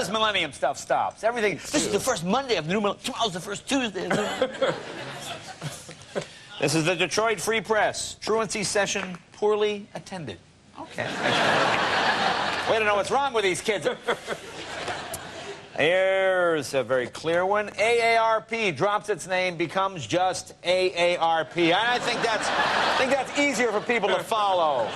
this millennium stuff stops. Everything. This is the first Monday of the new millennium. Tomorrow's the first Tuesday. This is the Detroit Free Press. Truancy session poorly attended. Okay. Way to know what's wrong with these kids. Here's a very clear one. AARP drops its name, becomes just AARP. I think that's easier for people to follow.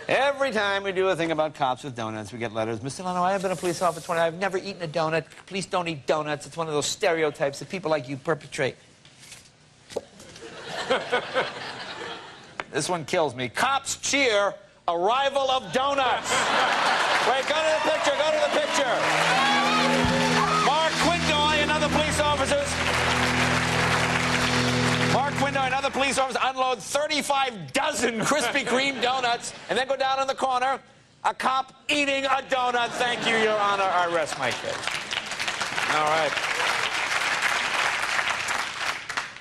Every time we do a thing about cops with donuts, we get letters. Mr. Leno, I have been a police officer for 20 years. I've never eaten a donut. Police don't eat donuts. It's one of those stereotypes that people like you perpetrate. This one kills me. Cops cheer arrival of donuts. Wait, go to the picture, go to the picture. Mark Quindoy and other police officers. Mark Quindoy and other police officers unload 35 dozen Krispy Kreme donuts and then go down in the corner. A cop eating a donut. Thank you, Your Honor. I rest my case. All right.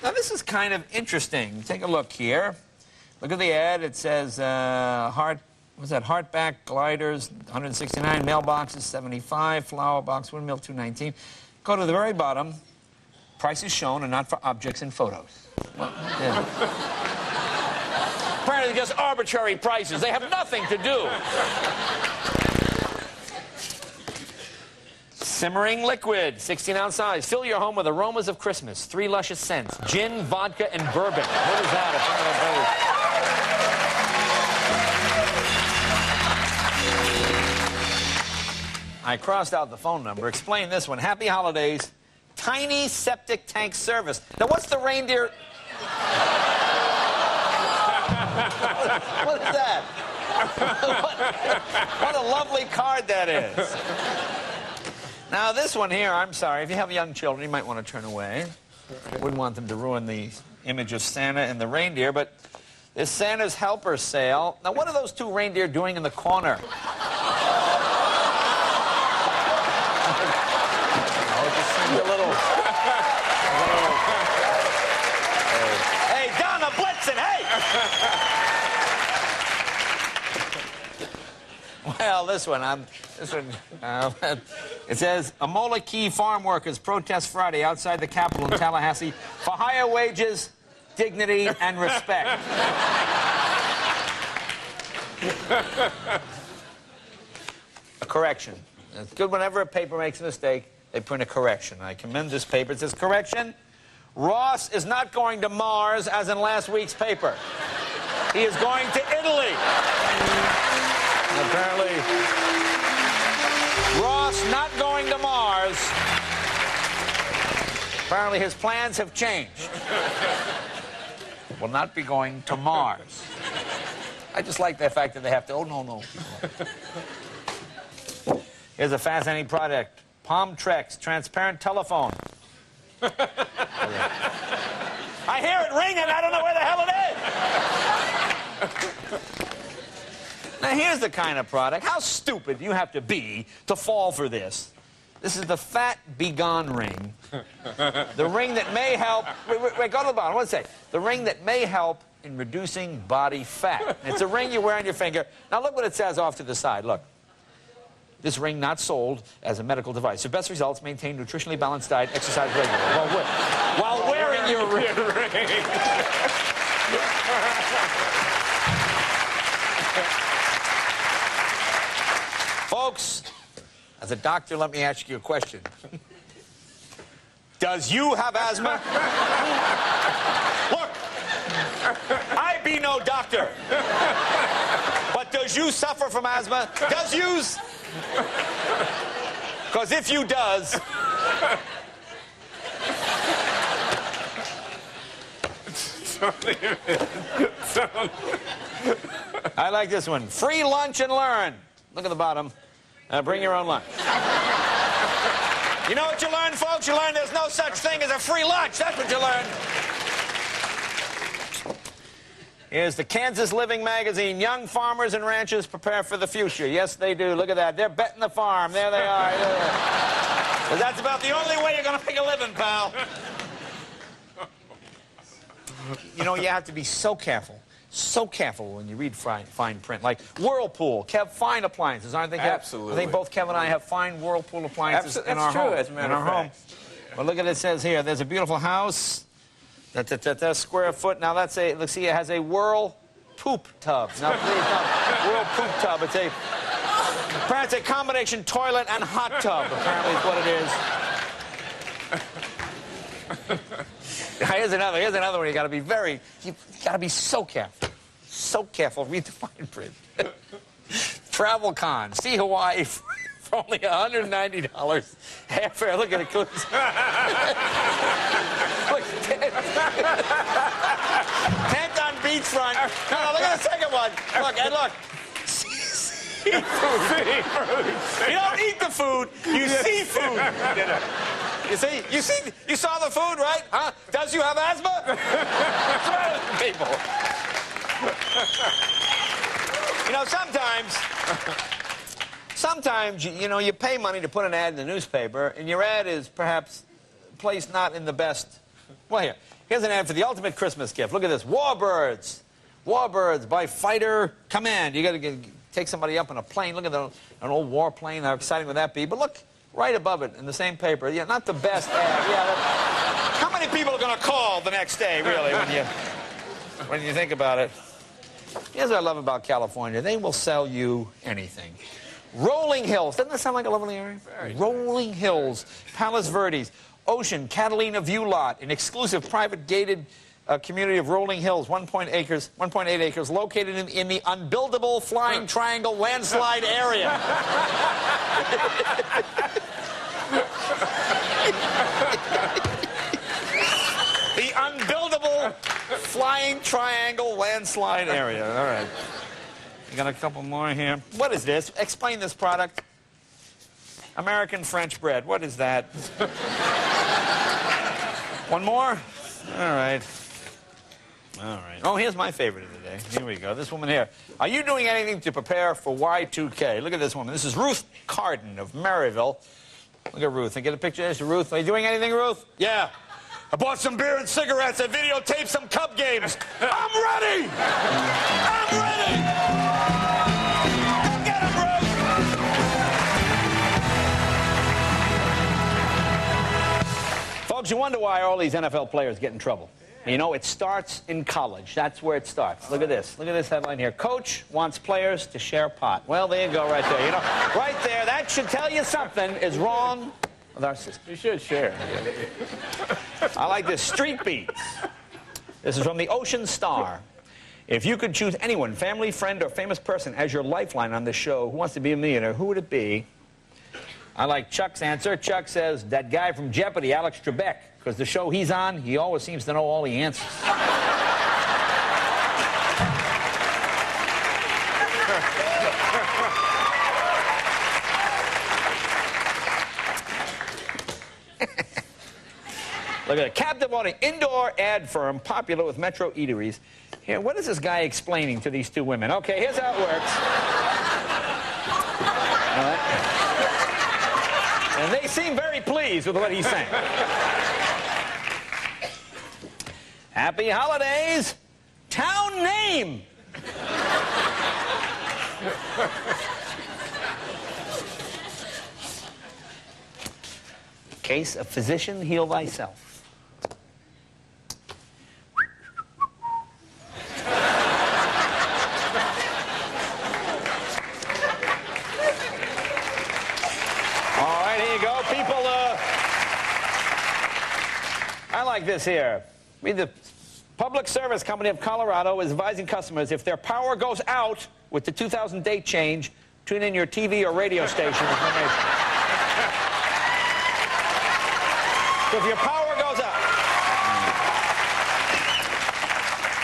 Now, this is kind of interesting. Take a look here. Look at the ad. It says, Hardback gliders, 169, mailboxes, 75, flower box, windmill, 219. Go to the very bottom. Price is shown and not for objects and photos. Well, yeah. Apparently they're just arbitrary prices. They have nothing to do. Simmering liquid, 16-ounce size. Fill your home with aromas of Christmas. 3 luscious scents. Gin, vodka, and bourbon. What is that? I crossed out the phone number. Explain this one. Happy holidays. Tiny septic tank service. Now, what's the reindeer? What is that? What a lovely card that is. Now, this one here, I'm sorry. If you have young children, you might want to turn away. Wouldn't want them to ruin the image of Santa and the reindeer, but this Santa's Helper sale. Now, what are those 2 reindeer doing in the corner? Hey, Donna Blitzen, hey! Well, this one, it says, Amola Key farm workers protest Friday outside the Capitol in Tallahassee for higher wages, dignity, and respect. A correction. It's good whenever a paper makes a mistake, they print a correction. I commend this paper. It says, correction, Ross is not going to Mars, as in last week's paper. He is going to Italy. And apparently, Ross not going to Mars. Apparently, his plans have changed. Will not be going to Mars. I just like the fact that they have to, oh, no. Here's a fascinating product. Palm Trex transparent telephone. I hear it ringing. I don't know where the hell it is. Now, here's the kind of product. How stupid do you have to be to fall for this? This is the Fat Begone ring. The ring that may help... Wait, go to the bottom. What's it say? The ring that may help in reducing body fat. It's a ring you wear on your finger. Now, look what it says off to the side. Look. This ring not sold as a medical device. Your best results, maintain nutritionally balanced diet, exercise regularly. While wearing your ring. Folks, as a doctor, let me ask you a question. Does you have asthma? Look, I be no doctor. But does you suffer from asthma? Does yous? Because if you does... I like this one. Free lunch and learn. Look at the bottom. Bring your own lunch. You know what you learn, folks? You learn there's no such thing as a free lunch. That's what you learn. Here's the Kansas Living magazine. Young farmers and ranchers prepare for the future. Yes, they do. Look at that. They're betting the farm. There they are. Because that's about the only way you're going to make a living, pal. You know, you have to be so careful. so careful when you read fine print. Like Whirlpool, fine appliances, aren't they? Absolutely. I think both Kev and I have fine Whirlpool appliances in our home. As a matter of fact. Well, look at it says here. There's a beautiful house. That's square foot. Now that's let's see, it has a Whirl poop tub. Now please, no, Whirl poop tub. Apparently it's a combination toilet and hot tub. Apparently is what it is. Here's another one. You got to be so careful. So careful. Read the fine print. Travel Con. See Hawaii for only $190. Airfare. Look at it. Look, tent on beachfront. No, look at the second one. Look, and look. Seafood. You don't eat the food. You see food. You saw the food, right? Huh? Does you have asthma? What's wrong with people? You know, sometimes you pay money to put an ad in the newspaper, and your ad is perhaps placed not in the best. Well, here's an ad for the ultimate Christmas gift. Look at this. Warbirds. Warbirds by Fighter Command. You got to take somebody up in a plane. Look at an old warplane. How exciting would that be? But look. Right above it in the same paper. Yeah, not the best ad. Yeah, how many people are going to call the next day, really, when you think about it? Here's what I love about California. They will sell you anything. Rolling Hills. Doesn't that sound like a lovely area? Rolling Hills, Palos Verdes, Ocean, Catalina View Lot, an exclusive private gated community of Rolling Hills, 1.8 acres, located in the unbuildable Flying Triangle landslide area. The unbuildable Flying Triangle landslide area. All right. You got a couple more here. What is this? Explain this product. American French bread. What is that? One more? All right. All right. Oh, here's my favorite of the day. Here we go. This woman here. Are you doing anything to prepare for Y2K? Look at this woman. This is Ruth Carden of Maryville. Look at Ruth. I get a picture of this. Ruth, are you doing anything, Ruth? Yeah. I bought some beer and cigarettes. I videotaped some Cub games. I'm ready! I'm ready! Go get him, Ruth! Folks, you wonder why all these NFL players get in trouble. You know, it starts in college. That's where it starts. Look at this. Look at this headline here. Coach wants players to share pot. Well, there you go right there. You know, right there, that should tell you something is wrong with our system. You should share. I like this. Street Beats. This is from the Ocean Star. If you could choose anyone, family, friend, or famous person as your lifeline on this show, Who Wants to Be a Millionaire, who would it be? I like Chuck's answer. Chuck says, that guy from Jeopardy, Alex Trebek. Because the show he's on, he always seems to know all the answers. Look at it. Captivating indoor ad firm popular with metro eateries. Here, what is this guy explaining to these two women? Okay, here's how it works. All right. And they seem very pleased with what he's saying. Happy holidays. Town name. Case of physician, heal thyself. All right, here you go. People, I like this here. Read the Public Service Company of Colorado is advising customers if their power goes out with the 2000 date change, tune in your TV or radio station information. So if your power goes out.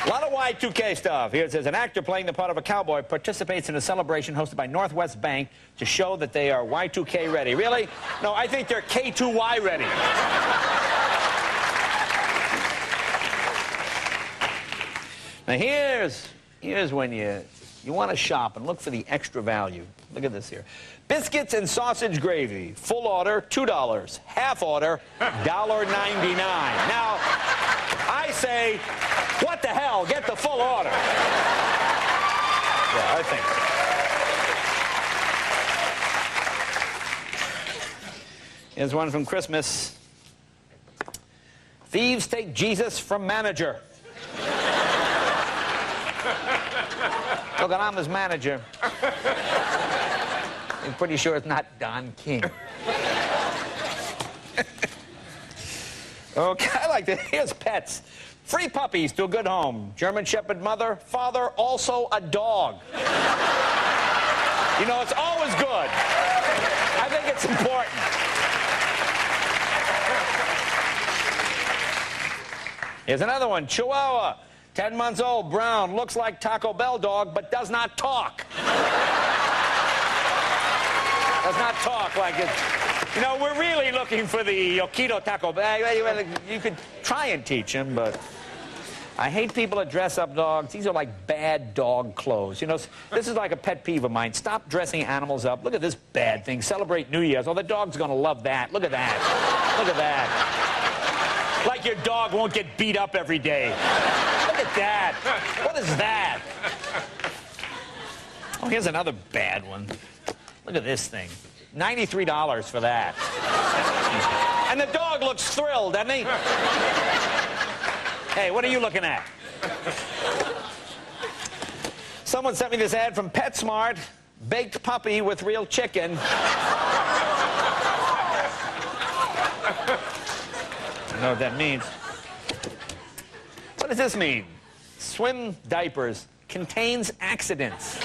A lot of Y2K stuff. Here it says, an actor playing the part of a cowboy participates in a celebration hosted by Northwest Bank to show that they are Y2K ready. Really? No, I think they're K2Y ready. Now here's when you want to shop and look for the extra value. Look at this here. Biscuits and sausage gravy. Full order, $2. Half order, $1.99. Now, I say, what the hell? Get the full order. Yeah, I think so. Here's one from Christmas. Thieves take Jesus from manager. Look, I'm his manager. I'm pretty sure it's not Don King. Okay, I like this. Here's pets. Free puppies to a good home. German Shepherd mother, father, also a dog. You know, it's always good. I think it's important. Here's another one. Chihuahua. 10 months old, brown, looks like Taco Bell dog, but does not talk. Does not talk like it. You know, we're really looking for the Yoquito Taco Bell. You could try and teach him, but I hate people that dress up dogs. These are like bad dog clothes. You know, this is like a pet peeve of mine. Stop dressing animals up. Look at this bad thing. Celebrate New Year's. Oh, the dog's going to love that. Look at that. Look at that. Like your dog won't get beat up every day. Look at that. What is that? Oh, here's another bad one. Look at this thing. $93 for that. And the dog looks thrilled, doesn't he? Hey, what are you looking at? Someone sent me this ad from PetSmart. Baked puppy with real chicken. I don't know what that means. What does this mean? Swim diapers contains accidents.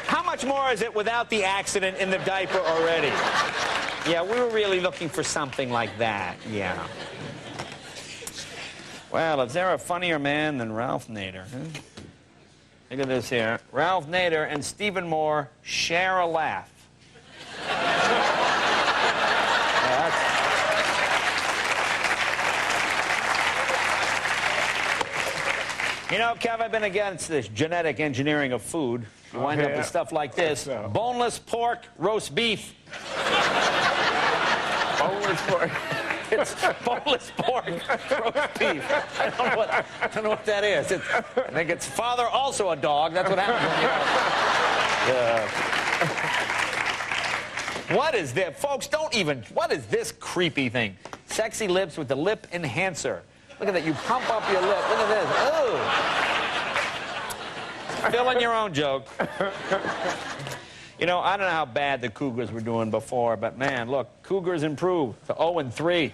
How much more is it without the accident in the diaper already? Yeah, we were really looking for something like that, yeah. Well, is there a funnier man than Ralph Nader? Huh? Look at this here. Ralph Nader and Stephen Moore share a laugh. You know, Kev, I've been against this genetic engineering of food. You wind up with stuff like this. So. Boneless pork, roast beef. Boneless pork. It's boneless pork, roast beef. I don't know what that is. I think it's father, also a dog. That's what happens when you What is this? Folks, don't even... What is this creepy thing? Sexy lips with the lip enhancer. Look at that. You pump up your lip. Look at this. Oh. Fill in your own joke. You know, I don't know how bad the Cougars were doing before, but man, look, Cougars improved to 0-3.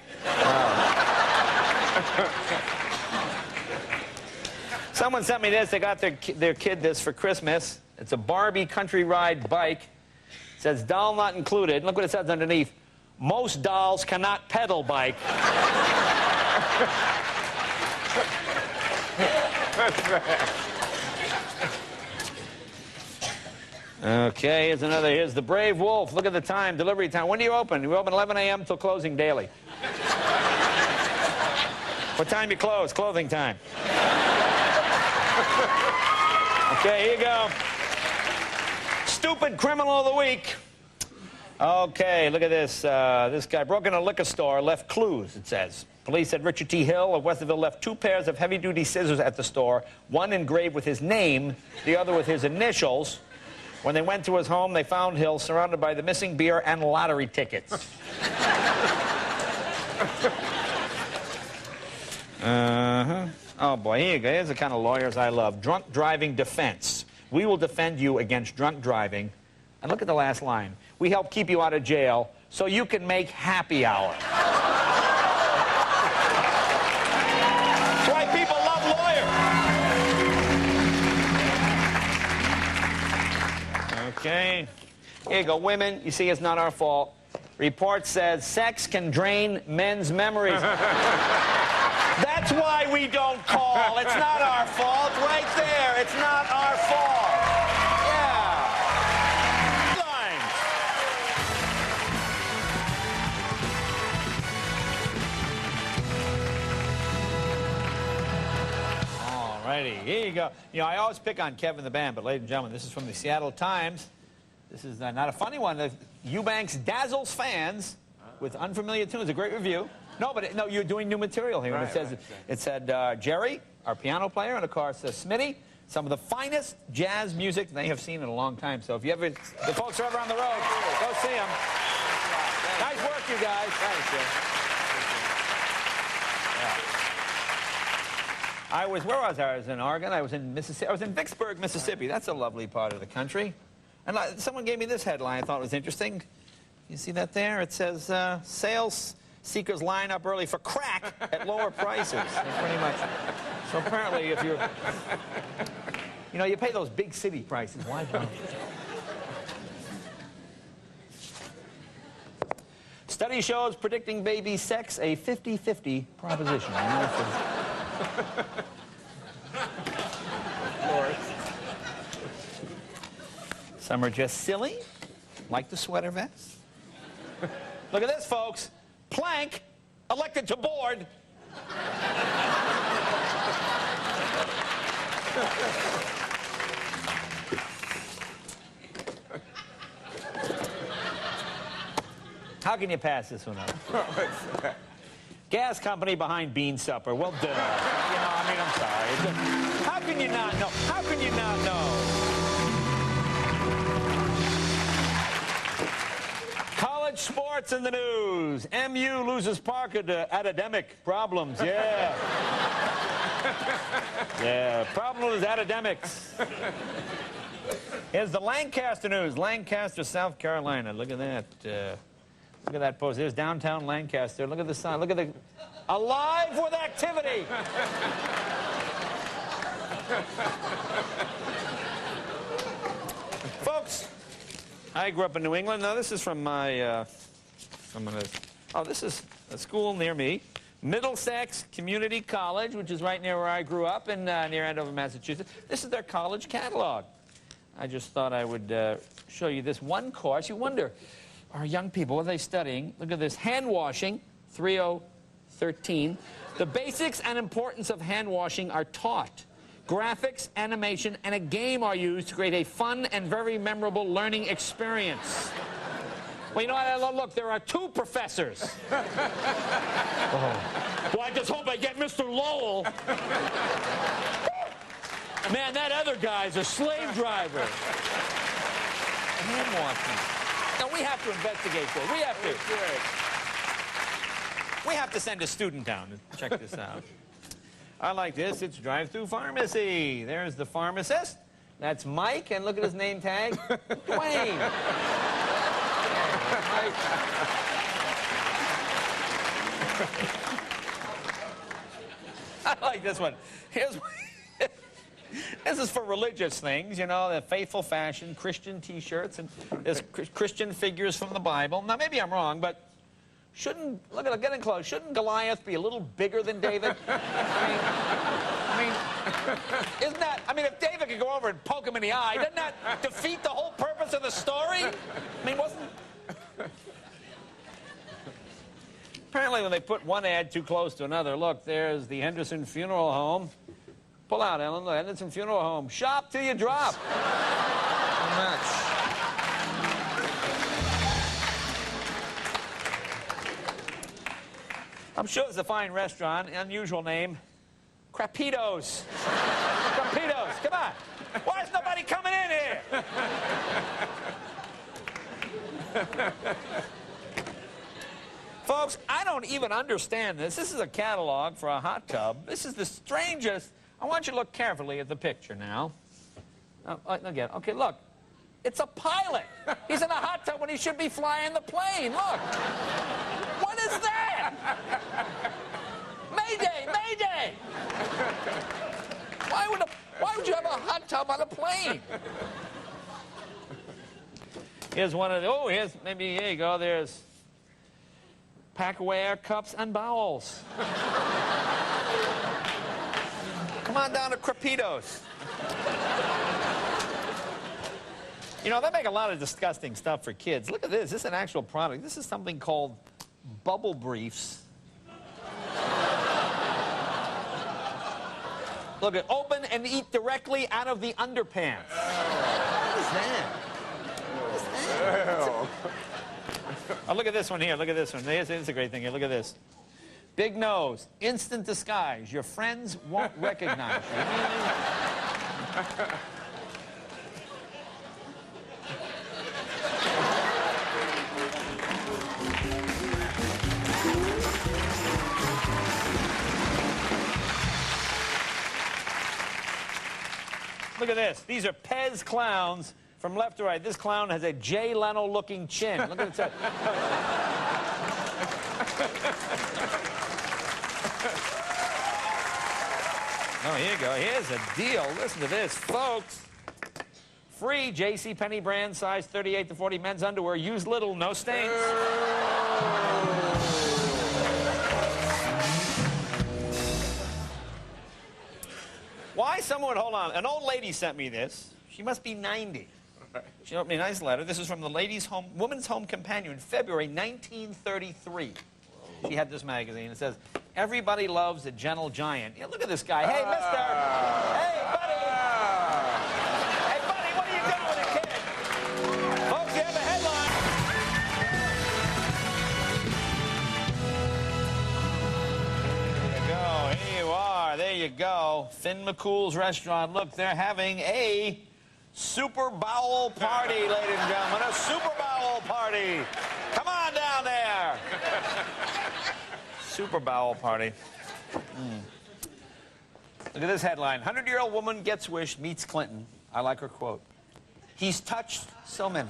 Someone sent me this. They got their kid this for Christmas. It's a Barbie country ride bike. It says doll not included. Look what it says underneath. Most dolls cannot pedal bike. Okay, here's another. Here's the Brave Wolf. Look at the time, delivery time. When do you open? You open 11 a.m. till closing daily. What time you close? Closing time. Okay, here you go. Stupid criminal of the week. Okay, look at this. This guy broke into a liquor store, left clues, it says. Police said Richard T. Hill of Westerville left 2 pairs of heavy-duty scissors at the store, one engraved with his name, the other with his initials. When they went to his home, they found Hill surrounded by the missing beer and lottery tickets. Oh, boy, here you go. Here's the kind of lawyers I love. Drunk driving defense. We will defend you against drunk driving. And look at the last line. We help keep you out of jail so you can make happy hour. That's why people love lawyers. Okay. Here you go. Women, you see, it's not our fault. Report says sex can drain men's memories. That's why we don't call. It's not our fault. Right there. It's not our fault. Yeah. Lines. All righty, here you go. You know, I always pick on Kevin the Band, but ladies and gentlemen, this is from the Seattle Times. This is not a funny one. Eubanks dazzles fans with unfamiliar tunes. A great review. No, but no, you're doing new material here. Right, and it said Jerry, our piano player, and of course Smitty, some of the finest jazz music they have seen in a long time. So if you ever, the folks are ever on the road, go see them. Nice work, you guys. Thanks, where was I? I was in Oregon. I was in Mississippi. I was in Vicksburg, Mississippi. That's a lovely part of the country. And someone gave me this headline I thought was interesting. You see that there? It says, sales seekers line up early for crack at lower prices. Pretty much. So apparently if you're, you know, you pay those big city prices. Why don't you? Study shows predicting baby sex a 50-50 proposition. Of course. Some are just silly, like the sweater vest. Look at this, folks. Plank elected to board. How can you pass this one up? Gas company behind bean supper. Well, duh. You know, I mean, I'm sorry. How can you not know? How can you not know? College sports in the news. MU loses Parker to academic problems. Yeah. Yeah, problem with academics. Here's the Lancaster news. Lancaster, South Carolina. Look at that. Look at that post. There's downtown Lancaster. Look at the sign. Look at the... Alive with activity! Folks, I grew up in New England. Now, this is from my... this is a school near me. Middlesex Community College, which is right near where I grew up, in near Andover, Massachusetts. This is their college catalog. I just thought I would show you this one course. You wonder... Our young people, what are they studying? Look at this, hand washing, 3013. The basics and importance of hand washing are taught. Graphics, animation, and a game are used to create a fun and very memorable learning experience. Well, you know what? Look, there are 2 professors. Oh. Well, I just hope I get Mr. Lowell. Man, that other guy's a slave driver. Hand washing. No, we have to investigate this. We have to send a student down to check this out. I like this. It's drive-through pharmacy. There's the pharmacist. That's Mike, and look at his name tag. Dwayne. Mike. I like this one. This is for religious things, you know, the faithful fashion, Christian T-shirts, and there's Christian figures from the Bible. Now, maybe I'm wrong, but shouldn't, look at it, getting close, shouldn't Goliath be a little bigger than David? I mean, isn't that, I mean, if David could go over and poke him in the eye, doesn't that defeat the whole purpose of the story? I mean, Apparently, when they put one ad too close to another, look, there's the Henderson Funeral Home. Pull out, Ellen. The Henderson Funeral Home. Shop till you drop. Much. I'm sure it's a fine restaurant. Unusual name. Crapitos. Crapitos. Come on. Why is nobody coming in here? Folks, I don't even understand this. This is a catalog for a hot tub. This is the strangest... I want you to look carefully at the picture now. Again, okay, look. It's a pilot. He's in a hot tub when he should be flying the plane. Look. What is that? Mayday! Mayday! Why would you have a hot tub on a plane? Here's one of the... Oh, maybe, here you go. There's... Pack away our cups and bowels. Come on down to Crapitos. You know, they make a lot of disgusting stuff for kids. Look at this. This is an actual product. This is something called Bubble Briefs. Look at open and eat directly out of the underpants. What is that? What is that? Oh, look at this one here. Look at this one. This is a great thing here. Look at this. Big nose, instant disguise. Your friends won't recognize you. Look at this. These are Pez clowns from left to right. This clown has a Jay Leno-looking chin. Look at it. Oh, here you go. Here's a deal. Listen to this, folks. Free JCPenney brand size 38 to 40 men's underwear. Use little, no stains. Why someone, hold on, an old lady sent me this. She must be 90. She wrote me a nice letter. This is from the Woman's Home Companion, February 1933. She had this magazine. It says, everybody loves a gentle giant. Yeah, look at this guy. Hey, mister. Hey, buddy. Hey, buddy, what are you doing with a kid? Folks, you have a headline. There you go. Here you are. There you go. Finn McCool's restaurant. Look, they're having a Super Bowel party, ladies and gentlemen. A Super Bowel party. Come on down there. Super Bowel party. Look at this headline. 100-year-old woman gets wish, meets Clinton. I like her quote. He's touched so many.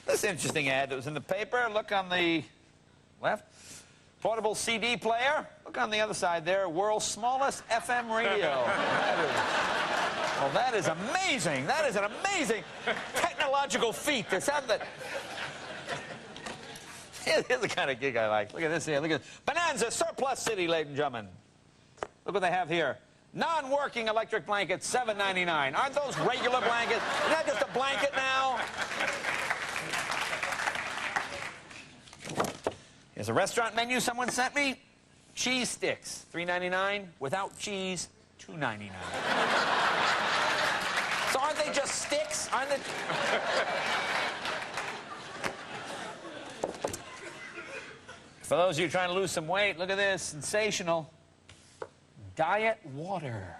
This interesting ad that was in the paper. Look on the left. Portable CD player. Look on the other side there. World's smallest FM radio. Well, that is amazing. That is an amazing technological feat. Here's the kind of gig I like. Look at this here. Look at Bonanza Surplus City, ladies and gentlemen. Look what they have here. Non-working electric blankets, $7.99. Aren't those regular blankets? Isn't that just a blanket now? Here's a restaurant menu someone sent me. Cheese sticks, $3.99. Without cheese, $2.99. So aren't they just sticks? Aren't they? For those of you trying to lose some weight, look at this. Sensational. Diet water.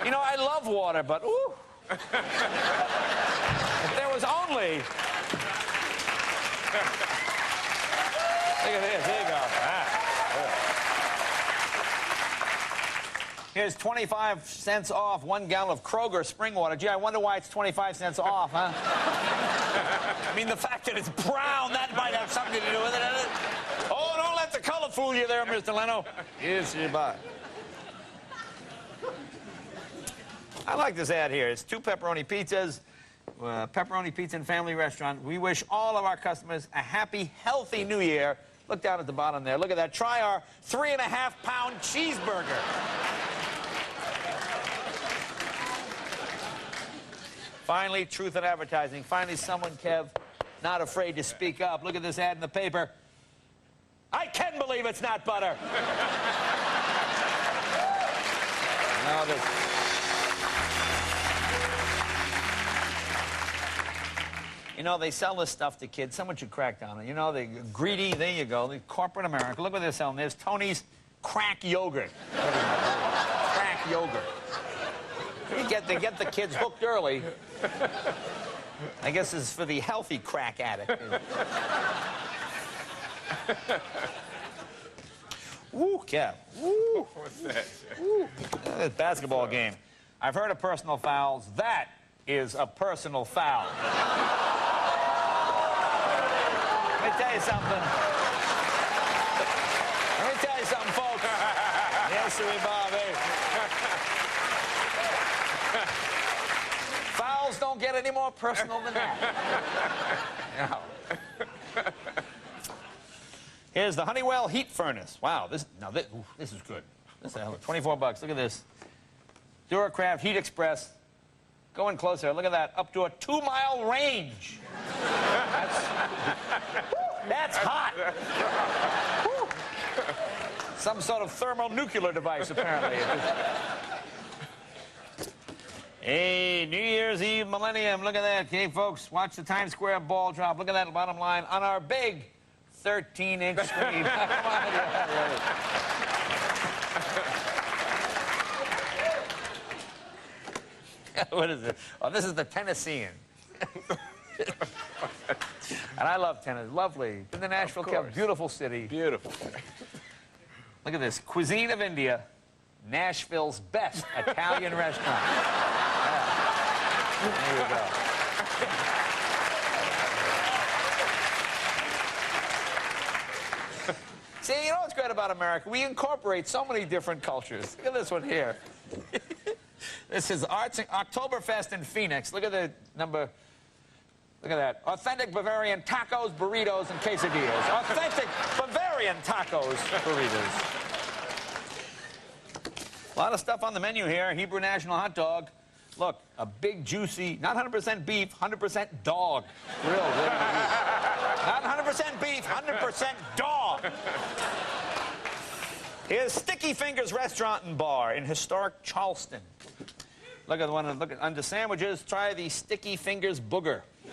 You know, I love water, but ooh. If there was only... Look at this. Here you go. Here's 25 cents off 1 gallon of Kroger spring water. Gee, I wonder why it's 25 cents off, huh? I mean, the fact that it's brown, that might have something to do with it. Oh, don't let the color fool you there, Mr. Leno. Yes, you buy. I like this ad here. It's 2 pepperoni pizzas. Pepperoni Pizza and Family Restaurant. We wish all of our customers a happy, healthy new year. Look down at the bottom there. Look at that. Try our 3.5-pound cheeseburger. Finally, truth in advertising. Finally, someone, Kev, not afraid to speak up. Look at this ad in the paper. I can believe it's not butter. No, this... You know, they sell this stuff to kids. Someone should crack down on it. You know, they're greedy. There you go. The corporate America. Look what they're selling. There's Tony's crack yogurt. Crack yogurt. They get the kids hooked early. I guess this is for the healthy crack addict. Woo, Kev. Woo. What's that? Woo. This basketball game. I've heard of personal fouls. That is a personal foul. Let me tell you something. Let me tell you something, folks. Yes, sir, Bob. Fouls don't get any more personal than that. No. Here's the Honeywell heat furnace. Wow, this is good. This is $24. Look at this. Duracraft Heat Express. Going closer. Look at that. Up to a 2-mile range. That's hot. Woo. Some sort of thermonuclear device, apparently. Hey, New Year's Eve millennium. Look at that. Okay, folks, watch the Times Square ball drop. Look at that bottom line on our big 13-inch screen. Come on, what is it? Oh, this is the Tennessean. And I love Tennessee. Lovely. Been to Nashville, beautiful city. Beautiful. Look at this. Cuisine of India. Nashville's best Italian restaurant. Yeah. There you go. See, you know what's great about America? We incorporate so many different cultures. Look at this one here. This is Oktoberfest in Phoenix. Look at the number. Look at that. Authentic Bavarian tacos, burritos, and quesadillas. Authentic Bavarian tacos, burritos. A lot of stuff on the menu here. Hebrew National Hot Dog. Look, a big, juicy, not 100% beef, 100% dog. Real, not 100% beef, 100% dog. Here's Sticky Fingers Restaurant and Bar in historic Charleston. Look at the one. Look at under sandwiches. Try the Sticky Fingers Booger. Yeah,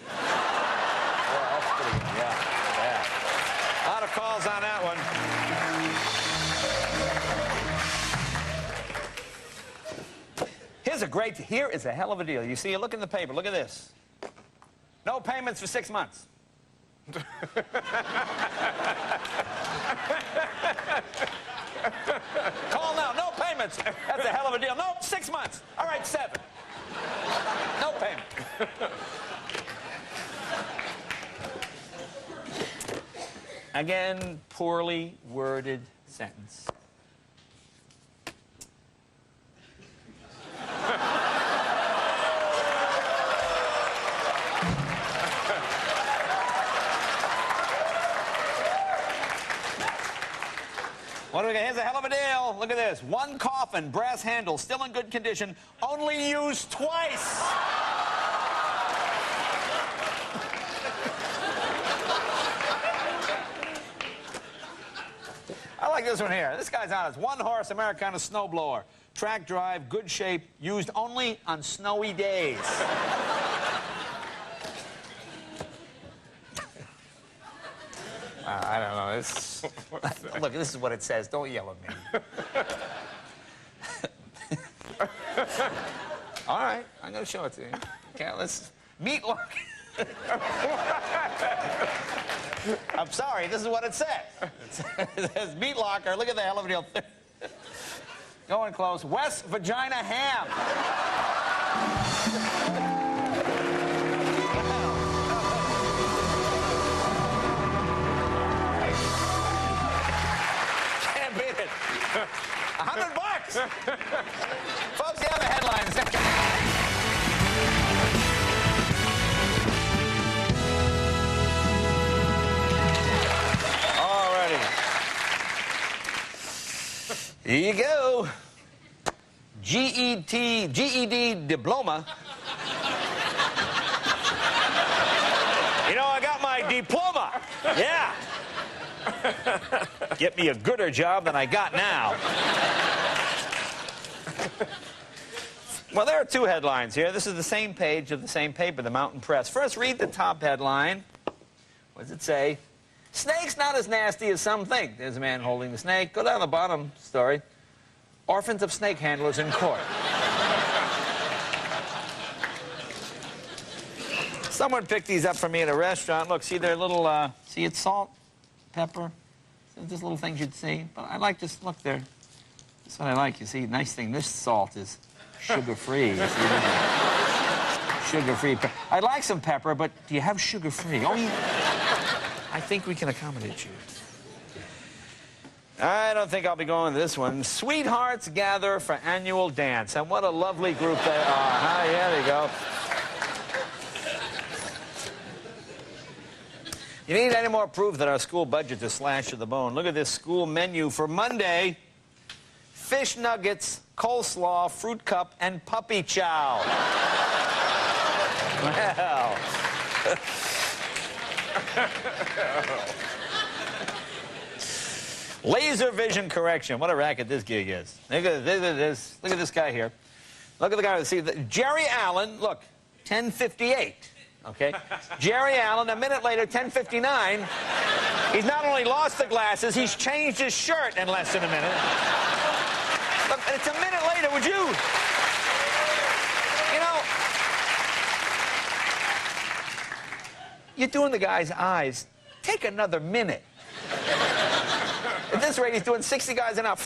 that's pretty good. Yeah. A lot of calls on that one. Here is a hell of a deal. You see, you look in the paper. Look at this. No payments for 6 months. Call now. No payments. That's a hell of a deal. No, 6 months. All right, 7. No payment. Again, poorly worded sentence. What do we got? Here's a hell of a deal. Look at this. 1 coffin, brass handle, still in good condition, only used twice. I like this one here. This guy's honest. 1-horse Americana snowblower. Track drive, good shape, used only on snowy days. I don't know. This... Look, this is what it says. Don't yell at me. All right, I'm going to show it to you. Okay, let's... Meatloaf. I'm sorry, this is what it says. It says meat locker. Look at the hell of a deal. Going close. West Vagina Ham. Can't beat it. $100. Folks, the other headlines. Here you go. GED diploma. You know, I got my diploma. Yeah. Get me a gooder job than I got now. Well, there are 2 headlines here. This is the same page of the same paper, the Mountain Press. First, read the top headline. What does it say? Snake's not as nasty as some think. There's a man holding the snake. Go down the bottom story. Orphans of snake handlers in court. Someone picked these up for me at a restaurant. Look, see their little, see it's salt, pepper. Just little things you'd see. But I like this, look there. That's what I like. You see, nice thing, this salt is sugar-free. Sugar-free. I like some pepper, but do you have sugar-free? Oh, yeah. I think we can accommodate you. I don't think I'll be going to this one. Sweethearts gather for annual dance. And what a lovely group they are. Huh? Yeah, there you go. You need any more proof that our school budget is slashed to the bone? Look at this school menu for Monday. Fish nuggets, coleslaw, fruit cup, and puppy chow. Well. Laser vision correction. What a racket this gig is. Look at this. Look at this guy here. Look at the guy. See, Jerry Allen, look, 10:58. Okay? Jerry Allen, a minute later, 10:59. He's not only lost the glasses, he's changed his shirt in less than a minute. Look, it's a minute later, would you? You know, you're doing the guy's eyes. Take another minute. At this rate, he's doing 60 guys an hour.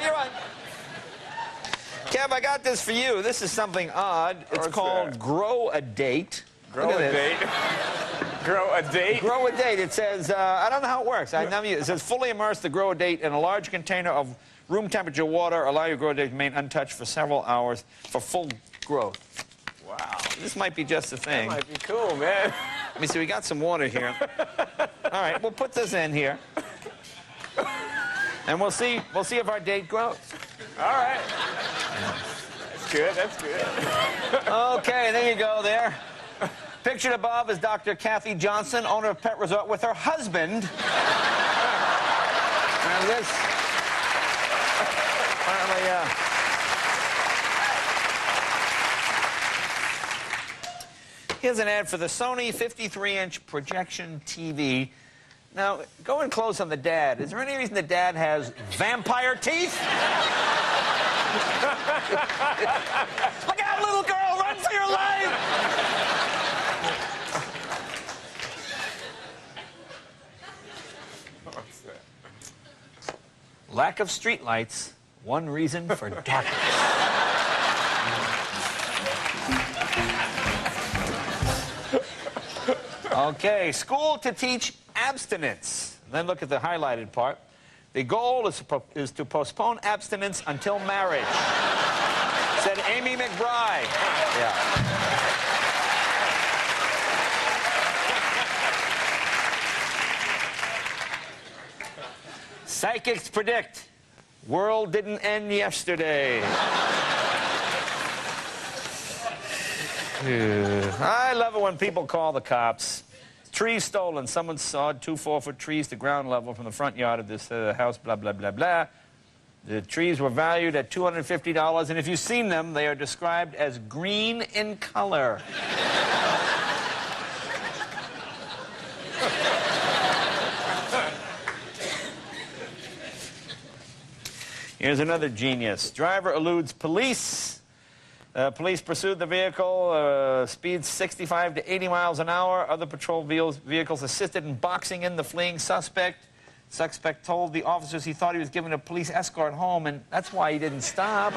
You're on. Kev, I got this for you. This is something odd. It's called Grow a Date. Grow a Date? Grow a Date? Grow a Date. It says, I don't know how it works. It says, fully immerse the Grow a Date in a large container of room temperature water. Allow your Grow a Date to remain untouched for several hours for full growth. Wow. This might be just a thing. That might be cool, man. Let me see. We got some water here. All right, we'll put this in here. And we'll see if our date grows. All right. That's good, that's good. Okay, there you go there. Pictured above is Dr. Kathy Johnson, owner of Pet Resort, with her husband. And this, apparently, here's an ad for the Sony 53-inch projection TV. Now, go in close on the dad. Is there any reason the dad has vampire teeth? Look out, little girl! Run for your life! What's that? Lack of streetlights, one reason for darkness. Okay, school to teach abstinence. Then look at the highlighted part. The goal is to postpone abstinence until marriage, said Amy McBride. Yeah. Psychics predict world didn't end yesterday. I love it when people call the cops. Trees stolen. Someone sawed 2 4-foot trees to ground level from the front yard of this house, blah, blah, blah, blah. The trees were valued at $250, and if you've seen them, they are described as green in color. Here's another genius. Driver eludes police. Police pursued the vehicle, speeds 65 to 80 miles an hour. Other patrol vehicles assisted in boxing in the fleeing suspect. Suspect told the officers he thought he was giving a police escort home, and that's why he didn't stop.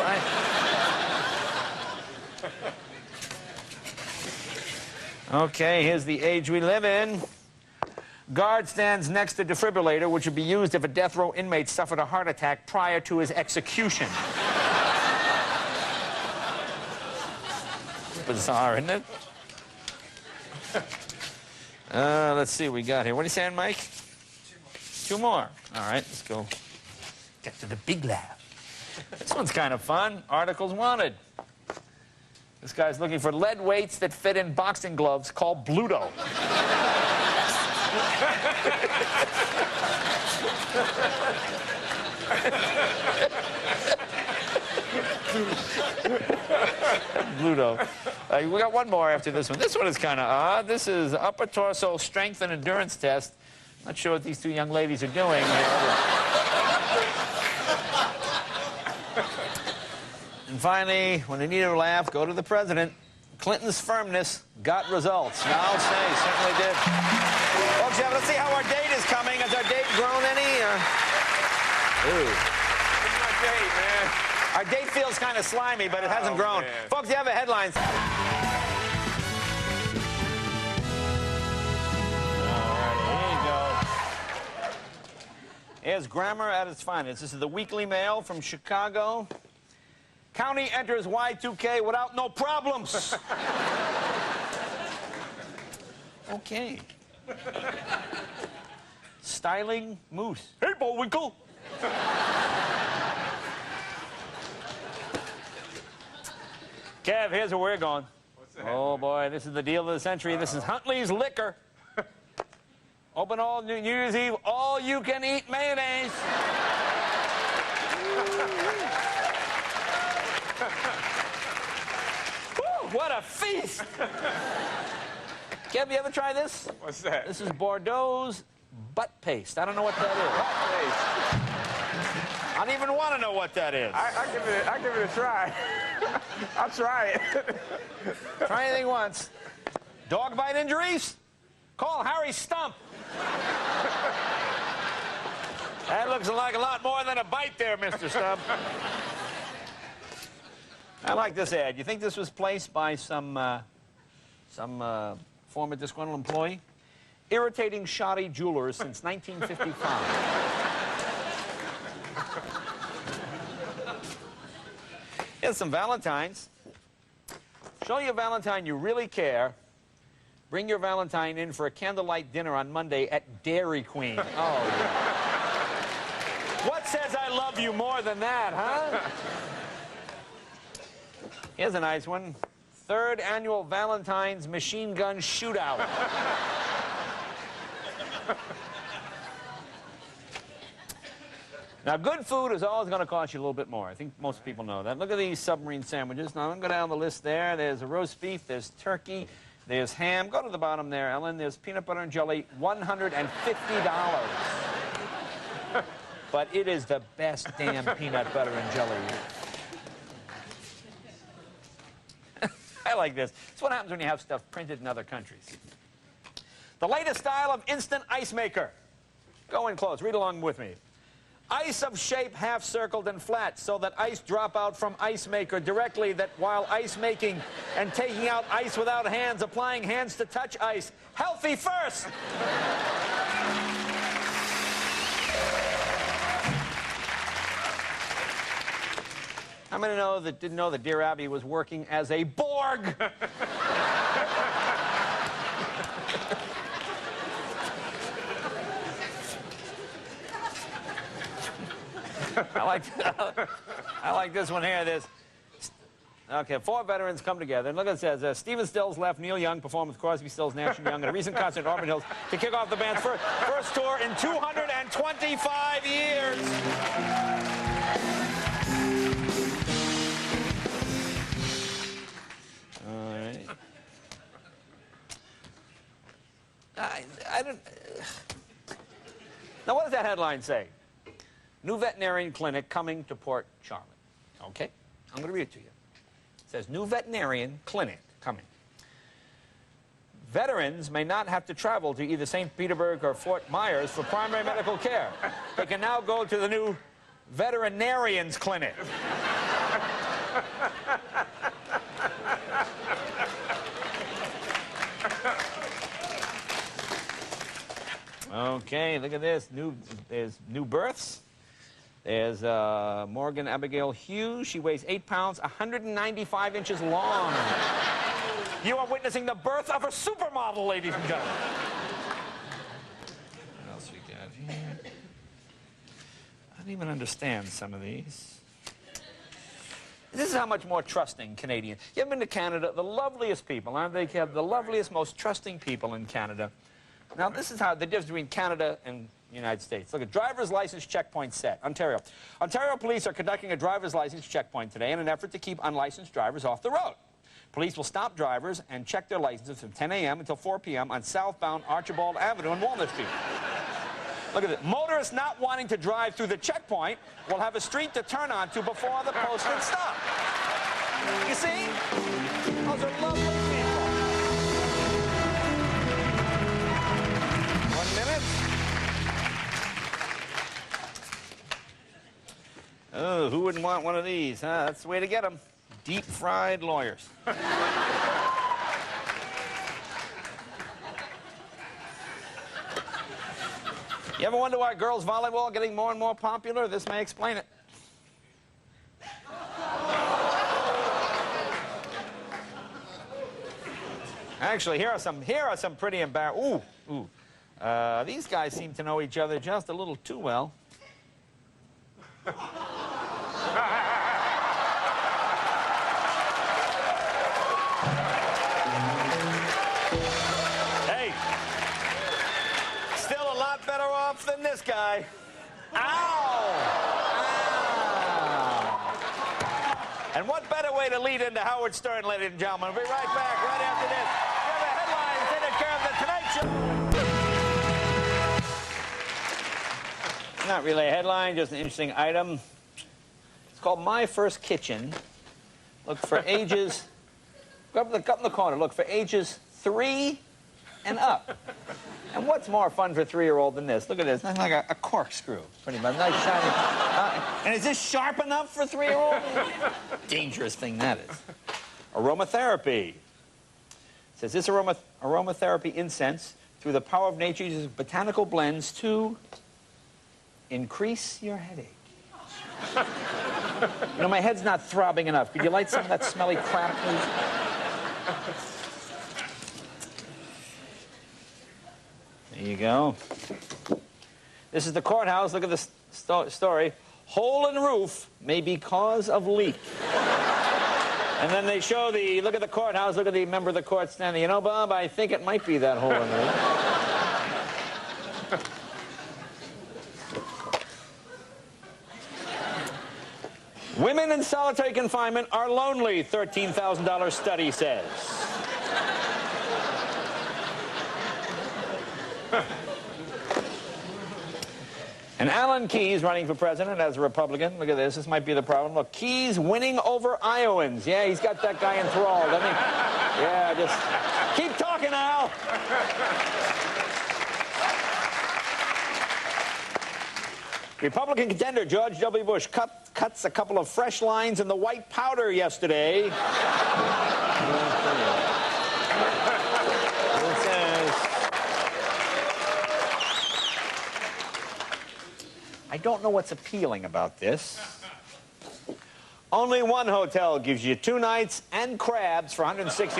Okay, here's the age we live in. Guard stands next to defibrillator, which would be used if a death row inmate suffered a heart attack prior to his execution. Bizarre, isn't it? Let's see what we got here. What are you saying, Mike? 2 more. All right, let's go. Get to the big lab. This one's kind of fun. Articles wanted. This guy's looking for lead weights that fit in boxing gloves called Bluto. Bluto. We got one more after this one. This one is kind of odd. This is upper torso strength and endurance test. Not sure what these 2 young ladies are doing. And finally, when they need a laugh, go to the president. Clinton's firmness got results. Now I'll say, certainly did. Folks, yeah, let's see how our date is coming. Has our date grown any? Ooh. What's my date, man? Our date feels kind of slimy, but it hasn't grown. Man. Folks, you have the headlines. Here's grammar at its finest. This is the Weekly Mail from Chicago. County enters Y2K without no problems. Okay. Styling moose. Hey, Bullwinkle. Kev, here's where we're going. Oh, boy, this is the deal of the century. This is Huntley's Liquor. Open all New Year's Eve, all-you-can-eat mayonnaise. Woo, what a feast! Kev, you ever try this? What's that? This is Bordeaux's butt paste. I don't know what that is. I don't even want to know what that is. I give it a try. I'll try it. Try anything once. Dog bite injuries? Call Harry Stump. That looks like a lot more than a bite there, Mr. Stump. I like this ad. You think this was placed by some former disgruntled employee? Irritating shoddy jewelers since 1955. Here's some Valentines. Show your Valentine you really care. Bring your Valentine in for a candlelight dinner on Monday at Dairy Queen. Oh, yeah. What says I love you more than that, huh? Here's a nice one. 3rd annual Valentine's machine gun shootout. Now, good food is always going to cost you a little bit more. I think most people know that. Look at these submarine sandwiches. Now, I'm going to go down the list there. There's a roast beef. There's turkey. There's ham. Go to the bottom there, Ellen. There's peanut butter and jelly. $150. But it is the best damn peanut butter and jelly. I like this. It's what happens when you have stuff printed in other countries. The latest style of instant ice maker. Go in close. Read along with me. Ice of shape half-circled and flat so that ice drop out from ice maker directly that while ice making and taking out ice without hands, applying hands to touch ice. Healthy first! How many didn't know that Dear Abby was working as a Borg? I like this one here. Okay, 4 veterans come together. And look what it says. Stephen Stills left Neil Young performed with Crosby, Stills, Nash & Young at a recent concert in Auburn Hills to kick off the band's first tour in 225 years. All right. I don't... Now, what does that headline say? New veterinarian clinic coming to Port Charlotte. Okay, I'm going to read it to you. It says, new veterinarian clinic coming. Veterans may not have to travel to either St. Petersburg or Fort Myers for primary medical care. They can now go to the new veterinarian's clinic. Okay, look at this. There's new births. There's Morgan Abigail Hughes. She weighs 8 pounds, 195 inches long. You are witnessing the birth of a supermodel, ladies and gentlemen. What else we got here? I don't even understand some of these. This is how much more trusting Canadian. You ever been to Canada? The loveliest people, aren't they? The loveliest, most trusting people in Canada. Now, this is how the difference between Canada and the United States. Look at driver's license checkpoint set. Ontario. Ontario police are conducting a driver's license checkpoint today in an effort to keep unlicensed drivers off the road. Police will stop drivers and check their licenses from 10 a.m. until 4 p.m. on southbound Archibald Avenue and Walnut Street. Look at this. Motorists not wanting to drive through the checkpoint will have a street to turn onto before the posted stop. You see? Those are lovely people. 1 minute. Oh, who wouldn't want one of these, huh? That's the way to get them. Deep-fried lawyers. You ever wonder why girls' volleyball are getting more and more popular? This may explain it. Actually, here are some pretty embarrassing. Ooh. These guys seem to know each other just a little too well. this guy. Ow! Ow! And what better way to lead into Howard Stern, ladies and gentlemen? We'll be right back right after this. Here are the headlines taking care of the Tonight Show. Not really a headline, just an interesting item. It's called My First Kitchen. Look for ages... Go up in the corner. Look for ages 3 and up. And what's more fun for a 3-year-old than this? Look at this. It's like a corkscrew, pretty much. Nice shiny. And is this sharp enough for a 3-year-old? Dangerous thing that is. Aromatherapy. It says this aromatherapy incense, through the power of nature, uses botanical blends to increase your headache. You know, my head's not throbbing enough. Could you light some of that smelly crap, please? There you go. This is the courthouse. Look at this story. Hole in roof may be cause of leak. And then they show look at the courthouse, look at the member of the court standing. You know, Bob, I think it might be that hole in the roof. Women in solitary confinement are lonely, $13,000 study says. And Alan Keyes running for president as a Republican. Look at this. This might be the problem. Look, Keyes winning over Iowans. Yeah, he's got that guy enthralled, doesn't he? Yeah, just keep talking, Al. Republican contender George W. Bush cuts a couple of fresh lines in the white powder yesterday. I don't know what's appealing about this. Only one hotel gives you 2 nights and crabs for $169.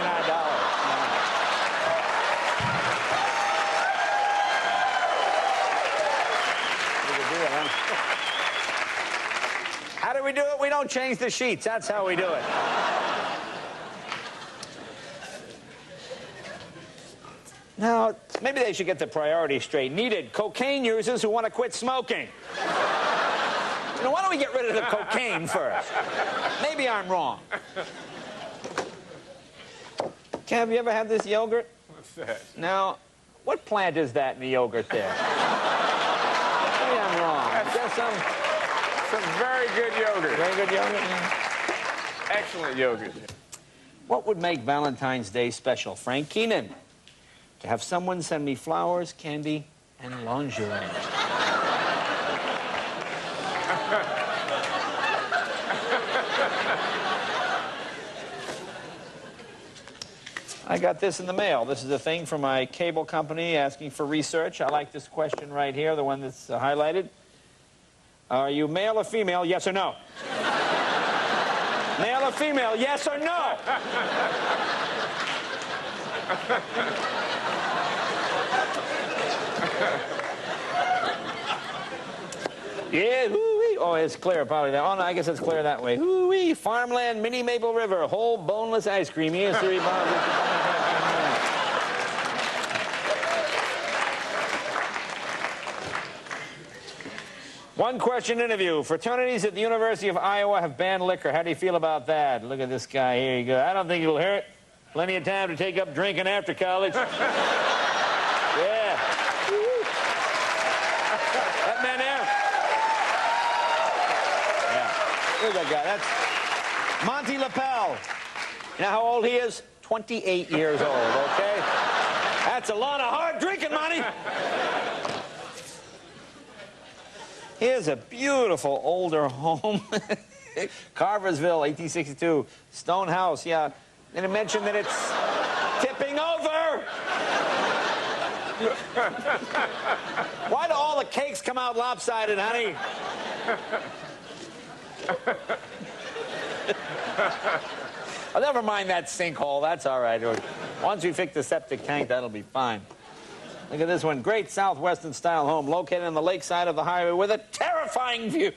How do we do it? We don't change the sheets. That's how we do it. Now, maybe they should get the priorities straight. Needed cocaine users who want to quit smoking. You know, why don't we get rid of the cocaine first? Maybe I'm wrong. Kev, have you ever had this yogurt? What's that? Now, what plant is that in the yogurt there? Maybe I'm wrong. Just some very good yogurt. Very good yogurt? Yeah. Excellent yogurt. What would make Valentine's Day special? Frank Keenan. To have someone send me flowers, candy, and lingerie. I got this in the mail. This is a thing from my cable company asking for research. I like this question right here, the one that's highlighted. Are you male or female? Yes or no? Male or female? Yes or no? Yeah, hoo-wee. Oh, it's clear probably that. Oh, no, I guess it's clear that way. Hoo-wee. Farmland, mini Maple River, whole boneless ice cream. Yes, sir. One question interview. Fraternities at the University of Iowa have banned liquor. How do you feel about that? Look at this guy. Here you go. I don't think it'll hurt. Plenty of time to take up drinking after college. Yeah. That man there? Yeah. Where's that guy? That's Monty LaPel. You know how old he is? 28 years old, okay? That's a lot of hard drinking, Monty. Here's a beautiful older home. Carversville, 1862. Stone house, yeah. And it mentioned that it's tipping over. Why do all the cakes come out lopsided, honey? Oh, never mind that sinkhole. That's all right. Once we fix the septic tank, that'll be fine. Look at this one. Great southwestern-style home located on the lakeside of the highway with a terrifying view.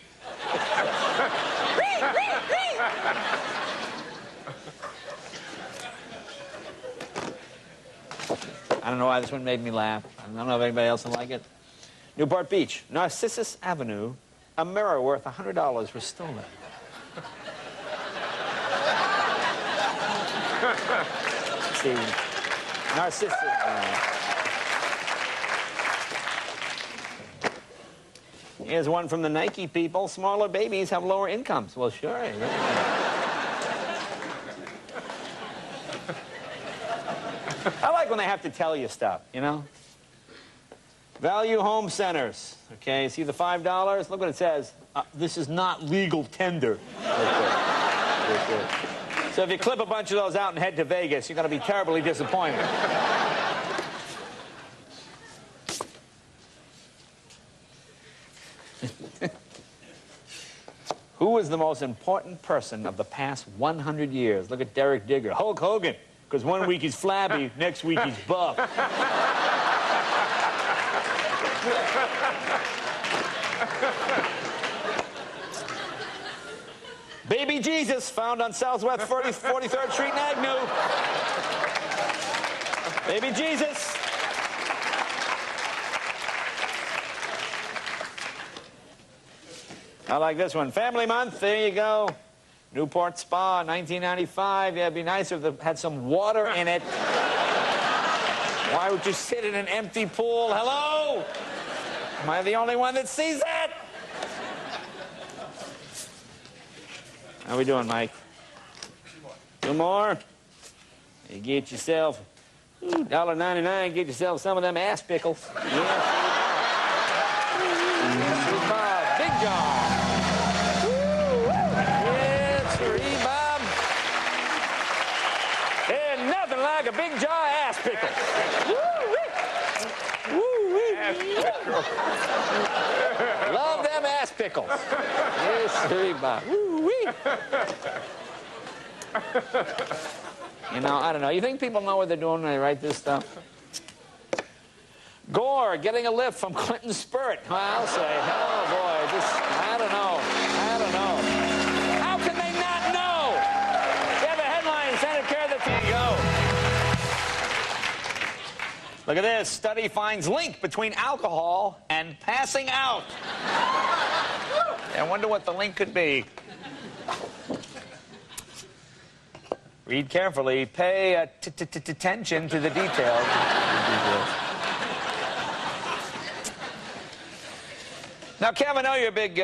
I don't know why this one made me laugh. I don't know if anybody else will like it. Newport Beach, Narcissus Avenue, a mirror worth $100 was stolen. See, Narcissus. Here's one from the Nike people. Smaller babies have lower incomes. Well, sure. I like when they have to tell you stuff, you know? Value home centers. Okay, see the $5? Look what it says. This is not legal tender. Okay. So if you clip a bunch of those out and head to Vegas, you're going to be terribly disappointed. Who is the most important person of the past 100 years? Look at Derek Digger. Hulk Hogan. Because one week he's flabby, next week he's buff. Baby Jesus, found on Southwest 43rd Street in Agnew. Baby Jesus. I like this one. Family Month, there you go. Newport Spa, 1995. Yeah, it'd be nicer if they had some water in it. Why would you sit in an empty pool? Hello? Am I the only one that sees that? How we doing, Mike? 2 more? You get yourself $1.99, get yourself some of them ass pickles. Yes, Bob. Big John. Yes, Bob. There's nothing like a big jaw ass pickle. Love them ass pickles. Yes, Bob. You know, I don't know. You think people know what they're doing when they write this stuff? Gore getting a lift from Clinton's spurt. Well, I'll say, oh boy, I don't know. How can they not know? They have a headline, Senate care that can go. Look at this. Study finds link between alcohol and passing out. I wonder what the link could be. Read carefully. Pay attention to the details. Now, Kev, I know you're a big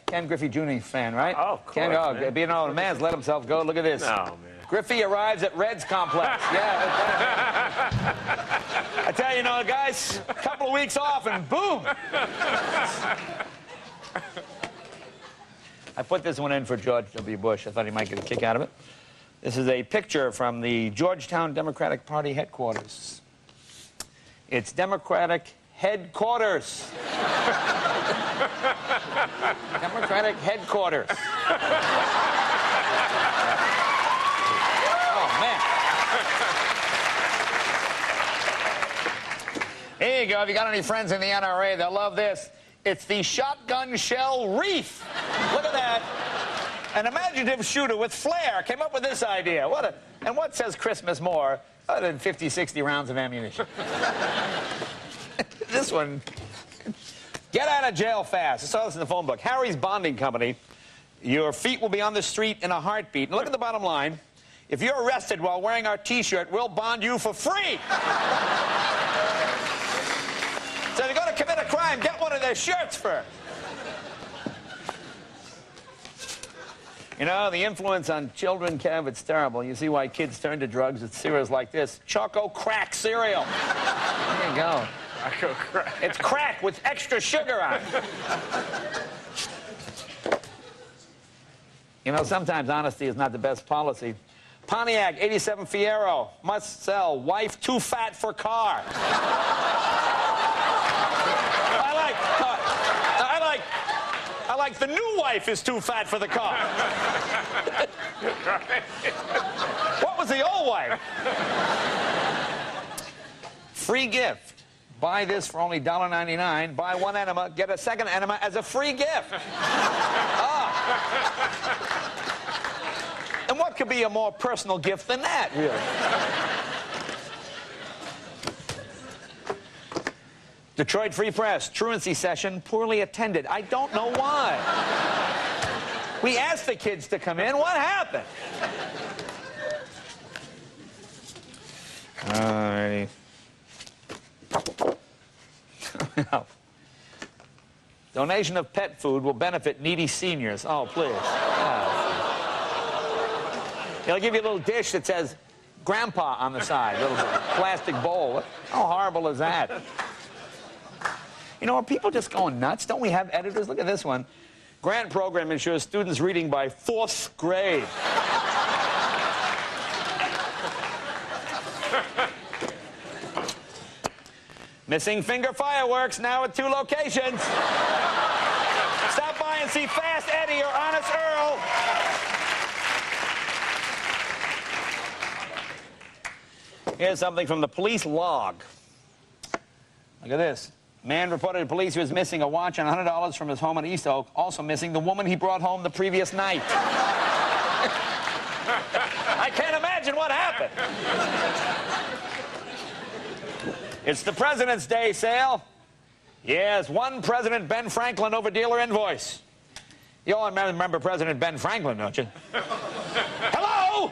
Ken Griffey Jr. fan, right? Oh, of course, man. You know, the man's let himself go. Look at this. No, man. Griffey arrives at Reds complex. Yeah. I tell you, guys, a couple of weeks off and boom. I put this one in for George W. Bush. I thought he might get a kick out of it. This is a picture from the Georgetown Democratic Party headquarters. It's Democratic headquarters. Democratic headquarters. Oh, man. Here you go. If you got any friends in the NRA, they'll love this. It's the shotgun shell wreath. Look at that. An imaginative shooter with flair came up with this idea. And what says Christmas more other than 50, 60 rounds of ammunition? This one. Get out of jail fast. I saw this in the phone book. Harry's Bonding Company. Your feet will be on the street in a heartbeat. And look at the bottom line. If you're arrested while wearing our T-shirt, we'll bond you for free. So if you're going to commit a crime, get one of their shirts first. You know, the influence on children, Kev, it's terrible. You see why kids turn to drugs. It's cereals like this. Choco Crack cereal. There you go. Choco Crack. It's crack with extra sugar on it. You know, sometimes honesty is not the best policy. Pontiac 87 Fiero must sell. Wife too fat for car. I like the new wife is too fat for the car. What was the old wife? Free gift. Buy this for only $1.99. Buy one enema, get a second enema as a free gift. And what could be a more personal gift than that, really? Detroit Free Press, truancy session, poorly attended. I don't know why. We asked the kids to come in. What happened? All righty. Donation of pet food will benefit needy seniors. Oh, please. They'll give you a little dish that says Grandpa on the side, a little plastic bowl. How horrible is that? You know, are people just going nuts? Don't we have editors? Look at this one. Grant program ensures students reading by 4th grade. Missing finger fireworks now at 2 locations. Stop by and see Fast Eddie or Honest Earl. Here's something from the police log. Look at this. Man reported to police he was missing a watch and $100 from his home in East Oak, also missing the woman he brought home the previous night. I can't imagine what happened. It's the President's Day sale. Yes, one President Ben Franklin over dealer invoice. You all remember President Ben Franklin, don't you? Hello?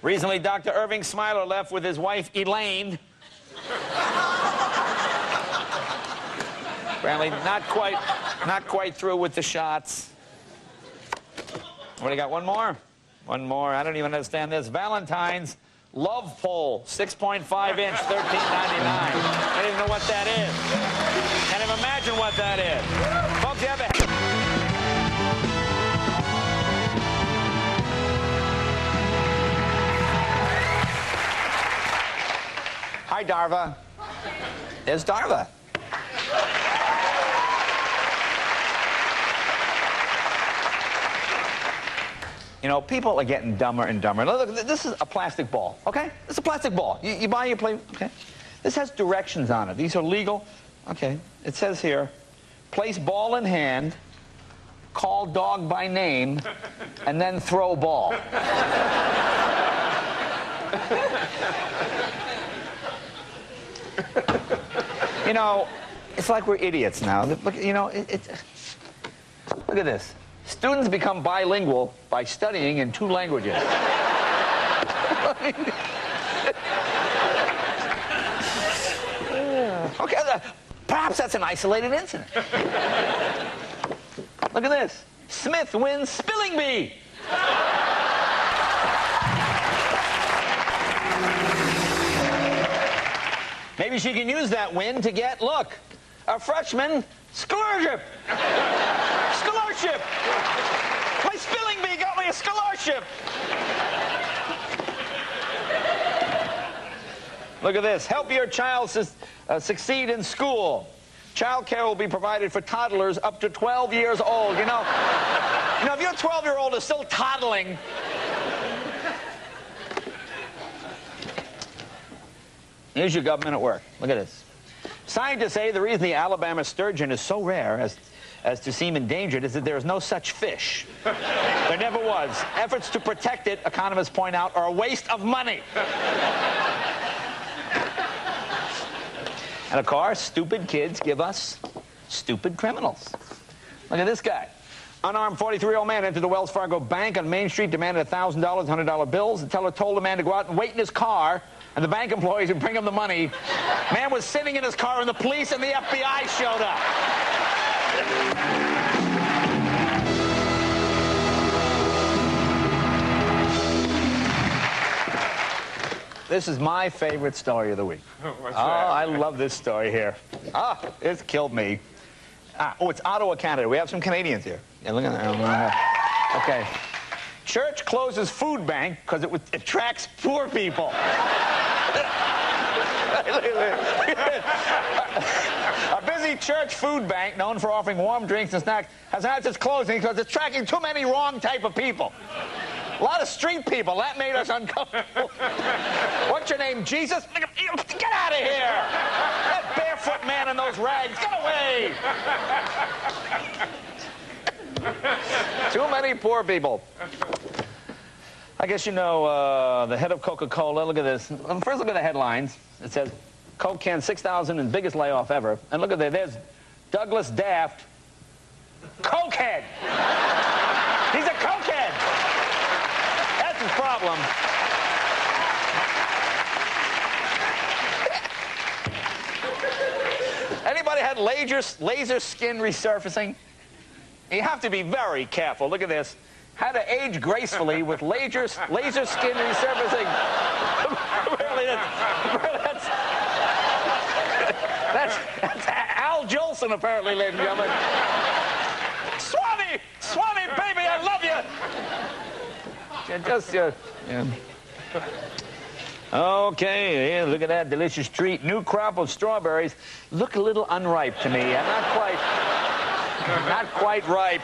Recently, Dr. Irving Smiler left with his wife, Elaine. Apparently not quite through with the shots. What, do you got one more? One more. I don't even understand this. Valentine's love pole, 6.5 inch, $13.99. I don't even know what that is. Can't even imagine what that is. Folks, you have a... Hi, Darva. There's Darva. You know, people are getting dumber and dumber. Look, this is a plastic ball, okay? It's a plastic ball. You buy, you play, okay? This has directions on it. These are legal. Okay, it says here, place ball in hand, call dog by name, and then throw ball. You know, it's like we're idiots now. Look, you know, look at this. Students become bilingual by studying in 2 languages. Okay, perhaps that's an isolated incident. Look at this. Smith wins spelling bee. Maybe she can use that win to get, look, a freshman scholarship. Scholarship. My spelling bee got me a scholarship. Look at this. Help your child succeed in school. Child care will be provided for toddlers up to 12 years old. You know, if your 12-year-old is still toddling, here's your government at work. Look at this. Scientists say the reason the Alabama sturgeon is so rare as to seem endangered is that there is no such fish. There never was. Efforts to protect it, economists point out, are a waste of money. And of course, stupid kids give us stupid criminals. Look at this guy. Unarmed 43-year-old man entered the Wells Fargo bank on Main Street, demanded $1,000, $100 bills. The teller told the man to go out and wait in his car, and the bank employees would bring him the money. Man was sitting in his car, and the police and the FBI showed up. This is my favorite story of the week. What's that? I that? love this story here. It's killed me. It's Ottawa, Canada. We have some Canadians here. Yeah, look at that. Okay. Church closes food bank because it attracts poor people. A busy church food bank known for offering warm drinks and snacks has had its closing because it's attracting too many wrong type of people. A lot of street people. That made us uncomfortable. What's your name, Jesus? Get out of here! That barefoot man in those rags, get away! Too many poor people. I guess you know the head of Coca-Cola. Look at this. First, look at the headlines. It says, Coke can 6,000 and biggest layoff ever. And look at there. There's Douglas Daft, cokehead. He's a cokehead. That's his problem. Anybody had laser skin resurfacing? You have to be very careful. Look at this. How to age gracefully with laser skin resurfacing. Really, that's Al Jolson, apparently, ladies and gentlemen. Swanee, baby, I love you. Yeah. Okay, yeah, look at that delicious treat. New crop of strawberries. Look a little unripe to me. Not quite ripe.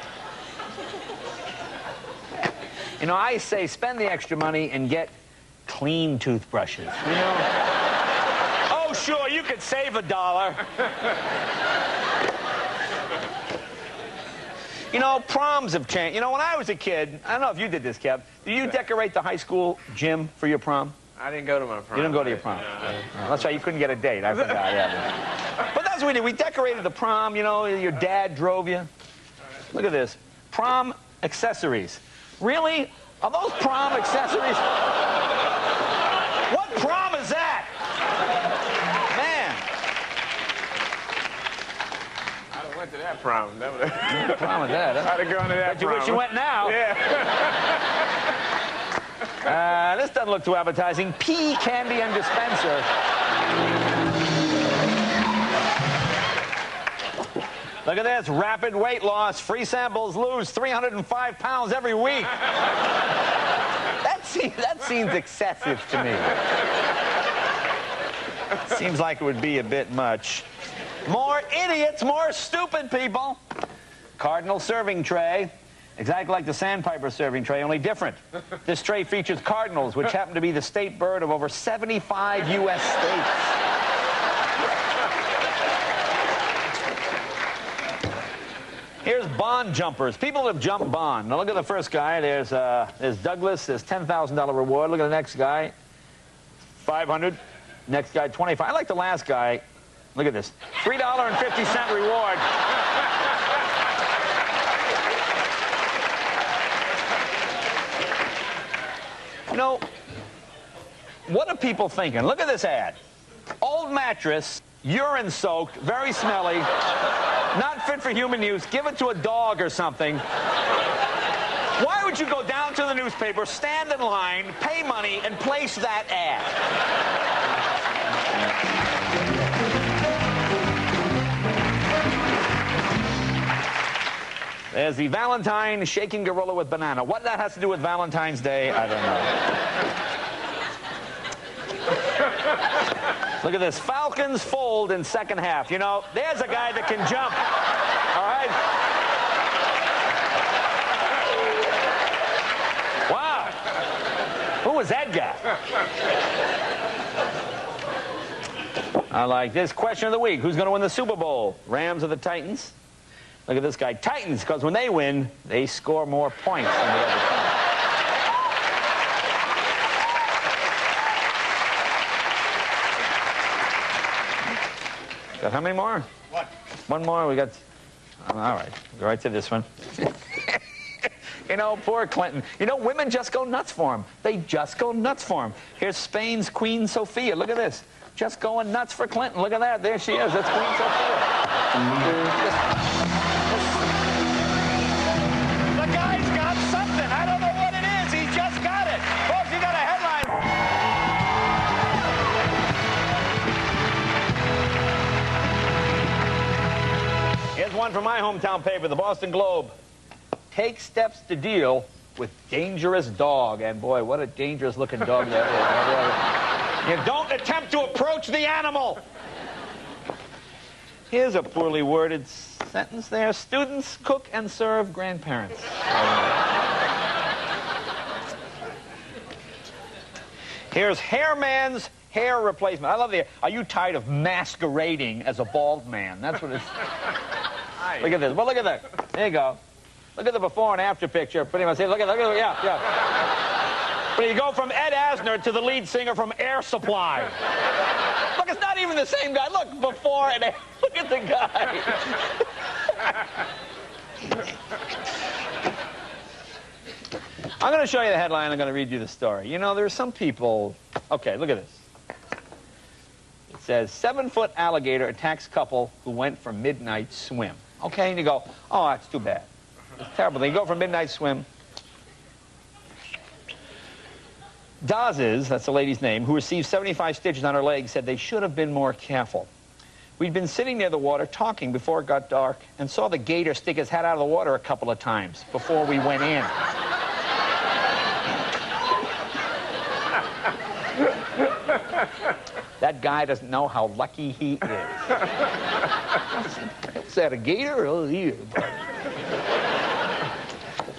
You know, I say spend the extra money and get clean toothbrushes, you know? Oh, sure, you could save $1. You know, proms have changed. You know, when I was a kid, I don't know if you did this, Kev. Did you decorate the high school gym for your prom? I didn't go to my prom. You didn't go to your prom? No. That's right, you couldn't get a date. I forgot, yeah. But that's what we did. We decorated the prom, you know, your dad drove you. Look at this. Prom accessories. Really? Are those prom accessories? What prom is that? Man. I went to that prom. That was Prom is that, huh? I'd have gone to that Bet you prom. wish you went now. Yeah. This doesn't look too appetizing. Pea candy and dispenser. Look at this. Rapid weight loss. Free samples lose 305 pounds every week. That seems excessive to me. Seems like it would be a bit much. More idiots, more stupid people. Cardinal serving tray. Exactly like the sandpiper serving tray, only different. This tray features cardinals, which happen to be the state bird of over 75 U.S. states. Here's bond jumpers. People have jumped bond. Now look at the first guy. There's Douglas. There's $10,000 reward. Look at the next guy. 500. Next guy, 25. I like the last guy. Look at this. $3.50 reward. You know, what are people thinking? Look at this ad. Old mattress, urine soaked, very smelly, not fit for human use. Give it to a dog or something. Why would you go down to the newspaper, stand in line, pay money, and place that ad? There's the Valentine shaking gorilla with banana. What that has to do with Valentine's Day, I don't know. Look at this. Falcons fold in second half. You know, there's a guy that can jump. All right? Wow. Who was that guy? I like this. Question of the week. Who's going to win the Super Bowl? Rams or the Titans? Look at this guy. Titans, because when they win, they score more points than the other team. Got how many more? One more. We got... all right. Go right to this one. You know, poor Clinton. You know, women just go nuts for him. They just go nuts for him. Here's Spain's Queen Sofia. Look at this. Just going nuts for Clinton. Look at that. There she is. That's Queen Sofia. The guy's got something. I don't know what it is. He just got it. Folks, you got a headline. Here's one from my hometown paper, the Boston Globe. Take steps to deal with dangerous dog. And boy, what a dangerous looking dog that is. You don't attempt to approach the animal. Here's a poorly worded sentence there. Students cook and serve grandparents. Here's Hairman's hair replacement. I love the... Are you tired of masquerading as a bald man? That's what it's... Look at this. Well, look at that. There you go. Look at the before and after picture. Pretty much. Look at yeah. So you go from Ed Asner to the lead singer from Air Supply. Look, it's not even the same guy. Look, before and after. Look at the guy. I'm going to show you the headline. I'm going to read you the story. You know, there are some people... Okay, look at this. It says, 7-foot alligator attacks couple who went for midnight swim. Okay, and you go, oh, that's too bad. It's terrible. They go for midnight swim. Dazes, that's the lady's name, who received 75 stitches on her leg, said they should have been more careful. We'd been sitting near the water talking before it got dark and saw the gator stick his head out of the water a couple of times before we went in. That guy doesn't know how lucky he is. Is that a gator? Oh, yeah.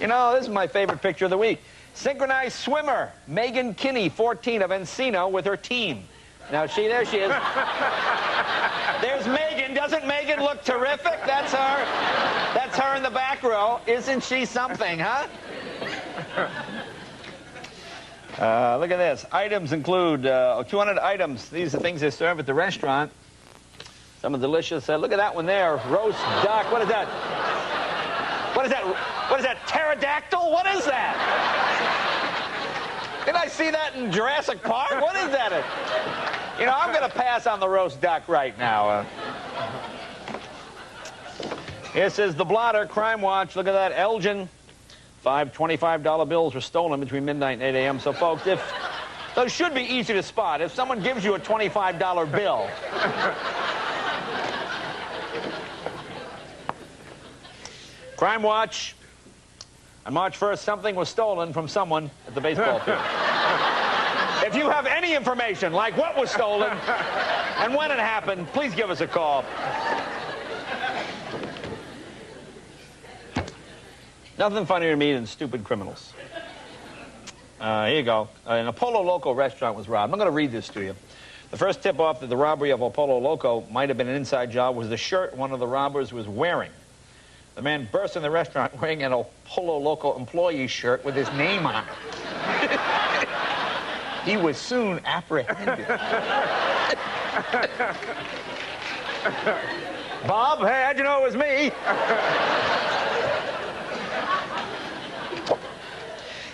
You know, this is my favorite picture of the week. Synchronized swimmer, Megan Kinney, 14, of Encino, with her team. Now, there she is. There's Megan. Doesn't Megan look terrific? That's her. That's her in the back row. Isn't she something, huh? Look at this. Items include 200 items. These are things they serve at the restaurant. Some are delicious. Look at that one there. Roast duck. What is that? What is that? What is that? Pterodactyl? What is that? Did I see that in Jurassic Park? What is that? You know, I'm going to pass on the roast duck right now. Here says the blotter, Crime Watch. Look at that. Elgin. 5 $25 bills were stolen between midnight and 8 a.m. So, folks, those should be easy to spot. If someone gives you a $25 bill. Crime Watch. On March 1st, something was stolen from someone at the baseball field. If you have any information, like what was stolen and when it happened, please give us a call. Nothing funnier to me than stupid criminals. Here you go. An Apollo Loco restaurant was robbed. I'm going to read this to you. The first tip-off that the robbery of Apollo Loco might have been an inside job was the shirt one of the robbers was wearing. The man burst in the restaurant wearing an Apollo Loco employee shirt with his name on it. He was soon apprehended. Bob, hey, how'd you know it was me?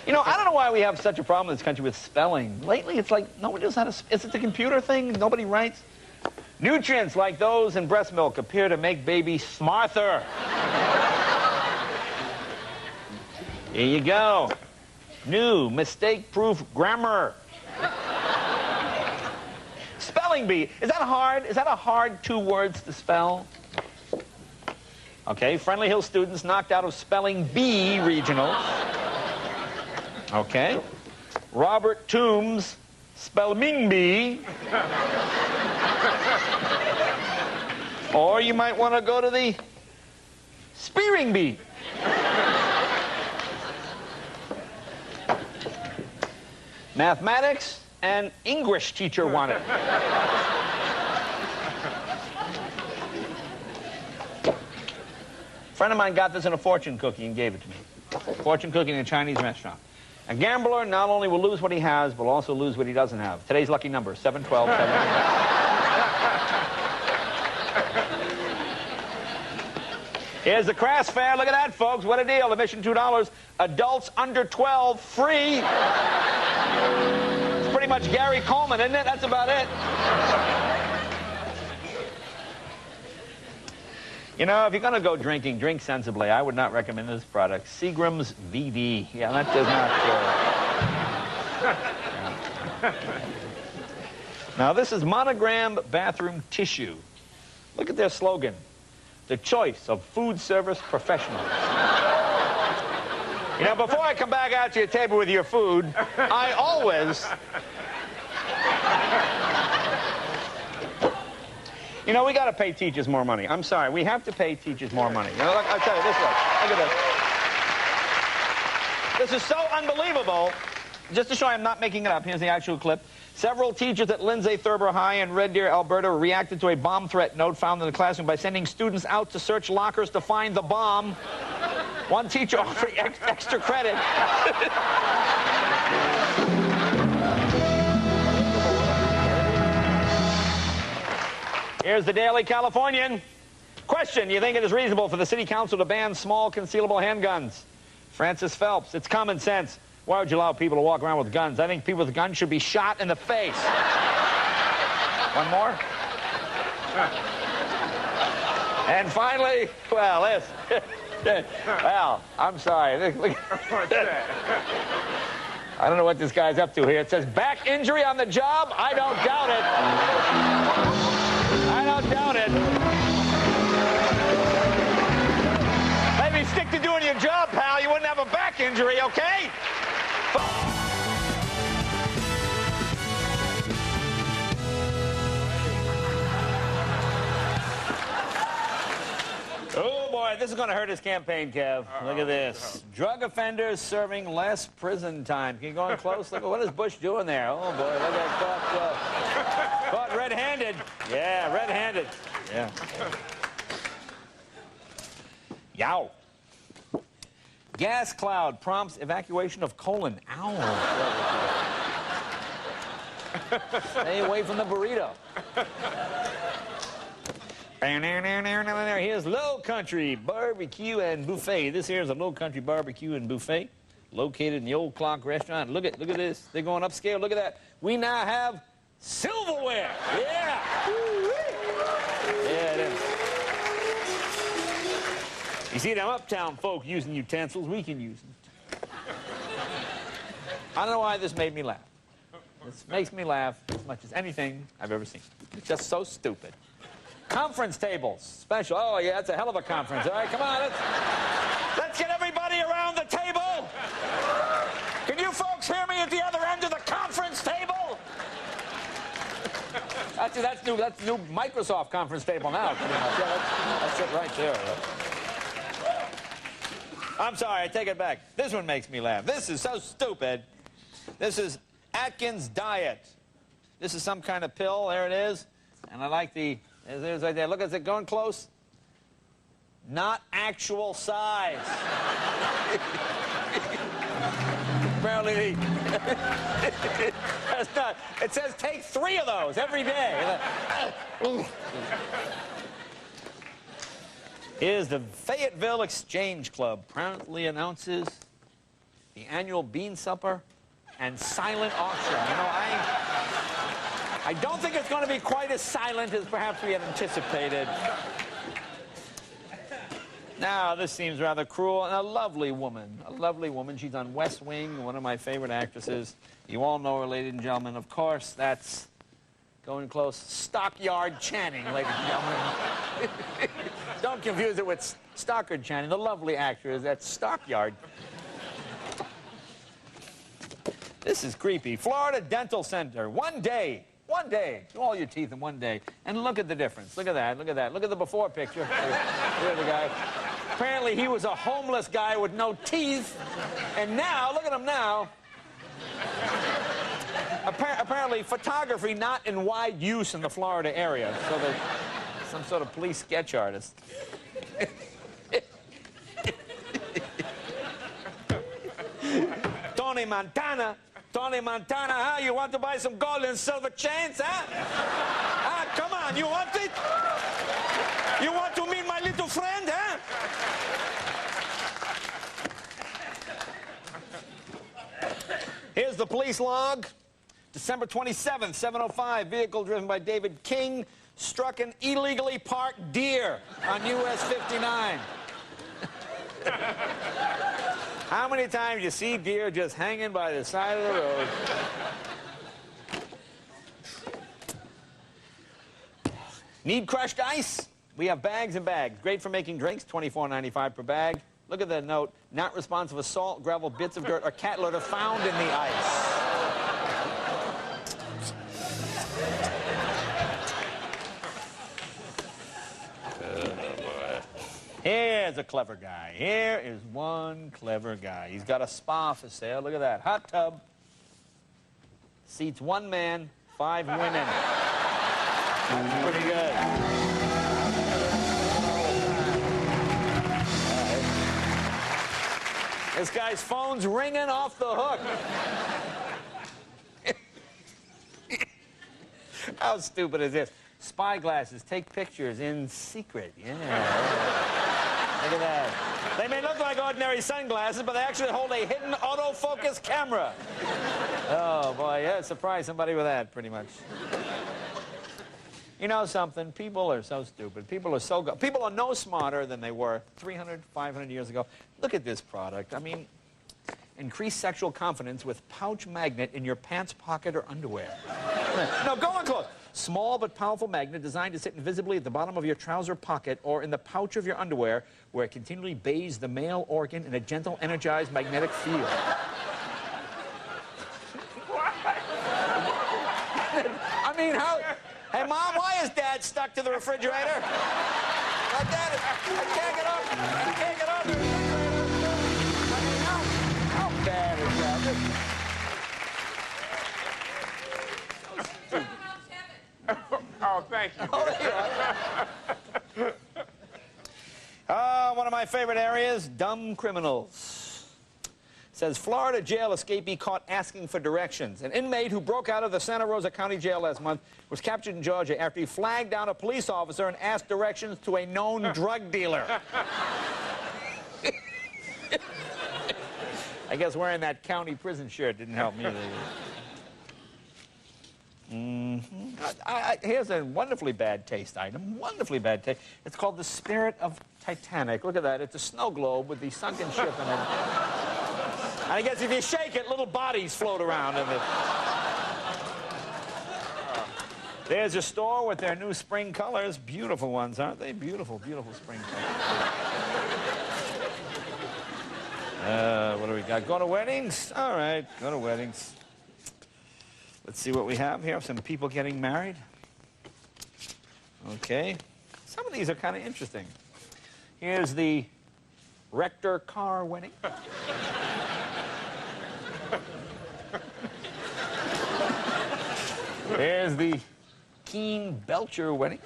You know, I don't know why we have such a problem in this country with spelling. Lately, it's like nobody knows how to... Is it the computer thing? Nobody writes? Nutrients like those in breast milk appear to make babies smarter. Here you go. New mistake-proof grammar. Spelling bee. Is that hard? Is that a hard 2 words to spell? Okay, Friendly Hill students knocked out of spelling bee regionals. Okay. Robert Toombs, spelling bee. Or you might want to go to the spearing bee. Mathematics and English teacher wanted. A friend of mine got this in a fortune cookie and gave it to me. Fortune cookie in a Chinese restaurant. A gambler not only will lose what he has, but will also lose what he doesn't have. Today's lucky number, 712. Here's the crass fare. Look at that, folks. What a deal. Admission $2. Adults under 12, free. It's pretty much Gary Coleman, isn't it? That's about it. You know, if you're going to go drinking, drink sensibly. I would not recommend this product. Seagram's VD. Yeah, that does not... Now, this is Monogram Bathroom Tissue. Look at their slogan. The choice of food service professionals. You know, before I come back out to your table with your food, I always... You know, we got to pay teachers more money. I'm sorry, we have to pay teachers more money. You know, look, I'll tell you this way. Look at this. This is so unbelievable. Just to show I'm not making it up, here's the actual clip. Several teachers at Lindsay Thurber High in Red Deer, Alberta, reacted to a bomb threat note found in the classroom by sending students out to search lockers to find the bomb. One teacher offered extra credit. Here's the Daily Californian. Question, you think it is reasonable for the city council to ban small concealable handguns? Francis Phelps, it's common sense. Why would you allow people to walk around with guns? I think people with guns should be shot in the face. One more? And finally, well, well, I'm sorry. I don't know what this guy's up to here. It says back injury on the job? I don't doubt it. I don't doubt it. Maybe stick to doing your job, pal. You wouldn't have a back injury, okay? Oh, boy, this is going to hurt his campaign, Kev. Look at this. Drug offenders serving less prison time. Can you go in close? Look at what is Bush doing there? Oh, boy, look at caught red-handed. Yeah, red-handed. Yeah. Yow. Gas cloud prompts evacuation of colon. Ow. Stay away from the burrito. Here's Low Country Barbecue and Buffet. This here is a Low Country Barbecue and Buffet located in the Old Clock Restaurant. Look at this. They're going upscale. Look at that. We now have silverware. Yeah. Yeah, it is. You see them uptown folk using utensils. We can use them. I don't know why this made me laugh. This makes me laugh as much as anything I've ever seen. It's just so stupid. Conference tables, special. Oh, yeah, that's a hell of a conference. All right, come on, let's get everybody around the table. Can you folks hear me at the other end of the conference table? Actually, that's new Microsoft conference table now. Yeah, that's it right there. I'm sorry, I take it back. This one makes me laugh. This is so stupid. This is Atkins Diet. This is some kind of pill. There it is. And I like the... There's right there. Look, is it going close? Not actual size. Apparently, that's not. It says take 3 of those every day. Here's the Fayetteville Exchange Club proudly announces the annual bean supper and silent auction. You know, I don't think it's going to be quite as silent as perhaps we had anticipated. Now, this seems rather cruel. And a lovely woman. She's on West Wing, one of my favorite actresses. You all know her, ladies and gentlemen. Of course, that's going close. Stockyard Channing, ladies and gentlemen. Don't confuse it with Stockard Channing, the lovely actress. That's Stockyard. This is creepy. Florida Dental Center. One day. Do all your teeth in one day. And look at the difference. Look at that. Look at the before picture. Here's the guy. Apparently, he was a homeless guy with no teeth. And now, look at him now. Apparently, photography not in wide use in the Florida area. So there's some sort of police sketch artist. Tony Montana, huh? You want to buy some gold and silver chains, huh? Ah, come on, you want it? You want to meet my little friend, huh? Here's the police log. December 27th, 7:05, vehicle driven by David King struck an illegally parked deer on US 59. How many times you see deer just hanging by the side of the road? Need crushed ice? We have bags and bags. Great for making drinks, $24.95 per bag. Look at the note. Not responsive of salt, gravel, bits of dirt, or cat litter found in the ice. Here's a clever guy. Here is one clever guy. He's got a spa for sale. Look at that. Hot tub. Seats 1 man, 5 women. Pretty good. This guy's phone's ringing off the hook. How stupid is this? Spy glasses take pictures in secret. Yeah. Look at that. They may look like ordinary sunglasses, but they actually hold a hidden autofocus camera. Oh, boy, yeah, surprise somebody with that, pretty much. You know something? People are so stupid. People are no smarter than they were 300, 500 years ago. Look at this product. I mean, increase sexual confidence with pouch magnet in your pants pocket or underwear. No, go on close. Small but powerful magnet designed to sit invisibly at the bottom of your trouser pocket or in the pouch of your underwear, where it continually bathes the male organ in a gentle, energized magnetic field. I mean, how... Hey, Mom, why is Dad stuck to the refrigerator? Like that, I can't get up. I can't get up the refrigerator. I mean, how bad is that? Oh, thank you. One of my favorite areas, dumb criminals. Says Florida jail escapee caught asking for directions. An inmate who broke out of the Santa Rosa County Jail last month was captured in Georgia after he flagged down a police officer and asked directions to a known drug dealer. I guess wearing that county prison shirt didn't help me either. Here's a wonderfully bad taste item. Wonderfully bad taste. It's called the Spirit of Titanic. Look at that. It's a snow globe with the sunken ship in it. And I guess if you shake it, little bodies float around in it. There's a store with their new spring colors. Beautiful ones, aren't they? Beautiful, beautiful spring colors. What do we got? Go to weddings? All right, go to weddings. Let's see what we have here. Some people getting married. Okay. Some of these are kind of interesting. Here's the Rector Carr wedding. There's the Keen Belcher wedding.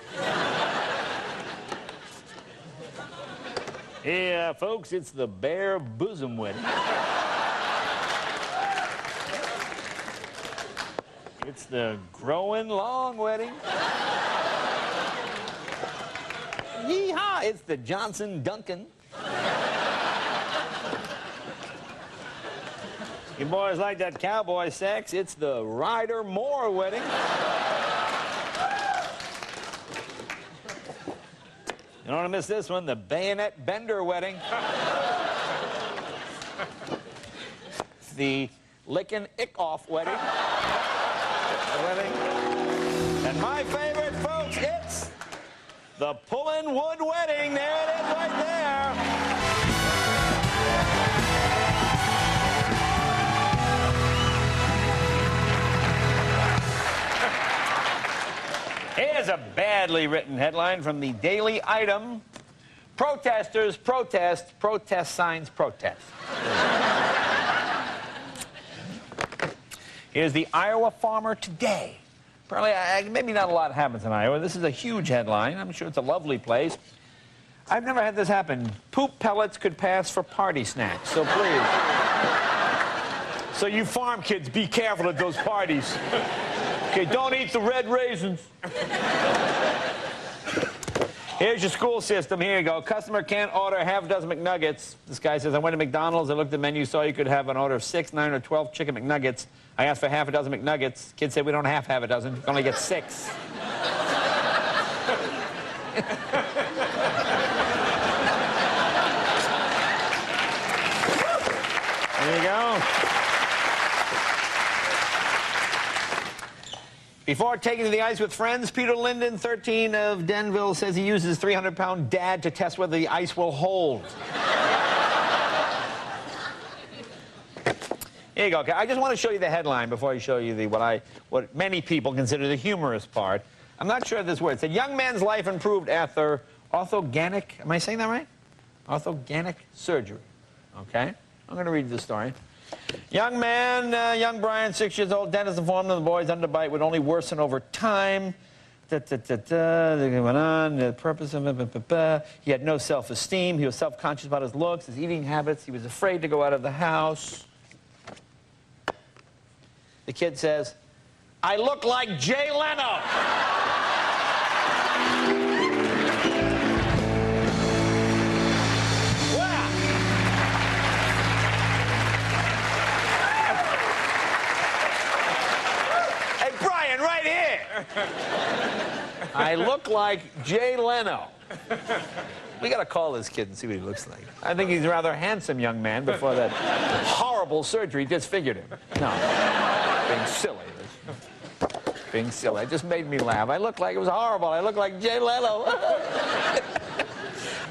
Yeah, folks, it's the Bare Bosom wedding. It's the Growing Long wedding. Yee-haw, it's the Johnson Duncan. You boys like that cowboy sex? It's the Ryder Moore wedding. You don't want to miss this one, the Bayonet Bender wedding. The Lickin' Ick-Off wedding. And my favorite, folks, it's the Pullin' Wood wedding. There it is right there. Here's a badly written headline from the Daily Item. Protesters protest, protest signs protest. Here's the Iowa Farmer Today. Apparently, maybe not a lot happens in Iowa. This is a huge headline. I'm sure it's a lovely place. I've never had this happen. Poop pellets could pass for party snacks, so please. So you farm kids, be careful at those parties. Okay, don't eat the red raisins. Here's your school system. Here you go. Customer can't order half a dozen McNuggets. This guy says, I went to McDonald's, I looked at the menu, saw you could have an order of 6, 9, or 12 chicken McNuggets. I asked for half a dozen McNuggets. Kids said, we don't have half a dozen. You can only get 6. There you go. Before taking to the ice with friends, Peter Linden, 13 of Denville, says he uses 300-pound dad to test whether the ice will hold. Here you go. Okay, I just want to show you the headline before I show you the what many people consider the humorous part. I'm not sure of this word. It said, young man's life improved after orthogenic, am I saying that right? Orthogenic surgery. Okay? I'm going to read the story. Young man, young Brian, 6 years old, dentist informed him the boy's underbite would only worsen over time. They went on, the purpose of it, he had no self-esteem. He was self-conscious about his looks, his eating habits. He was afraid to go out of the house. The kid says, I look like Jay Leno. I look like Jay Leno. We got to call this kid and see what he looks like. I think he's a rather handsome young man before that horrible surgery disfigured him. No, being silly. Being silly. It just made me laugh. I looked like, it was horrible. I looked like Jay Leno.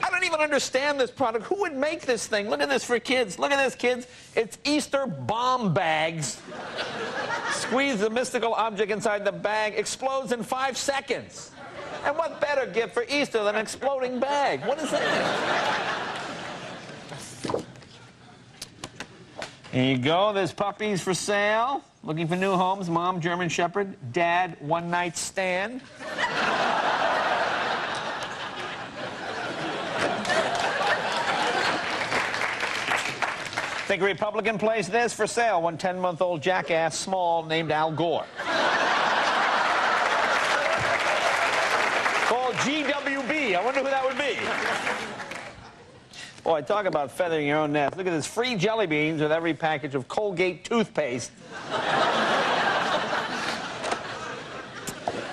I don't even understand this product. Who would make this thing? Look at this for kids. Look at this, kids. It's Easter bomb bags. Squeeze the mystical object inside the bag, explodes in 5 seconds. And what better gift for Easter than an exploding bag? What is that? Here you go. There's puppies for sale. Looking for new homes. Mom, German Shepherd. Dad, one-night stand. Think a Republican place this for sale. One 10-month-old jackass, small, named Al Gore. Called GWB. I wonder who that would be. Boy, talk about feathering your own nest. Look at this. Free jelly beans with every package of Colgate toothpaste.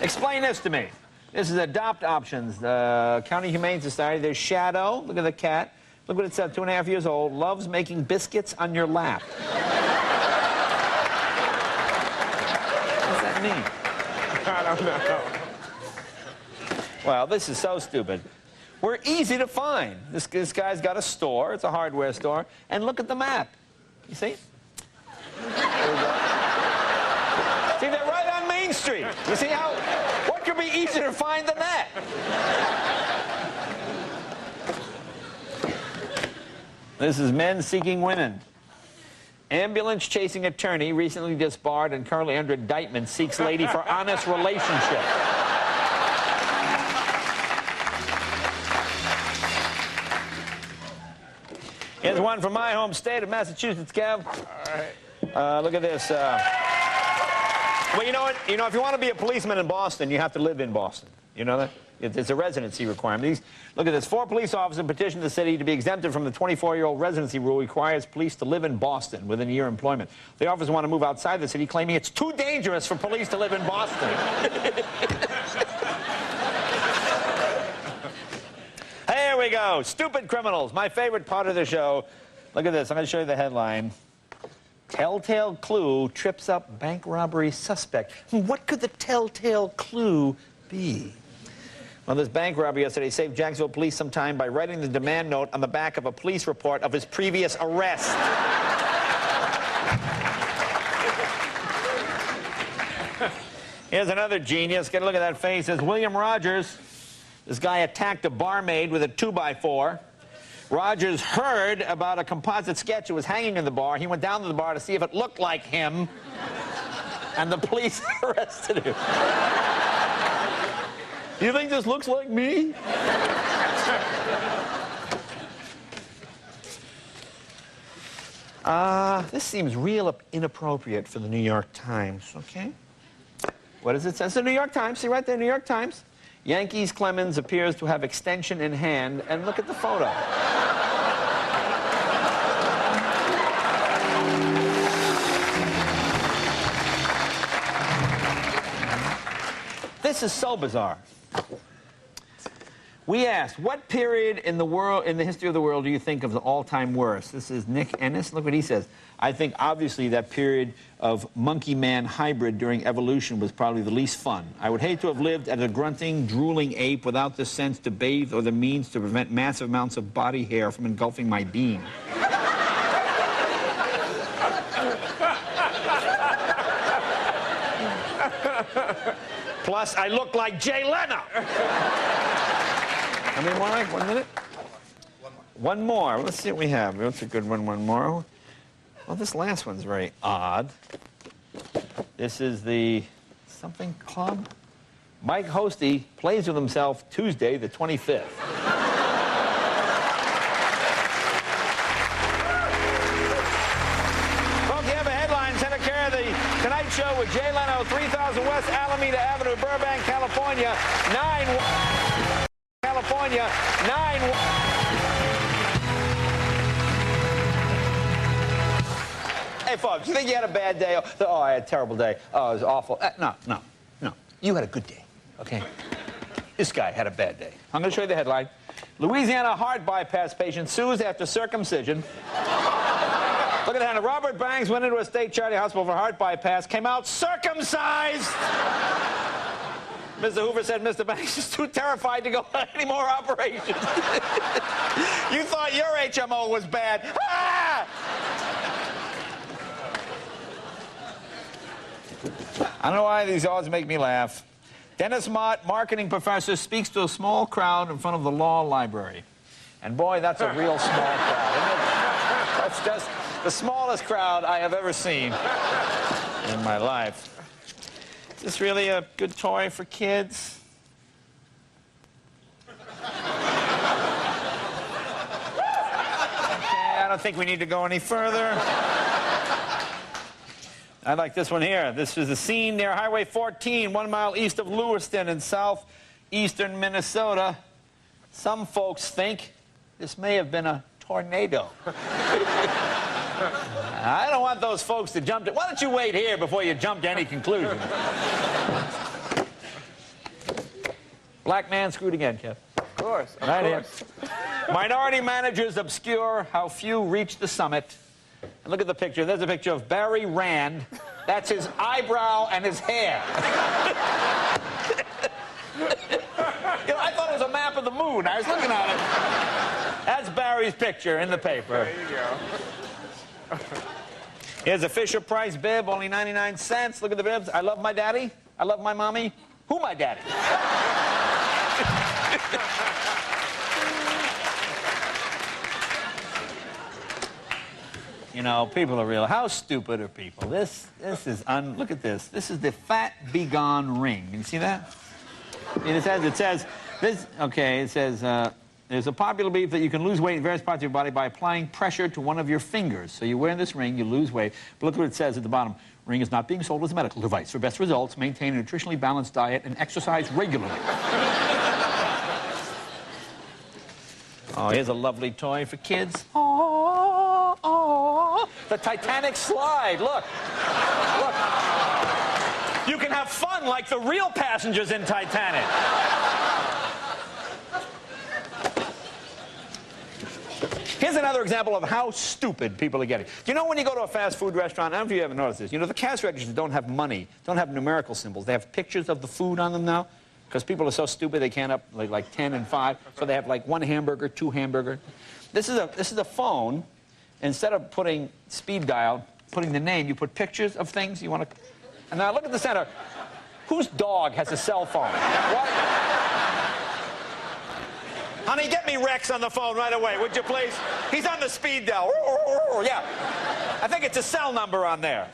Explain this to me. This is Adopt Options, the County Humane Society. There's Shadow. Look at the cat. Look what it said, 2.5 years old. Loves making biscuits on your lap. What does that mean? I don't know. Well, this is so stupid. We're easy to find. This guy's got a store. It's a hardware store. And look at the map. You see? There we go. See, they're right on Main Street. You see how? What could be easier to find than that? This is Men Seeking Women. Ambulance chasing attorney recently disbarred and currently under indictment seeks lady for honest relationship. Here's one from my home state of Massachusetts, Kev. All right. Look at this. Well, you know what? You know, if you want to be a policeman in Boston, you have to live in Boston. You know that? It's a residency requirement. Look at this. 4 police officers petitioned the city to be exempted from the 24-year-old residency rule requires police to live in Boston within a year of employment. The officers want to move outside the city, claiming it's too dangerous for police to live in Boston. Here we go. Stupid criminals. My favorite part of the show. Look at this. I'm going to show you the headline. Telltale clue trips up bank robbery suspect. What could the telltale clue be? Well, this bank robber yesterday saved Jacksonville police some time by writing the demand note on the back of a police report of his previous arrest. Here's another genius. Get a look at that face. It's William Rogers. This guy attacked a barmaid with a 2x4. Rogers heard about a composite sketch that was hanging in the bar. He went down to the bar to see if it looked like him, and the police arrested him. You think this looks like me? This seems real inappropriate for the New York Times, okay? What does it say? It's the New York Times. See right there, New York Times. Yankees Clemens appears to have extension in hand, and look at the photo. This is so bizarre. We asked, what period in the history of the world do you think of the all-time worst? This is Nick Ennis. Look what he says. I think, obviously, that period of monkey-man hybrid during evolution was probably the least fun. I would hate to have lived as a grunting, drooling ape without the sense to bathe or the means to prevent massive amounts of body hair from engulfing my being. Plus, I look like Jay Leno. How many more, Mike? 1 minute? One more. Let's see what we have. What's a good one? One more. Well, this last one's very odd. This is the something club. Mike Hosty plays with himself Tuesday, the 25th. Folks, you have a headline. Send a care of the Tonight Show with Jay Leno, 3000 West Alameda Avenue, Burbank, California. California. Hey, folks, you think you had a bad day? Oh, I had a terrible day. Oh, it was awful. No. You had a good day, okay? This guy had a bad day. I'm going to show you the headline. Louisiana heart bypass patient sues after circumcision. Look at that. Robert Banks went into a state charity hospital for heart bypass, came out circumcised. Mr. Hoover said Mr. Banks is too terrified to go on any more operations. You thought your HMO was bad. Ah! I don't know why these always make me laugh. Dennis Mott, marketing professor, speaks to a small crowd in front of the law library. And boy, that's a real small crowd, isn't it? That's just the smallest crowd I have ever seen in my life. Is this really a good toy for kids? Okay, I don't think we need to go any further. I like this one here. This is a scene near Highway 14, 1 mile east of Lewiston in southeastern Minnesota. Some folks think this may have been a tornado. I don't want those folks to jump to... Why don't you wait here before you jump to any conclusion? Black man screwed again, Kev. Of course, of course. Here. Minority managers obscure how few reach the summit. And look at the picture. There's a picture of Barry Rand. That's his eyebrow and his hair. You know, I thought it was a map of the moon. I was looking at it. That's Barry's picture in the paper. There you go. Here's a Fisher-Price bib, only 99 cents. Look at the bibs. I love my daddy. I love my mommy. Who my daddy? You know, people are real. How stupid are people? This is look at this. This is the Fat Begone ring. You see that? And it says this. Okay, it says there's a popular belief that you can lose weight in various parts of your body by applying pressure to one of your fingers. So you wear this ring, you lose weight. But look what it says at the bottom. Ring is not being sold as a medical device. For best results, maintain a nutritionally balanced diet and exercise regularly. Oh, here's a lovely toy for kids. Oh, oh, the Titanic slide. Look. Look. You can have fun like the real passengers in Titanic. Here's another example of how stupid people are getting. Do you know when you go to a fast food restaurant, I don't know if you ever noticed this, you know, the cash registers don't have money, don't have numerical symbols. They have pictures of the food on them now, because people are so stupid they can't up like 10 and 5, so they have like 1 hamburger, 2 hamburger. This is a phone. Instead of putting speed dial, putting the name, you put pictures of things you want to... And now look at the center. Whose dog has a cell phone? What? Honey, get me Rex on the phone right away, would you please? He's on the speed dial. Yeah. I think it's a cell number on there.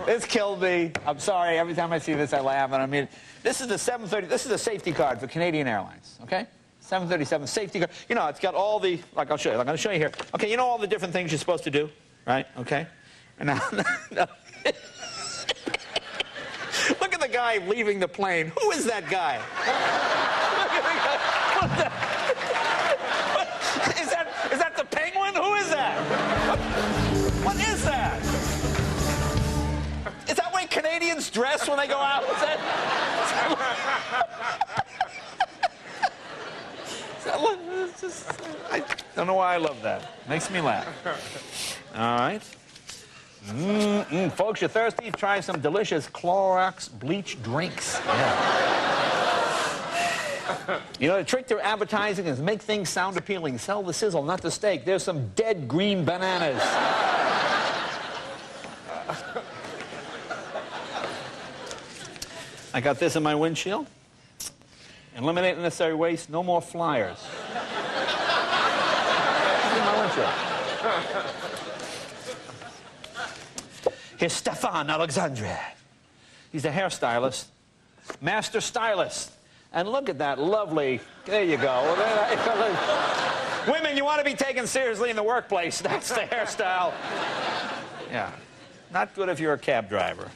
This killed me. I'm sorry. Every time I see this, I laugh. And I mean, this is the 730. This is a safety card for Canadian Airlines. Okay, 737 safety card. You know, it's got all the. Like I'll show you. I'm going to show you here. Okay, you know all the different things you're supposed to do, right? Okay. And now, look at the guy leaving the plane. Who is that guy? Look at the guy. Is that the penguin? Who is that? What is that? Is that way Canadians dress when they go out? Is that I don't know why I love that. Makes me laugh. All right. Folks, you're thirsty? Try some delicious Clorox bleach drinks. Yeah. You know, the trick to advertising is make things sound appealing. Sell the sizzle, not the steak. There's some dead green bananas. I got this in my windshield. Eliminate unnecessary waste. No more flyers. In my windshield. Here's Stefan Alexandre. He's a hairstylist, master stylist. And look at that lovely, there you go. Women, you want to be taken seriously in the workplace. That's the hairstyle. Yeah. Not good if you're a cab driver.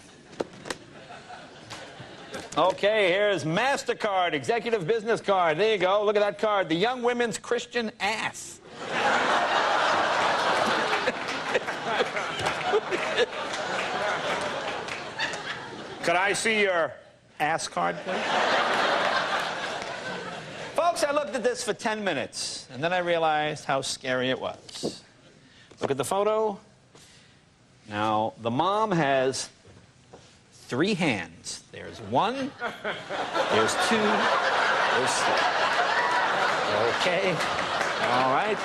Okay, here's MasterCard, executive business card. There you go. Look at that card. The Young Women's Christian Ass. Could I see your ass card, please? Folks, I looked at this for 10 minutes, and then I realized how scary it was. Look at the photo. Now, the mom has 3 hands. There's 1, there's 2, there's 3. Okay, all right.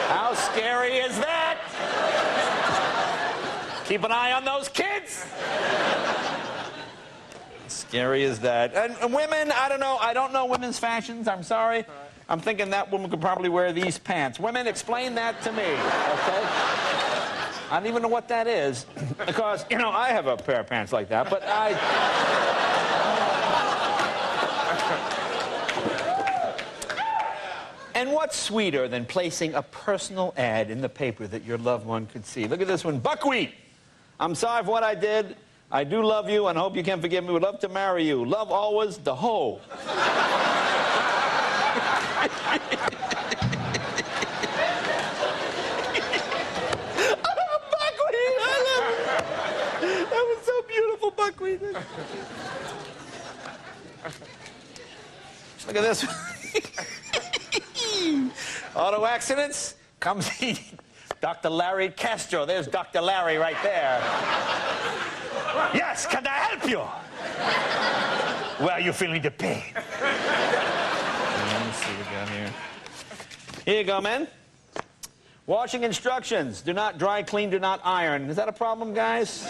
How scary is that? Keep an eye on those kids. Scary as that. And women, I don't know. I don't know women's fashions. I'm sorry. I'm thinking that woman could probably wear these pants. Women, explain that to me, okay? I don't even know what that is. Because, you know, I have a pair of pants like that, but And what's sweeter than placing a personal ad in the paper that your loved one could see? Look at this one. Buckwheat. I'm sorry for what I did. I do love you and hope you can forgive me. Would love to marry you. Love always, the hoe. Buckwheat. I love it. That was so beautiful, Buckwheat. Look at this. Auto accidents? Come see Dr. Larry Castro. There's Dr. Larry right there. Yes, can I help you? Where are you feeling the pain? Let me see what we got here. Here you go, man. Washing instructions. Do not dry clean, do not iron. Is that a problem, guys?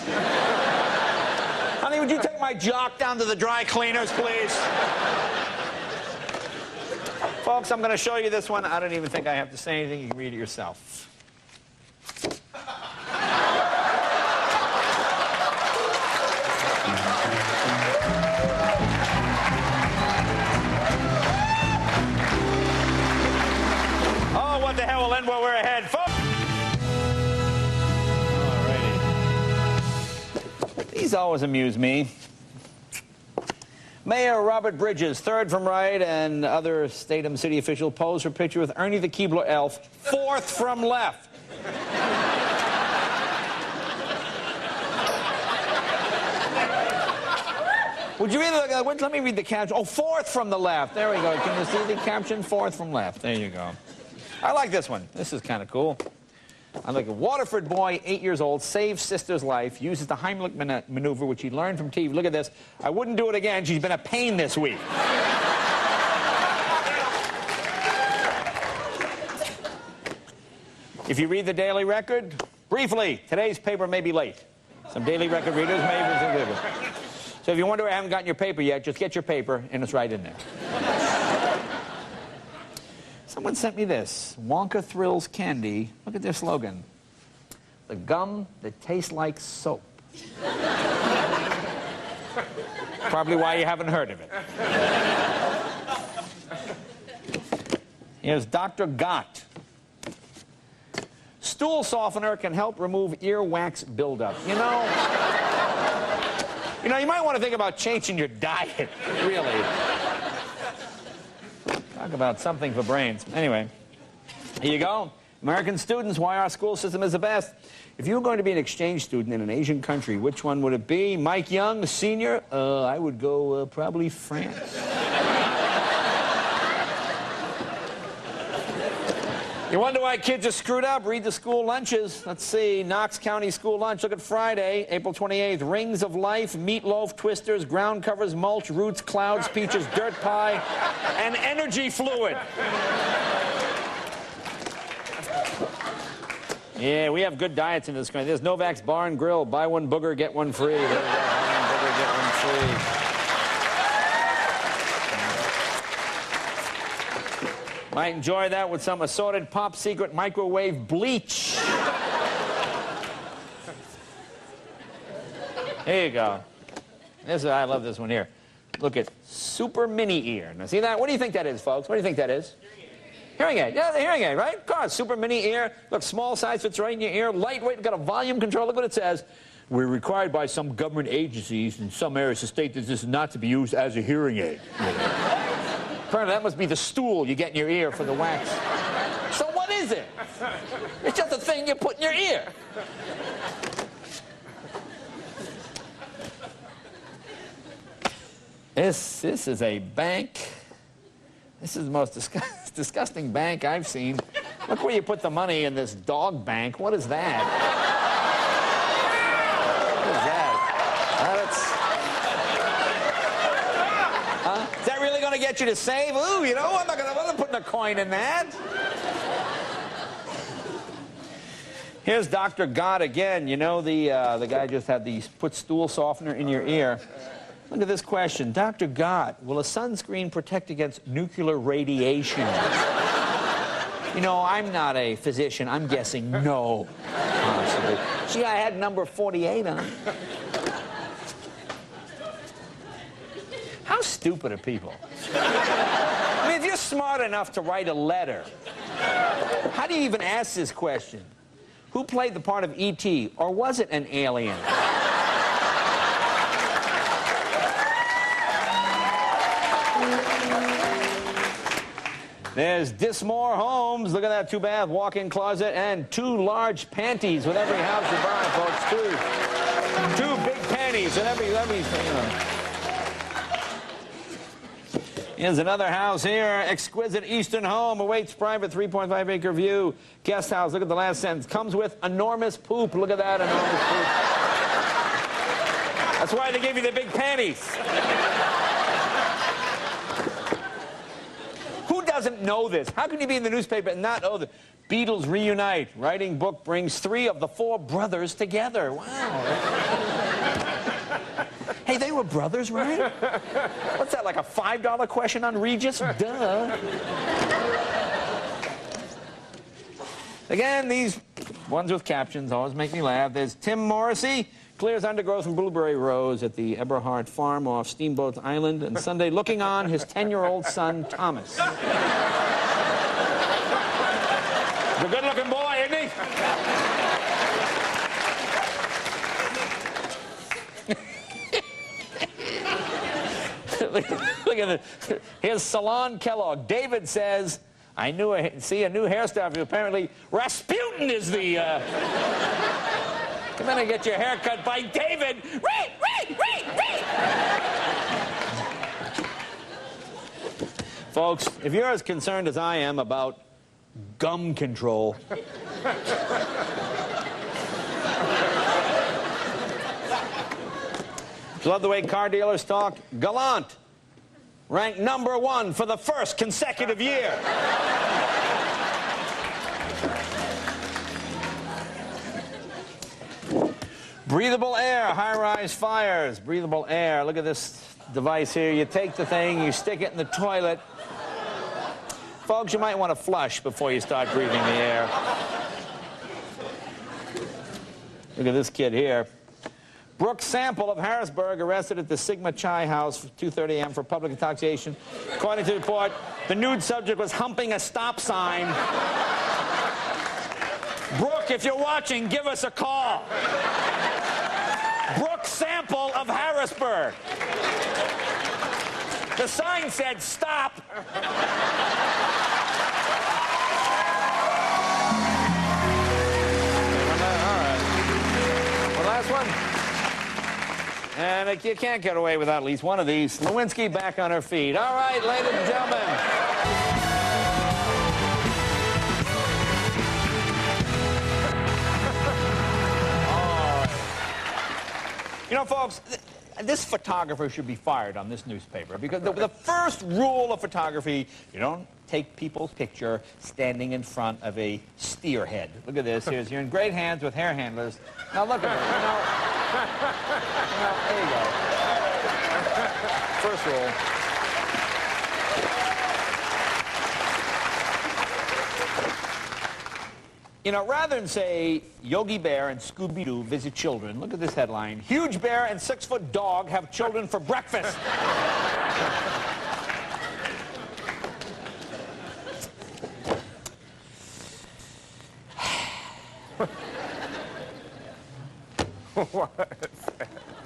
Honey, would you take my jock down to the dry cleaners, please? Folks, I'm going to show you this one. I don't even think I have to say anything. You can read it yourself. Oh, what the hell will end while we're ahead, folks? All righty. These always amuse me. Mayor Robert Bridges, 3rd from right, and other Statham city official pose for picture with Ernie the Keebler elf, 4th from left. Would you read it? Let me read the caption. Oh, 4th from the left. There we go. Can you see the caption? 4th from left. There you go. I like this one. This is kind of cool. I like a Waterford boy, 8 years old, saves sister's life, uses the Heimlich maneuver, which he learned from TV. Look at this. I wouldn't do it again. She's been a pain this week. If you read the Daily Record, briefly, today's paper may be late. Some Daily Record readers may be. So if you wonder why I haven't gotten your paper yet, just get your paper, and it's right in there. Someone sent me this. Wonka Thrills Candy. Look at their slogan. The gum that tastes like soap. Probably why you haven't heard of it. Here's Dr. Gott. Stool softener can help remove earwax buildup. You know, you might want to think about changing your diet, really. Talk about something for brains. Anyway, here you go. American students, why our school system is the best. If you were going to be an exchange student in an Asian country, which one would it be? Mike Young, senior? I would go probably France. You wonder why kids are screwed up? Read the school lunches. Let's see. Knox County school lunch. Look at Friday, April 28th. Rings of life, meatloaf, twisters, ground covers, mulch, roots, clouds, peaches, dirt pie, and energy fluid. Yeah, we have good diets in this country. There's Novak's Bar and Grill. Buy one booger, get one free. There we go. Buy one booger, get one free. Might enjoy that with some assorted Pop Secret microwave bleach. Here you go. I love this one here. Look at Super Mini Ear. Now see that? What do you think that is, folks? What do you think that is? Hearing aid. Yeah, the hearing aid, right? Of course, Super Mini Ear. Look, small size, fits right in your ear. Lightweight, got a volume control. Look what it says. We're required by some government agencies in some areas to state that this is not to be used as a hearing aid. Apparently, that must be the stool you get in your ear for the wax. So what is is it? It's just a thing you put in your ear. This is a bank. This is the most disgusting bank I've seen. Look where you put the money in this dog bank. What is that? What is that? Is that really going to get you to save? Ooh, you know, I'm not putting a coin in that. Here's Dr. God again. You know, the guy just had the put stool softener in your ear. Look at this question. Dr. God, will a sunscreen protect against nuclear radiation? You know, I'm not a physician. I'm guessing no. Possibly. See, I had number 48 on. How stupid are people? I mean, if you're smart enough to write a letter, how do you even ask this question? Who played the part of E.T., or was it an alien? There's Dismore Homes. Look at that two-bath, walk-in closet, and 2 large panties with every house you buy, folks. Two big panties with every you know. Here's another house here. Exquisite Eastern home awaits private 3.5-acre view. Guest house. Look at the last sentence. Comes with enormous poop. Look at that, enormous poop. That's why they gave you the big panties. Who doesn't know this? How can you be in the newspaper and not know the Beatles reunite? Writing book brings 3 of the 4 brothers together. Wow. Hey, they were brothers, right? What's that, like a $5 question on Regis? Duh. Again, these ones with captions always make me laugh. There's Tim Morrissey, clears undergrowth from blueberry rows at the Eberhard Farm off Steamboat Island, and Sunday looking on his 10-year-old son, Thomas. He's a good-looking boy, isn't he? Look at it. Here's Salon Kellogg. David says, I knew a new hairstyle for you. Apparently, Rasputin is the... Come in and get your hair cut by David. Folks, if you're as concerned as I am about gum control... Love the way car dealers talk. Galant, ranked #1 for the 1st consecutive year. Breathable air, high-rise fires. Breathable air. Look at this device here. You take the thing, you stick it in the toilet. Folks, you might want to flush before you start breathing the air. Look at this kid here. Brooke Sample of Harrisburg arrested at the Sigma Chai House at 2:30 a.m. for public intoxication. According to the report, the nude subject was humping a stop sign. Brooke, if you're watching, give us a call. Brooke Sample of Harrisburg. The sign said, stop. Last one. And you can't get away without at least one of these. Lewinsky back on her feet. All right, ladies and gentlemen. All right. You know, folks, this photographer should be fired on this newspaper because the first rule of photography, you don't take people's picture standing in front of a steer head. Look at this. You're in great hands with hair handlers. Now look at it. There you go. First rule. You know, rather than say Yogi Bear and Scooby-Doo visit children, look at this headline. Huge bear and 6-foot dog have children for breakfast.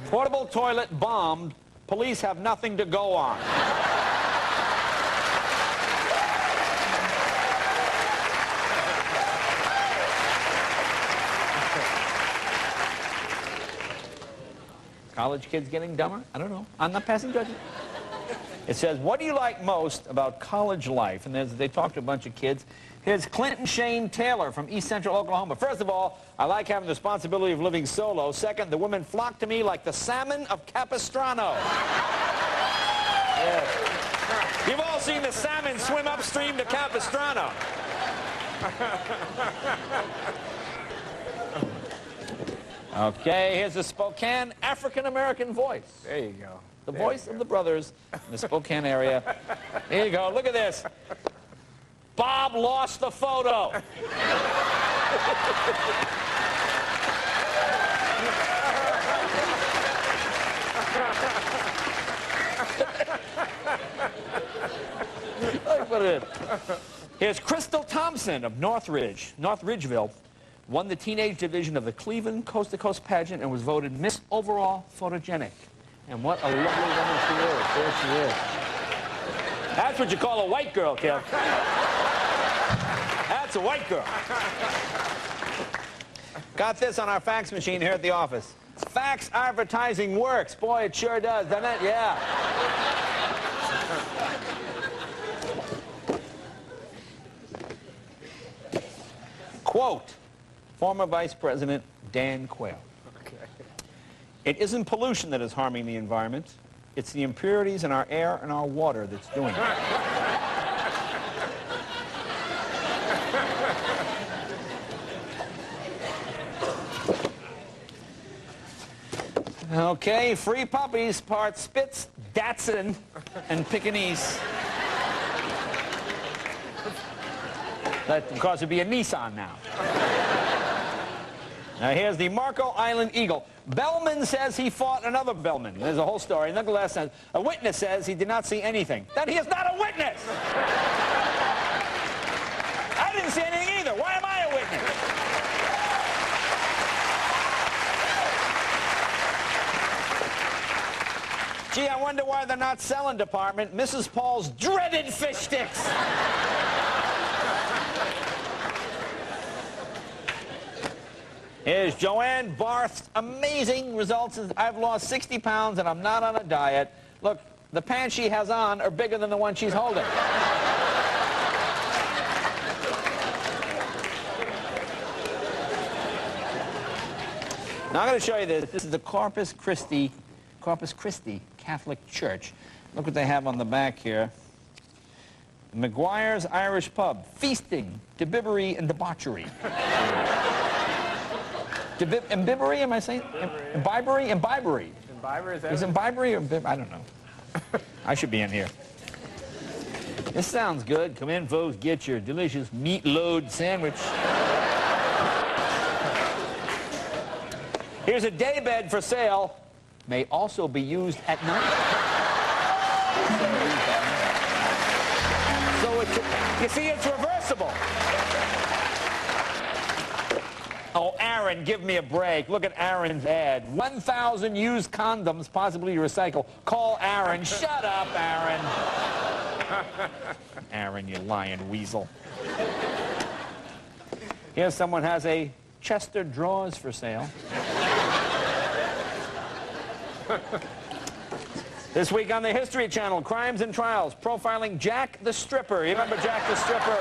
Portable toilet bombed. Police have nothing to go on. college kids getting dumber? I don't know. I'm not passing judgment. It says, what do you like most about college life? And they talk to a bunch of kids. Here's Clinton Shane Taylor from East Central Oklahoma. First of all, I like having the responsibility of living solo. Second, the women flock to me like the salmon of Capistrano. Yes. You've all seen the salmon swim upstream to Capistrano. Okay, here's the Spokane African-American voice. There you go. The voice of the brothers in the Spokane area. Here you go. Look at this. Bob lost the photo. Put it in. Here's Crystal Thompson of North Ridgeville. Won the teenage division of the Cleveland Coast to Coast pageant and was voted Miss Overall Photogenic. And what a lovely woman she is. There she is. That's what you call a white girl, Kev. That's a white girl. Got this on our fax machine here at the office. Fax advertising works. Boy, it sure does, doesn't it? Yeah. Quote, former Vice President Dan Quayle. Okay. It isn't pollution that is harming the environment. It's the impurities in our air and our water that's doing it. Okay, free puppies, part Spitz, Dachshund, and Pekingese. That, of course, would be a Nissan now. Now, here's the Marco Island Eagle. Bellman says he fought another Bellman. There's a whole story. Nonetheless, a witness says he did not see anything. Then he is not a witness! I didn't see anything either. Why am I a witness? Gee, I wonder why they're not selling department Mrs. Paul's dreaded fish sticks. Here's Joanne Barth's amazing results. I've lost 60 pounds and I'm not on a diet. Look, the pants she has on are bigger than the one she's holding. Now I'm going to show you this. This is the Corpus Christi Catholic Church. Look what they have on the back here. McGuire's Irish Pub. Feasting, debauchery, and debauchery. Imbibery, am I saying? Imbibery? Imbibery. Imbiber, is that Is imbibery or I don't know. I should be in here. This sounds good. Come in, folks. Get your delicious meat-load sandwich. Here's a daybed for sale. May also be used at night. So it's, you see, it's reversible. Oh, Aaron, give me a break. Look at Aaron's ad. 1,000 used condoms, possibly to recycle. Call Aaron. Shut up, Aaron. Aaron, you lying weasel. Here someone has a Chester drawers for sale. This week on the History Channel, Crimes and Trials, profiling Jack the Stripper. You remember Jack the Stripper?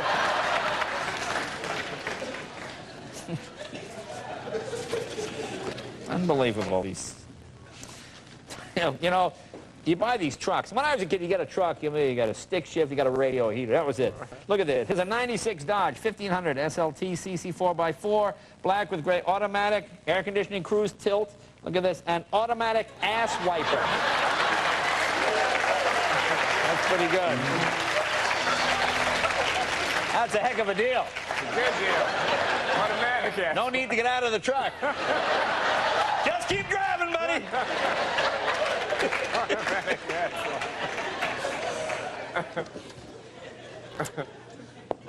Unbelievable. These, you know, you buy these trucks. When I was a kid, you get a truck, you got a stick shift, you got a radio heater. That was it. Look at this. Here's a 96 Dodge 1500 SLT CC 4x4, black with gray, automatic, air conditioning, cruise, tilt. Look at this, an automatic ass wiper. That's pretty good. That's a heck of a deal. Good deal. Automatic, yeah. No need to get out of the truck. Just keep driving, buddy. Automatic, yeah.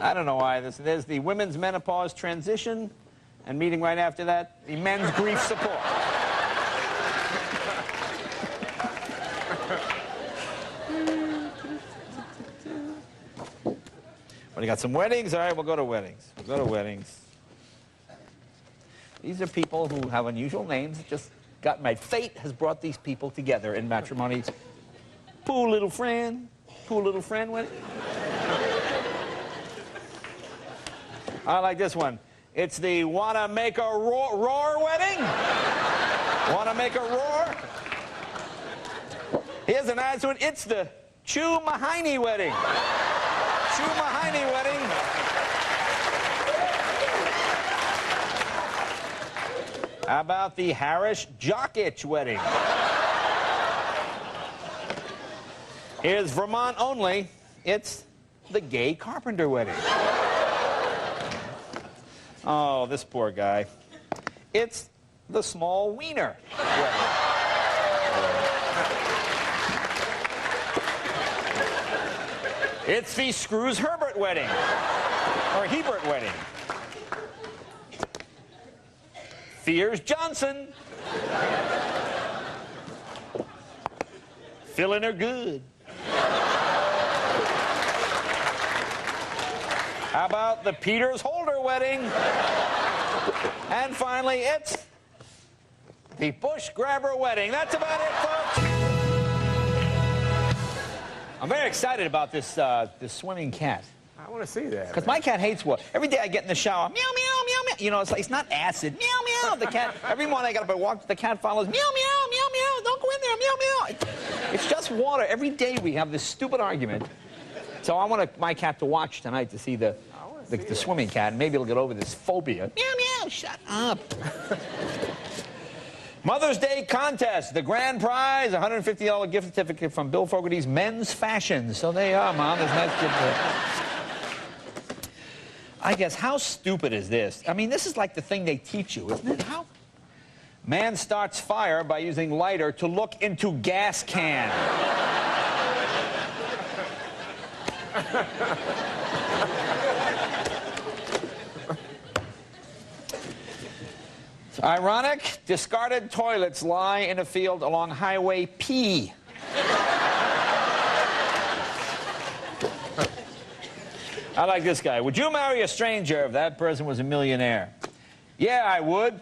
I don't know why this. There's the women's menopause transition, and meeting right after that, the men's grief support. Well, you got some weddings? All right, we'll go to weddings. We'll go to weddings. These are people who have unusual names. Just my fate has brought these people together in matrimony. Poor little friend wedding. I like this one. It's the wanna make a roar wedding. Wanna make a roar? Here's an answer to it. It's the Chew Mahoney wedding. Chew Mahoney wedding. How about the Harish Jockitch wedding? Here's Vermont only. It's the Gay Carpenter wedding. Oh, this poor guy. It's the Small Wiener wedding. It's the Screws Herbert wedding. Or Hebert wedding. Fears Johnson. Feeling her good. How about the Peters Holder wedding? And finally, it's the Bush Grabber wedding. That's about it, folks. I'm very excited about this swimming cat. I want to see that. Because my cat hates water. Every day I get in the shower, meow, meow, meow, meow. You know, it's like, it's not acid. Meow, meow. The cat, every morning I got up and walk, the cat follows, meow, meow, meow, meow. Don't go in there, meow, meow. It's just water. Every day we have this stupid argument. So I want my cat to watch tonight to see the swimming cat, and maybe it'll get over this phobia. Meow, meow, shut up. Mother's Day contest. The grand prize, $150 gift certificate from Bill Fogarty's Men's Fashion. So there you are, Mom. There's a nice gift there. I guess, how stupid is this? I mean, this is like the thing they teach you, isn't it? How? Man starts fire by using lighter to look into gas can. It's ironic. Discarded toilets lie in a field along Highway P. I like this guy. Would you marry a stranger if that person was a millionaire? Yeah, I would.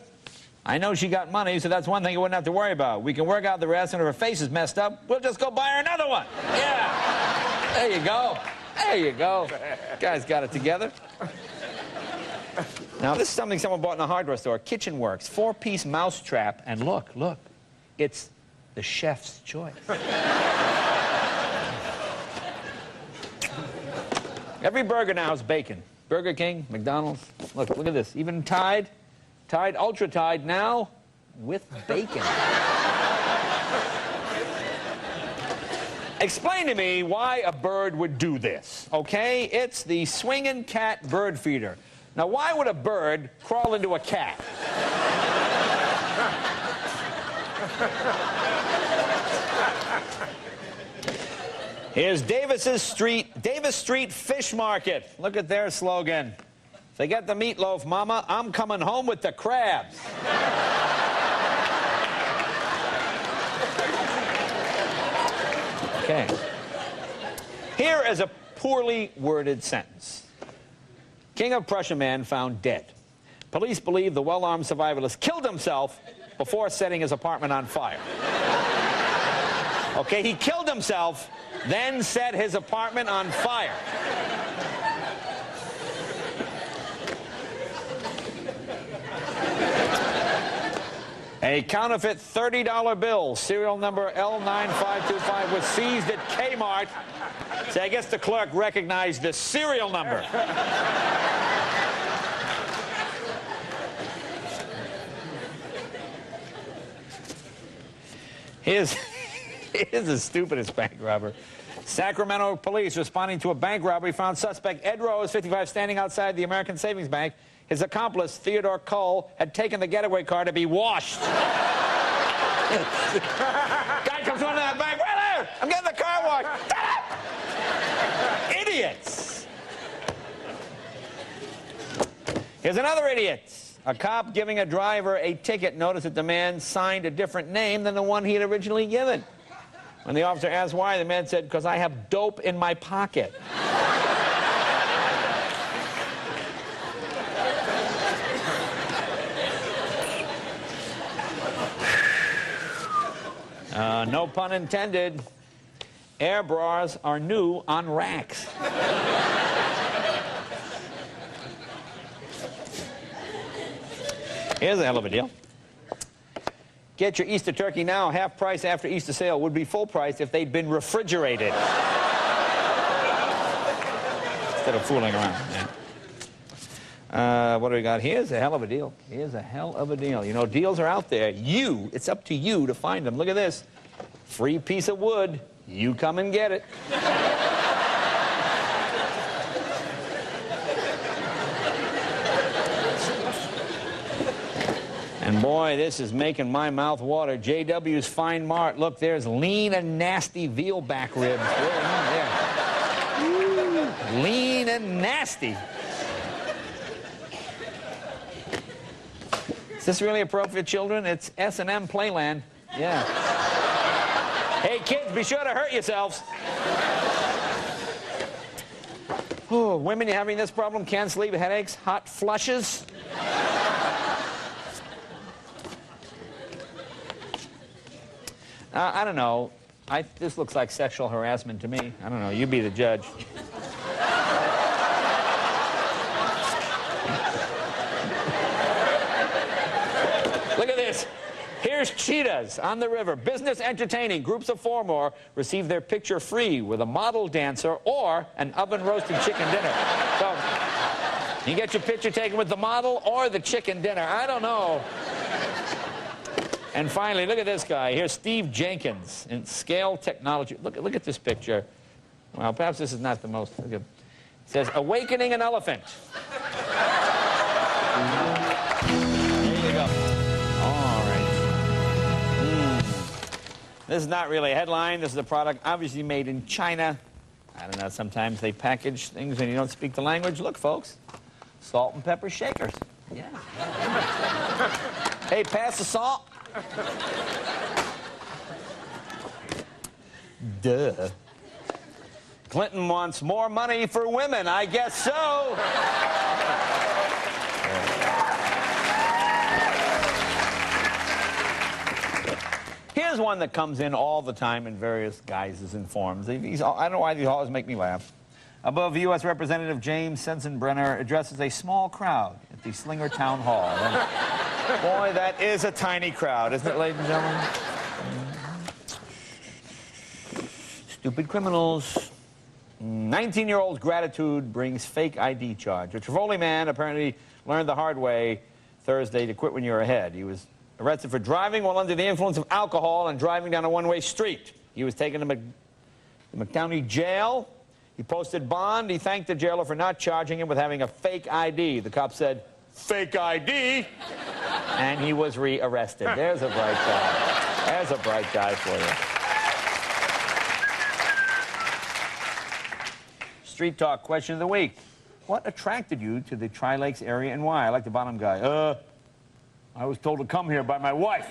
I know she got money, so that's one thing you wouldn't have to worry about. We can work out the rest, and if her face is messed up, we'll just go buy her another one. Yeah. There you go. There you go. Guy's got it together. Now, this is something someone bought in a hardware store. Kitchen Works, 4-piece mouse trap, and look, it's the chef's choice. Every burger now is bacon. Burger King, McDonald's. Look at this. Even Tide, Ultra Tide now with bacon. Explain to me why a bird would do this, okay? It's the swinging cat bird feeder. Now, why would a bird crawl into a cat? Here's Davis Street Fish Market. Look at their slogan. They got the meatloaf, Mama. I'm coming home with the crabs. Okay. Here is a poorly worded sentence. King of Prussia man found dead. Police believe the well-armed survivalist killed himself before setting his apartment on fire. Okay, he killed himself, then set his apartment on fire. A counterfeit $30 bill, serial number L9525, was seized at Kmart. So I guess the clerk recognized the serial number. Here's the stupidest bank robber. Sacramento police responding to a bank robbery found suspect Ed Rose, 55, standing outside the American Savings Bank. His accomplice, Theodore Cole, had taken the getaway car to be washed. Guy comes running out of the bank. Right there! I'm getting the car washed. Idiots! Here's another idiot. A cop giving a driver a ticket noticed that the man signed a different name than the one he had originally given. When the officer asked why, the man said, "Because I have dope in my pocket." No pun intended. Air bras are new on racks. Here's a hell of a deal. Get your Easter turkey now. Half price after Easter sale. Would be full price if they'd been refrigerated. Instead of fooling around. Yeah. What do we got? Here's a hell of a deal. Here's a hell of a deal. You know, deals are out there. It's up to you to find them. Look at this. Free piece of wood. You come and get it. And boy, this is making my mouth water. JW's Fine Mart. Look, there's lean and nasty veal back ribs. There. Ooh, lean and nasty. Is this really appropriate, children? It's S&M Playland. Yeah. Hey, kids, be sure to hurt yourselves. Oh, women, you having this problem? Can't sleep, headaches, hot flushes? I don't know. This looks like sexual harassment to me. I don't know. You be the judge. Look at this. Here's cheetahs on the river. Business entertaining. Groups of 4 more receive their picture free with a model dancer or an oven-roasted chicken dinner. So you get your picture taken with the model or the chicken dinner. I don't know. And finally, look at this guy. Here's Steve Jenkins in Scale Technology. Look at this picture. Well, perhaps this is not the most. Look at, it says, Awakening an Elephant. There you go. All right. This is not really a headline. This is a product obviously made in China. I don't know, sometimes they package things when you don't speak the language. Look, folks, salt and pepper shakers. Yeah. Hey, pass the salt. Duh. Clinton wants more money for women. I guess so. Here's one that comes in all the time in various guises and forms. I don't know why these always make me laugh. Above, U.S. Representative James Sensenbrenner addresses a small crowd at the Slinger Town Hall. And boy, that is a tiny crowd, isn't it, ladies and gentlemen? Stupid criminals. 19-year-old's gratitude brings fake ID charge. A Trivoli man apparently learned the hard way Thursday to quit when you're ahead. He was arrested for driving while under the influence of alcohol and driving down a one-way street. He was taken to the McDowney jail. He posted bond. He thanked the jailer for not charging him with having a fake ID. The cop said, "Fake ID?" And he was re-arrested. There's a bright guy. There's a bright guy for you. Street Talk question of the week. What attracted you to the Tri-Lakes area and why? I like the bottom guy. I was told to come here by my wife.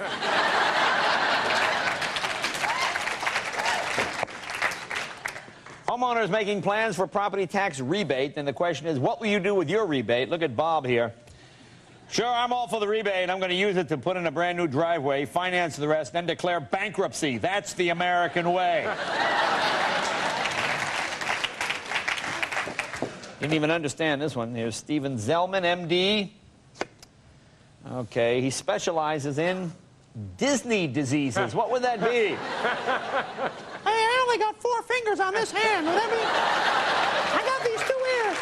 Homeowners making plans for property tax rebate, and the question is, what will you do with your rebate? Look at Bob here. Sure, I'm all for the rebate. I'm going to use it to put in a brand new driveway, finance the rest, then declare bankruptcy. That's the American way. Didn't even understand this one. Here's Stephen Zellman, MD. Okay, he specializes in Disney diseases. What would that be? I only got 4 fingers on this hand. Would that be? I got these 2 ears.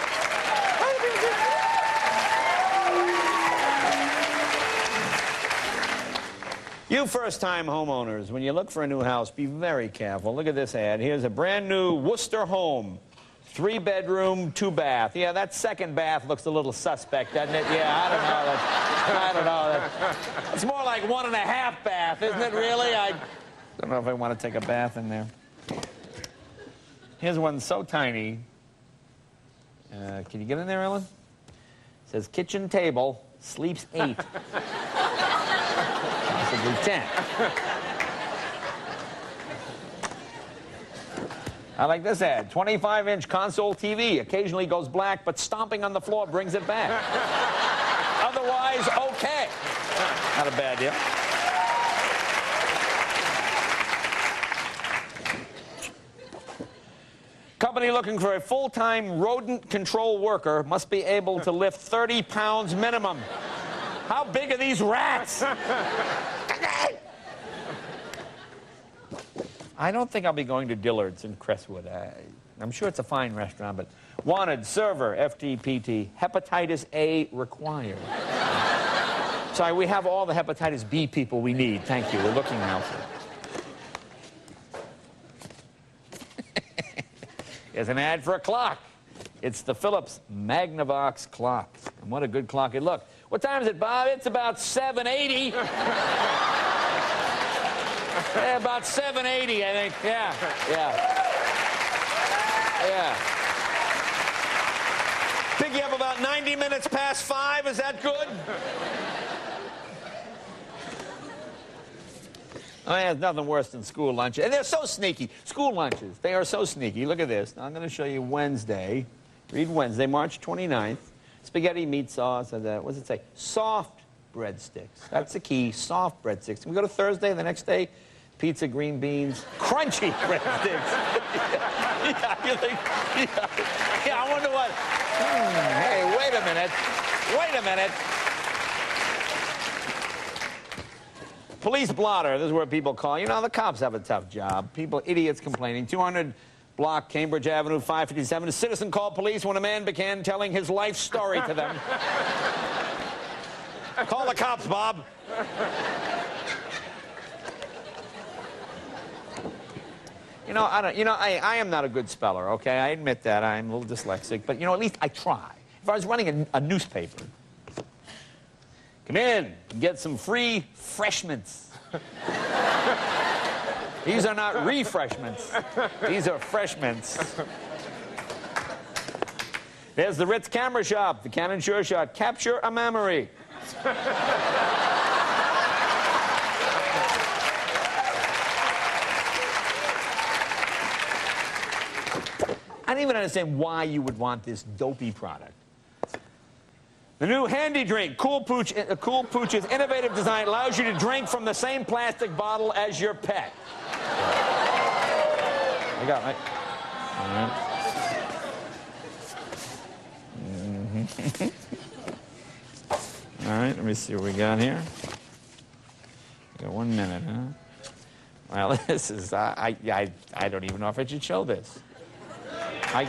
You first-time homeowners, when you look for a new house, be very careful. Look at this ad. Here's a brand new Worcester home. 3-bedroom, 2-bath. Yeah, that second bath looks a little suspect, doesn't it? Yeah, I don't know. It's more like 1.5 bath, isn't it, really? I don't know if I want to take a bath in there. Here's one so tiny. Can you get in there, Ellen? It says, kitchen table, sleeps 8. Possibly 10. I like this ad. 25-inch console TV. Occasionally goes black, but stomping on the floor brings it back. Otherwise, okay. Not a bad deal. looking for a full-time rodent control worker. Must be able to lift 30 pounds minimum. How big are these rats? I don't think I'll be going to Dillard's in Crestwood. I'm sure it's a fine restaurant, but wanted, server, FTPT, hepatitis A required. Sorry, we have all the hepatitis B people we need. Thank you. We're looking now for Here's an ad for a clock. It's the Philips Magnavox clock. And what a good clock it looked. What time is it, Bob? It's about 7:80. Yeah, about 7:80, I think. Yeah. Pick you up about 90 minutes past 5. Is that good? Oh, yeah, there's nothing worse than school lunch. And they're so sneaky. School lunches, they are so sneaky. Look at this. Now, I'm going to show you Wednesday. Read Wednesday, March 29th. Spaghetti, meat sauce, and what does it say? Soft breadsticks. That's the key, soft breadsticks. We go to Thursday, the next day, pizza, green beans, crunchy breadsticks. Yeah, you think, yeah, I wonder what. Hey, wait a minute. Wait a minute. Police blotter, this is where people call. You know, the cops have a tough job. People, idiots complaining. 200 block, Cambridge Avenue, 557. A citizen called police when a man began telling his life story to them. Call the cops, Bob. I am not a good speller, okay? I admit that. I'm a little dyslexic. But, at least I try. If I was running a newspaper, come in and get some free freshments. These are not refreshments. These are freshments. There's the Ritz Camera Shop, the Canon Sure Shot. Capture a memory. I don't even understand why you would want this dopey product. The new handy drink, Cool Pooch's innovative design allows you to drink from the same plastic bottle as your pet. You got it, right? All right. All right, let me see what we got here. We got 1 minute, huh? Well, this is, I don't even know if I should show this. I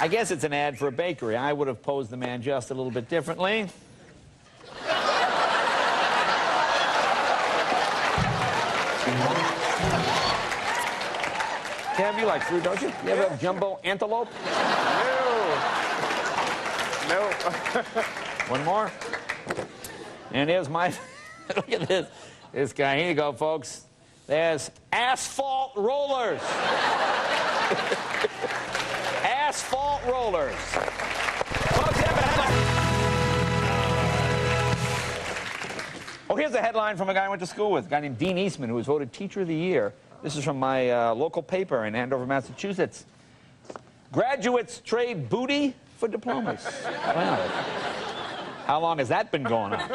guess it's an ad for a bakery. I would have posed the man just a little bit differently. Cam, you like fruit, don't you? You ever have jumbo antelope? No. One more. And here's my... Look at this. This guy. Here you go, folks. There's asphalt rollers. Asphalt rollers. Folks, oh, here's a headline from a guy I went to school with, a guy named Dean Eastman, who was voted Teacher of the Year. This is from my local paper in Andover, Massachusetts. Graduates trade booty for diplomas. Wow. How long has that been going on?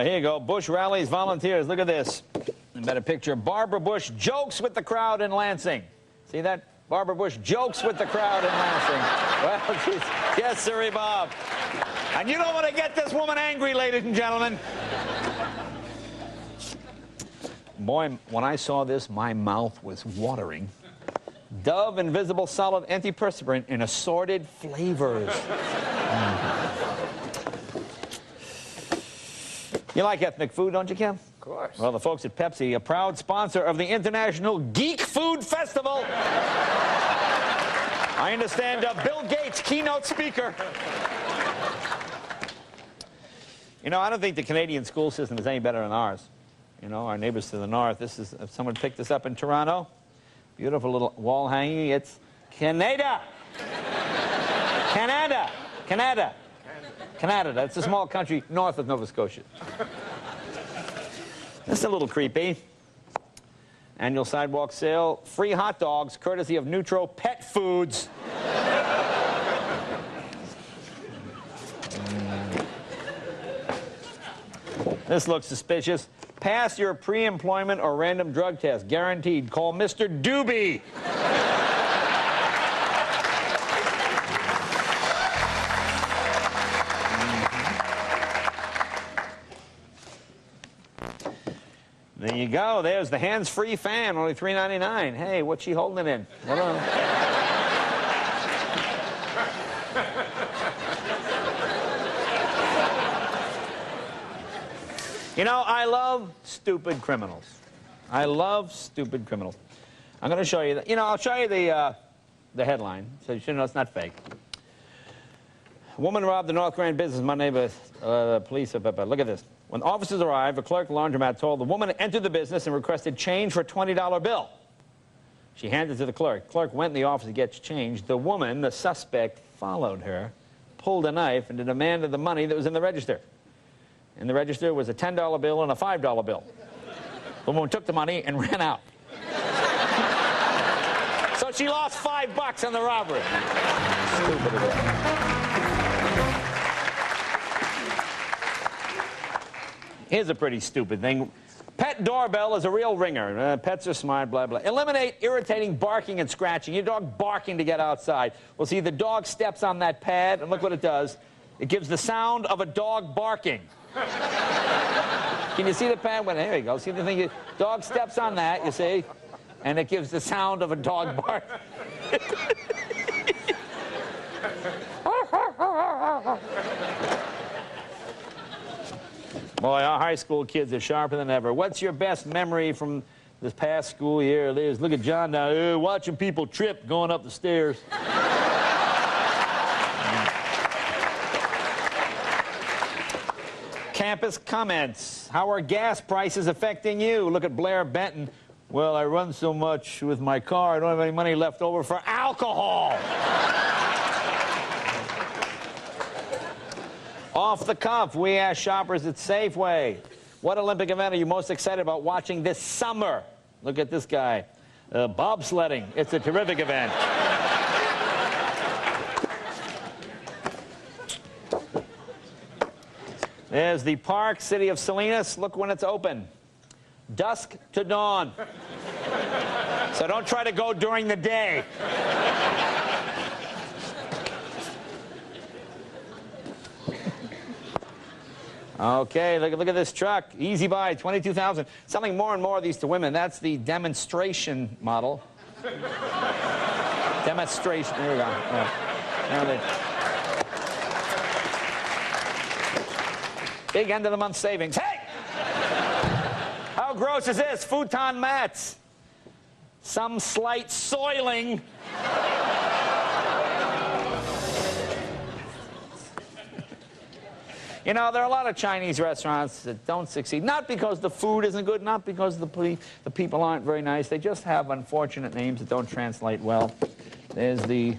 Here you go. Bush rallies volunteers. Look at this. And better picture. Barbara Bush jokes with the crowd in Lansing. See that? Barbara Bush jokes with the crowd in Lansing. Well, geez. Yes, sirree, Bob. And you don't want to get this woman angry, ladies and gentlemen. Boy, when I saw this, my mouth was watering. Dove Invisible Solid Antiperspirant in assorted flavors. You like ethnic food, don't you, Kim? Of course. Well, the folks at Pepsi, a proud sponsor of the International Geek Food Festival. I understand Bill Gates, keynote speaker. I don't think the Canadian school system is any better than ours. Our neighbors to the north. This is, if someone picked this up in Toronto, beautiful little wall hanging. It's Canada. Canada. Canada. Canada. It's a small country north of Nova Scotia. That's a little creepy. Annual sidewalk sale. Free hot dogs, courtesy of Neutro Pet Foods. This looks suspicious. Pass your pre-employment or random drug test. Guaranteed. Call Mr. Doobie. There you go. There's the hands-free fan, only $3.99. Hey, what's she holding it in? I don't know. You know, I love stupid criminals. I love stupid criminals. I'm going to show you, I'll show you the headline, so you should know it's not fake. A woman robbed the North Grand business Monday, but police, look at this. When officers arrived, a clerk at the laundromat told the woman to enter the business and requested change for a $20 bill. She handed it to the clerk. The clerk went in the office to get change. The woman, the suspect, followed her, pulled a knife, and demanded the money that was in the register. In the register was a $10 bill and a $5 bill. The woman took the money and ran out. So she lost $5 on the robbery. Stupid as that. Here's a pretty stupid thing. Pet doorbell is a real ringer. Pets are smart, blah, blah. Eliminate irritating barking and scratching. Your dog barking to get outside. Well, see, the dog steps on that pad, and look what it does. It gives the sound of a dog barking. Can you see the pad? Well, there you go. See the thing? Dog steps on that, you see, and it gives the sound of a dog bark. Boy, our high school kids are sharper than ever. What's your best memory from this past school year? Look at John down there watching people trip going up the stairs. Campus comments. How are gas prices affecting you? Look at Blair Benton. Well, I run so much with my car, I don't have any money left over for alcohol. Off the cuff, we ask shoppers at Safeway, what Olympic event are you most excited about watching this summer? Look at this guy. Bobsledding. It's a terrific event. There's the park, city of Salinas. Look when it's open. Dusk to dawn. So don't try to go during the day. Okay, look at this truck. Easy buy, $22,000. Selling more and more of these to women. That's the demonstration model. Demonstration. There we go. Yeah. Big end of the month savings. Hey! How gross is this? Futon mats. Some slight soiling. You know, there are a lot of Chinese restaurants that don't succeed. Not because the food isn't good, not because the people aren't very nice. They just have unfortunate names that don't translate well. There's the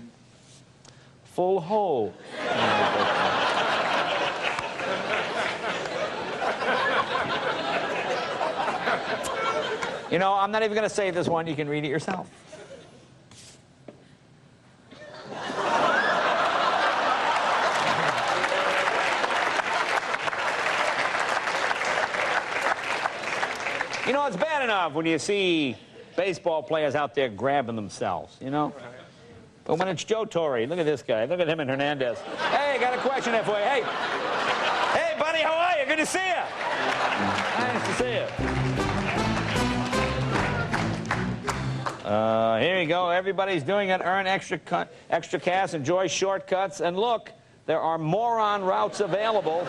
Full Ho. You know, I'm not even going to say this one. You can read it yourself. You know, it's bad enough when you see baseball players out there grabbing themselves, you know? But when it's Joe Torre, look at this guy. Look at him and Hernandez. Hey, I got a question there for you. Hey. Hey, buddy, how are you? Good to see you. Nice to see you. Here you go. Everybody's doing it. Earn extra cash, enjoy shortcuts. And look, there are moron routes available.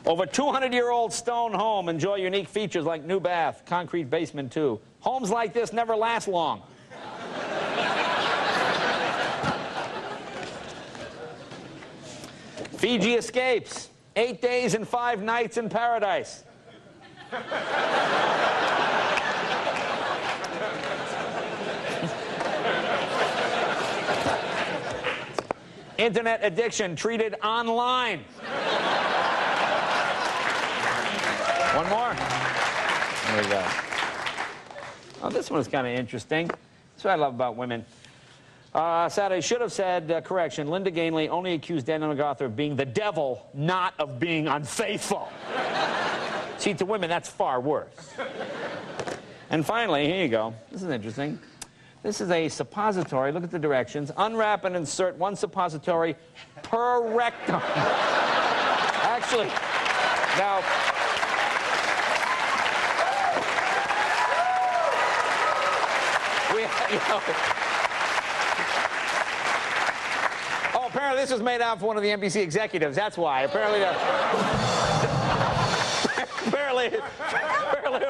Over 200-year-old stone home. Enjoy unique features like new bath, concrete basement, too. Homes like this never last long. Fiji escapes. 8 days and 5 nights in paradise. Internet addiction treated online. One more? There we go. Oh, this one is kind of interesting. That's what I love about women. Saturday should have said, correction, Linda Gainley only accused Daniel MacArthur of being the devil, not of being unfaithful. See, to women, that's far worse. And finally, here you go. This is interesting. This is a suppository. Look at the directions. Unwrap and insert one suppository per rectum. Actually, now... Oh, apparently this was made out for one of the NBC executives. That's why. Apparently a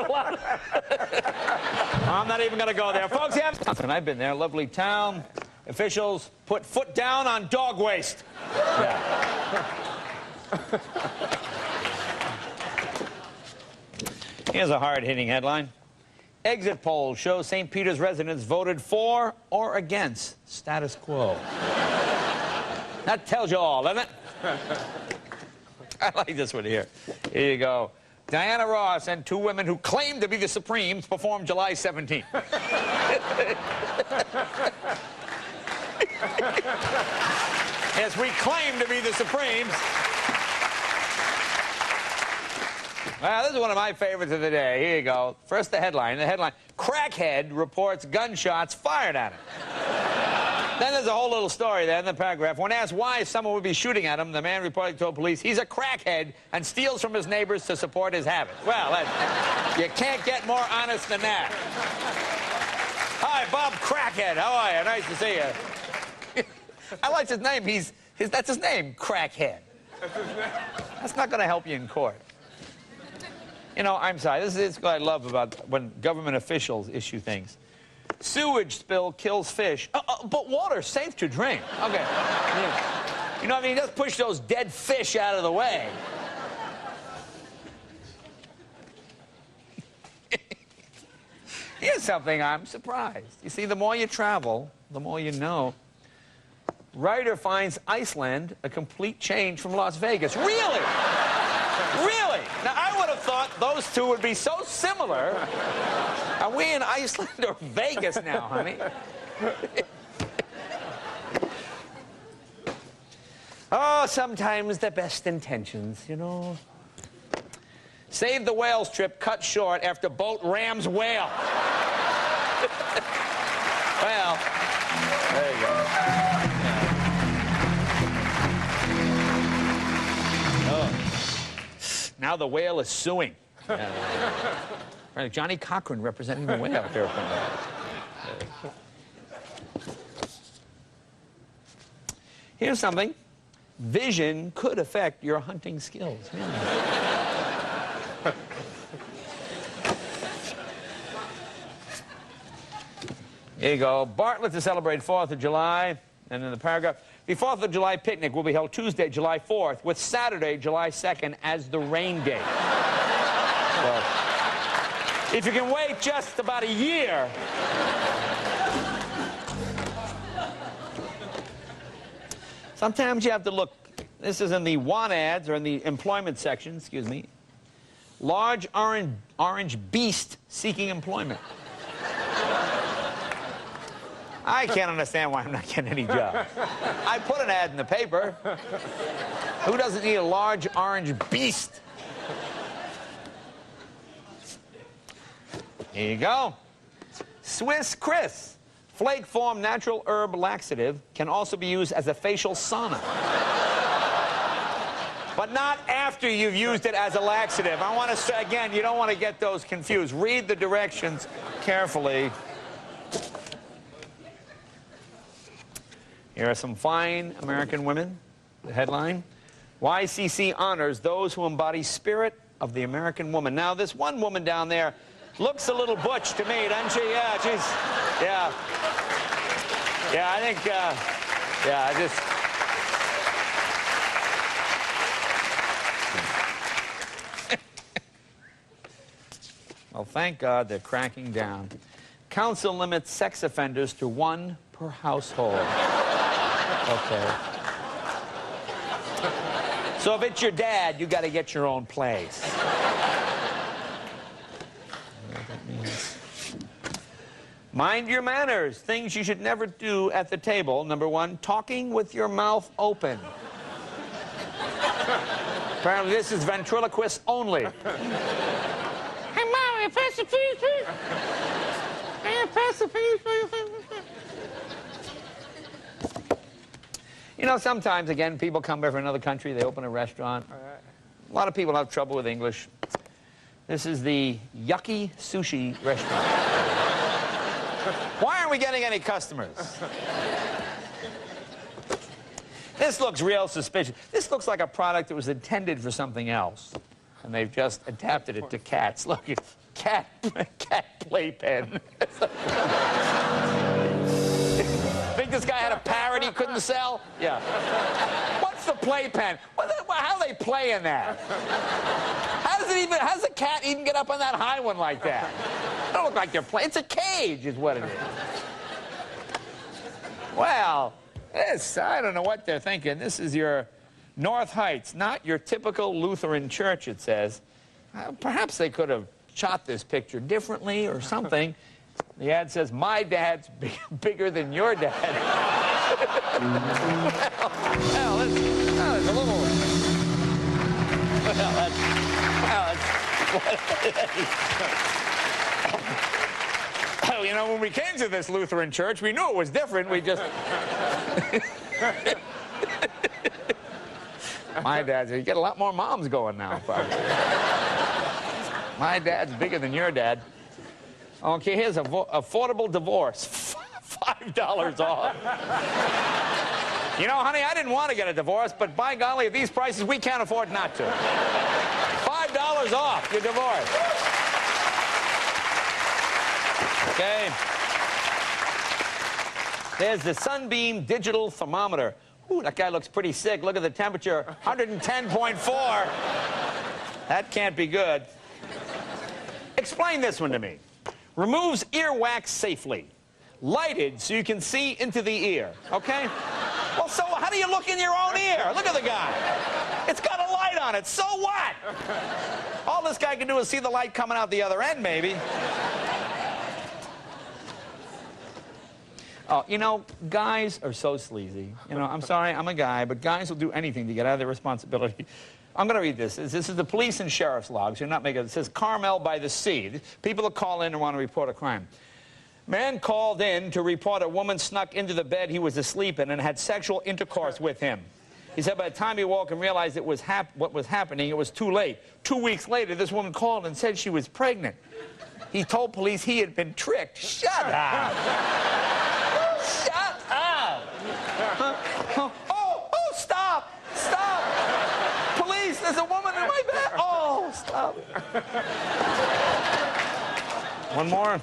lot. I'm not even going to go there. Folks, I've been there. Lovely town. Officials put foot down on dog waste. Yeah. Here's a hard-hitting headline. Exit poll shows St. Peter's residents voted for or against status quo. That tells you all, doesn't it? I like this one here. Here you go. Diana Ross and two women who claim to be the Supremes performed July 17th. Yes, we claim to be the Supremes. Well, this is one of my favorites of the day. Here you go. First, the headline. The headline, crackhead reports gunshots fired at him. Then there's a whole little story there in the paragraph. When asked why someone would be shooting at him, the man reportedly told police he's a crackhead and steals from his neighbors to support his habit. Well, you can't get more honest than that. Hi, Bob Crackhead. How are you? Nice to see you. I like his name. That's his name, Crackhead. That's not going to help you in court. You know, I'm sorry. This is what I love about when government officials issue things. Sewage spill kills fish, but water's safe to drink. Okay. Yeah. You know what I mean? Just push those dead fish out of the way. Here's something I'm surprised. You see, the more you travel, the more you know. Writer finds Iceland a complete change from Las Vegas. Really? Really? Now, I would have thought those two would be so similar. Are we in Iceland or Vegas now, honey? Oh, sometimes the best intentions, you know. Save the whales trip cut short after boat rams whale. Well, there you go. Now the whale is suing. Right, Johnny Cochran representing the whale here. Here's something. Vision could affect your hunting skills. Yeah. Here you go. Bartlett to celebrate 4th of July. And in the paragraph, the 4th of July picnic will be held Tuesday, July 4th, with Saturday, July 2nd as the rain date. Well, if you can wait just about a year. Sometimes you have to look. This is in the want ads, or in the employment section, excuse me. Large orange beast seeking employment. I can't understand why I'm not getting any job. I put an ad in the paper. Who doesn't need a large orange beast? Here you go. Swiss Chris. Flake form natural herb laxative can also be used as a facial sauna. But not after you've used it as a laxative. I want to say, again, you don't want to get those confused. Read the directions carefully. Here are some fine American women. The headline, YCC honors those who embody spirit of the American woman. Now, this one woman down there looks a little butch to me, doesn't she? Yeah, she's, yeah. Yeah, I think, yeah, I just... Well, thank God they're cracking down. Council limits sex offenders to 1 per household. Okay. So if it's your dad, you got to get your own place. I don't know what that means. Mind your manners. Things you should never do at the table. Number 1, talking with your mouth open. Apparently this is ventriloquist only. Hey, Mom, pass the cheese, please. Pass the cheese, please. You know, sometimes, again, people come here from another country, they open a restaurant. A lot of people have trouble with English. This is the Yucky Sushi restaurant. Why aren't we getting any customers? This looks real suspicious. This looks like a product that was intended for something else. And they've just adapted it to cats. Look, it's cat playpen. Think this guy had a parrot he couldn't sell? Yeah. What's the playpen? How are they playing that? How does the cat even get up on that high one like that? It don't look like they're playing. It's a cage is what it is. Well, I don't know what they're thinking. This is your North Heights, not your typical Lutheran church, it says. Perhaps they could have shot this picture differently or something. The ad says, my dad's bigger than your dad. well, it's a little... Well, you know, when we came to this Lutheran church, we knew it was different. We just... My dad's... You get a lot more moms going now, probably. My dad's bigger than your dad. Okay, here's affordable divorce. $5 off. You know, honey, I didn't want to get a divorce, but by golly, at these prices, we can't afford not to. $5 off your divorce. Okay. There's the Sunbeam digital thermometer. Ooh, that guy looks pretty sick. Look at the temperature, 110.4. That can't be good. Explain this one to me. Removes earwax safely. Lighted so you can see into the ear, okay? Well, so how do you look in your own ear? Look at the guy. It's got a light on it, so what? All this guy can do is see the light coming out the other end, maybe. Oh, you know, guys are so sleazy. You know, I'm sorry, I'm a guy, but guys will do anything to get out of their responsibility. I'm going to read this. This is the police and sheriff's logs. You're not making it. It says Carmel by the Sea. People that call in and want to report a crime. Man called in to report a woman snuck into the bed he was asleep in and had sexual intercourse with him. He said by the time he woke and realized it was what was happening, it was too late. 2 weeks later, this woman called and said she was pregnant. He told police he had been tricked. Shut up! Shut up! Oh, stop! Stop! Police, there's a woman in my bed! Oh, stop. One more?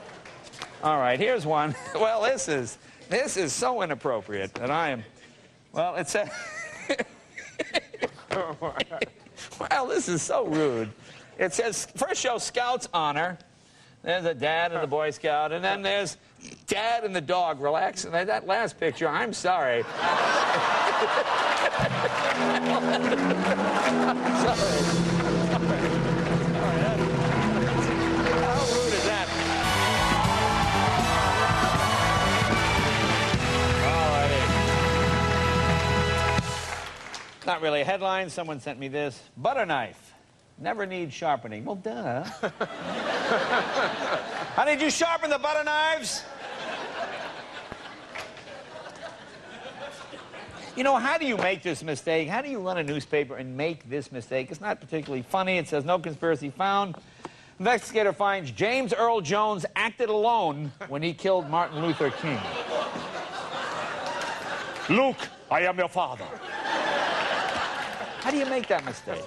All right, here's one. Well, this is so inappropriate that I am... Well, it says... Well, this is so rude. It says, first show Scouts honor. There's a dad and the Boy Scout, and then there's dad and the dog relaxing. That last picture, I'm sorry. I'm sorry. How rude is that? Alrighty. Not really a headline. Someone sent me this. Butter knife. Never need sharpening. Well, duh. How did you sharpen the butter knives? You know, how do you make this mistake? How do you run a newspaper and make this mistake? It's not particularly funny. It says no conspiracy found. Investigator finds James Earl Jones acted alone when he killed Martin Luther King. Luke, I am your father. How do you make that mistake?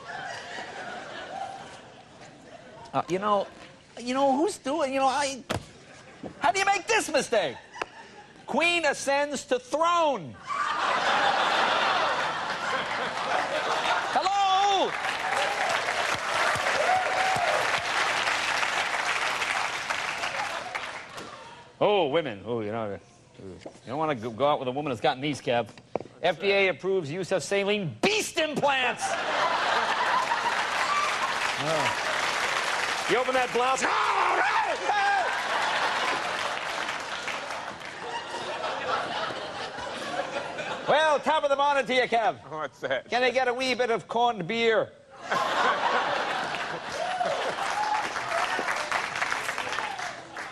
You know, who's doing, how do you make this mistake? Queen ascends to throne. Hello? Oh, women. Oh, you don't want to go out with a woman that's got knees cap. FDA approves use of saline beast implants. Oh. You open that blouse. Well, top of the morning to you, Kev. What's that? Can I get a wee bit of corned beer?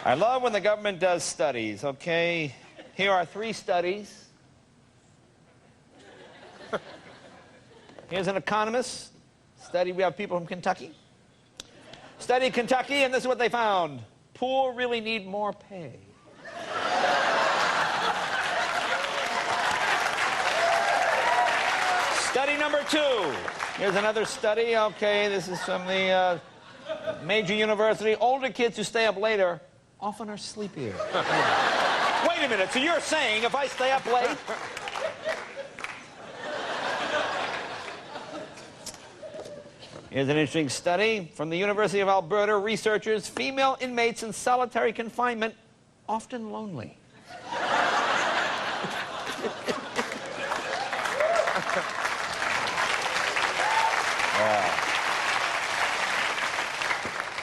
I love when the government does studies, okay? Here are 3 studies. Here's an economist study. We have people from Kentucky. Studied Kentucky, and this is what they found. Poor really need more pay. Study number 2. Here's another study. Okay, this is from the major university. Older kids who stay up later often are sleepier. Wait a minute, so you're saying if I stay up late... Here's an interesting study from the University of Alberta. Researchers, female inmates in solitary confinement, often lonely.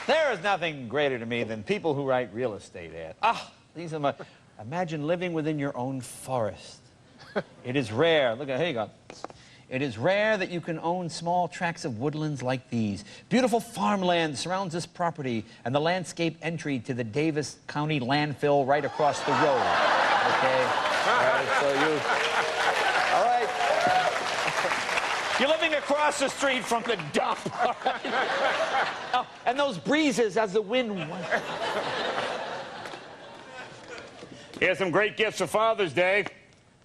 There is nothing greater to me than people who write real estate ads. These are my... Imagine living within your own forest. It is rare. Look at, here you go. It is rare that you can own small tracts of woodlands like these. Beautiful farmland surrounds this property and the landscape entry to the Davis County landfill right across the road. Okay? All right, so you... All right. You're living across the street from the dump. All right? Oh, and those breezes as the wind... Here's some great gifts for Father's Day.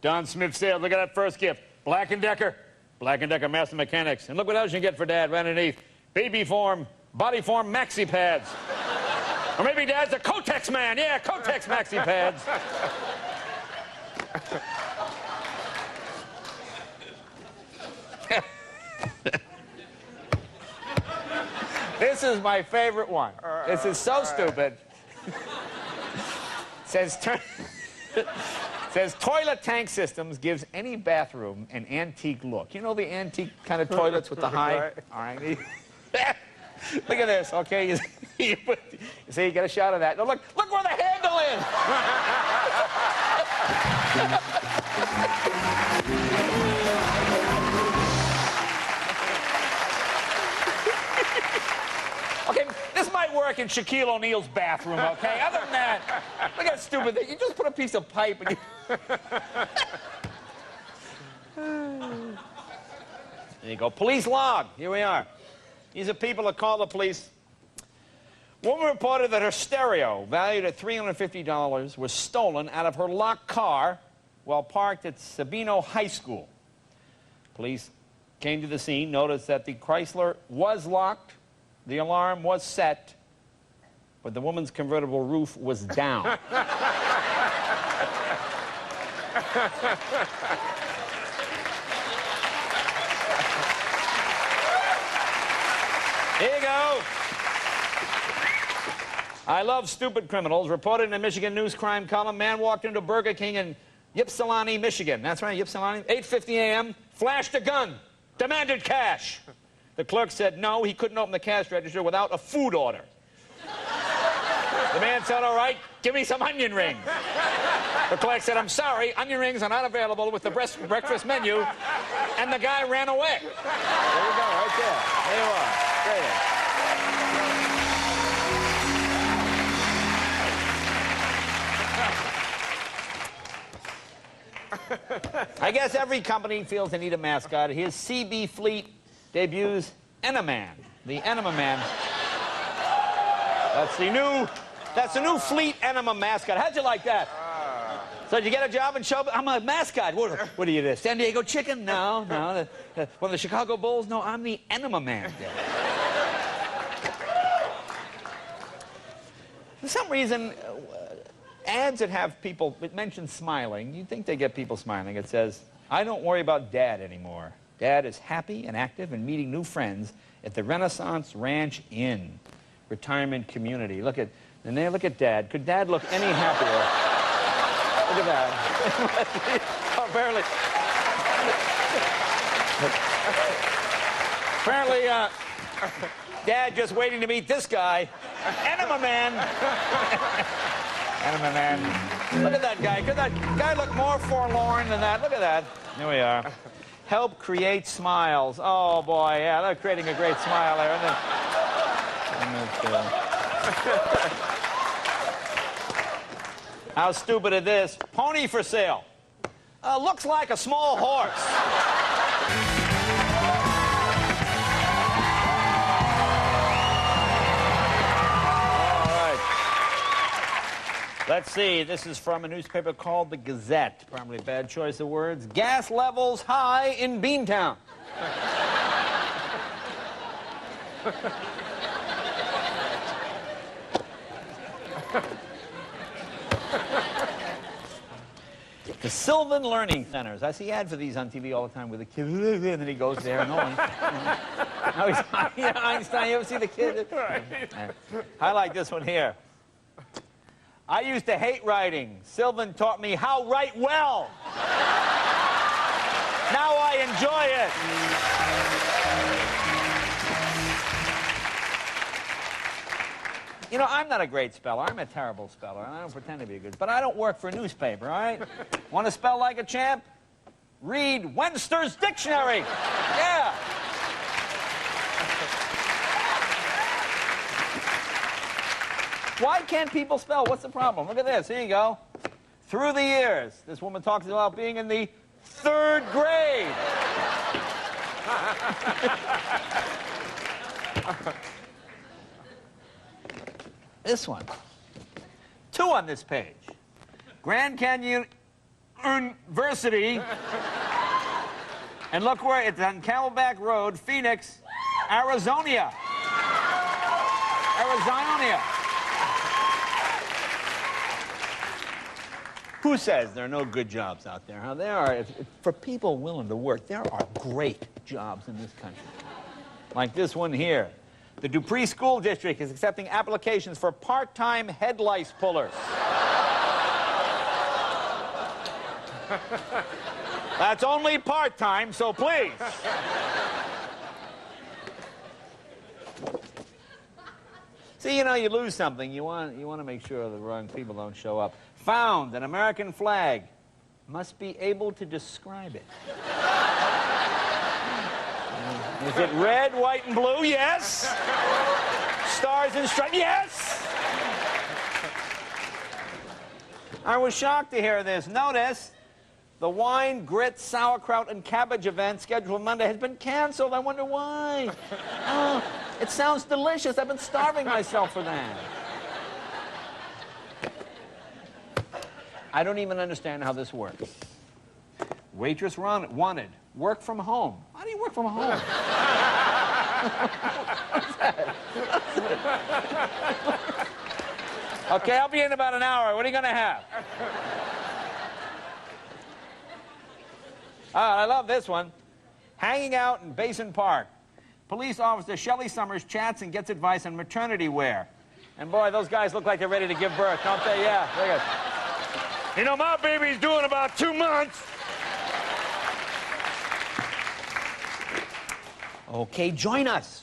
Don Smith sale. Look at that first gift. Black & Decker. Black & Decker Master Mechanics. And look what else you can get for Dad right underneath. Baby form, body form maxi pads. Or maybe Dad's a Kotex man. Yeah, Kotex maxi pads. This is my favorite one. This is so stupid. Says toilet tank systems gives any bathroom an antique look. You know the antique kind of toilets with the high... All right. Look at this, okay? You see, you get a shot of that. Now look where the handle is. Okay, this might work in Shaquille O'Neal's bathroom, okay? Other than that, look at that stupid thing. You just put a piece of pipe and you... There you go. Police log. Here we are. These are people that call the police. Woman reported that her stereo, valued at $350, was stolen out of her locked car while parked at Sabino High School. Police came to the scene, noticed that the Chrysler was locked, the alarm was set, but the woman's convertible roof was down. Here you go. I love stupid criminals. Reported in a Michigan news crime column, man walked into Burger King in Ypsilanti, Michigan. That's right, Ypsilanti. 8:50 a.m., flashed a gun, demanded cash. The clerk said no, he couldn't open the cash register without a food order. The man said, all right, give me some onion rings. The clerk said, I'm sorry, onion rings are not available with the breakfast menu. And the guy ran away. There you go, right there. There you are. There you are. I guess every company feels they need a mascot. Here's CB Fleet debuts Enaman, the Enema Man. That's the new Fleet Enema mascot. How'd you like that? So did you get a job and show up? I'm a mascot. What are you, the San Diego Chicken? No. One of the Chicago Bulls? No, I'm the Enema Man. For some reason, ads that have people, it mentions smiling, you'd think they get people smiling. It says, I don't worry about Dad anymore. Dad is happy and active and meeting new friends at the Renaissance Ranch Inn retirement community. Look at Dad. Could Dad look any happier? Look at that. Apparently, Dad just waiting to meet this guy, Enema Man. Look at that guy. Could that guy look more forlorn than that? Look at that. Here we are. Help create smiles. Oh, boy, yeah, they're creating a great smile there. How stupid is this? Pony for sale. Looks like a small horse. Let's see, this is from a newspaper called The Gazette. Probably a bad choice of words. Gas levels high in Beantown. The Sylvan Learning Centers. I see ads for these on TV all the time with the kid, and then he goes there and now he's Einstein. You ever see the kid? I like this one here. I used to hate writing. Sylvan taught me how to write well. Now I enjoy it. You know, I'm not a great speller. I'm a terrible speller, and I don't pretend to be good. But I don't work for a newspaper, all right? Want to spell like a champ? Read Webster's Dictionary. Yeah. Why can't people spell? What's the problem? Look at this. Here you go. Through the years, this woman talks about being in the 3rd grade. This one. 2 on this page. Grand Canyon University. And look where it's on Camelback Road, Phoenix, Arizona. Arizona. Who says there are no good jobs out there? Huh? There are. For people willing to work, there are great jobs in this country. Like this one here. The Dupree School District is accepting applications for part-time head lice pullers. That's only part-time, so please. See, you know, you lose something. You want to make sure the wrong people don't show up. Found an American flag. Must be able to describe it. Is it red, white, and blue? Yes. Stars and stripes? Yes. I was shocked to hear this. Notice, the wine, grits, sauerkraut, and cabbage event scheduled for Monday has been canceled. I wonder why. Oh, it sounds delicious. I've been starving myself for that. I don't even understand how this works. Waitress wanted. Work from home. How do you work from home? What's that? Okay, I'll be in about an hour. What are you going to have? I love this one. Hanging out in Basin Park. Police officer Shelley Summers chats and gets advice on maternity wear. And boy, those guys look like they're ready to give birth, don't they? Yeah, look at it. You know, my baby's doing about 2 months. Okay, join us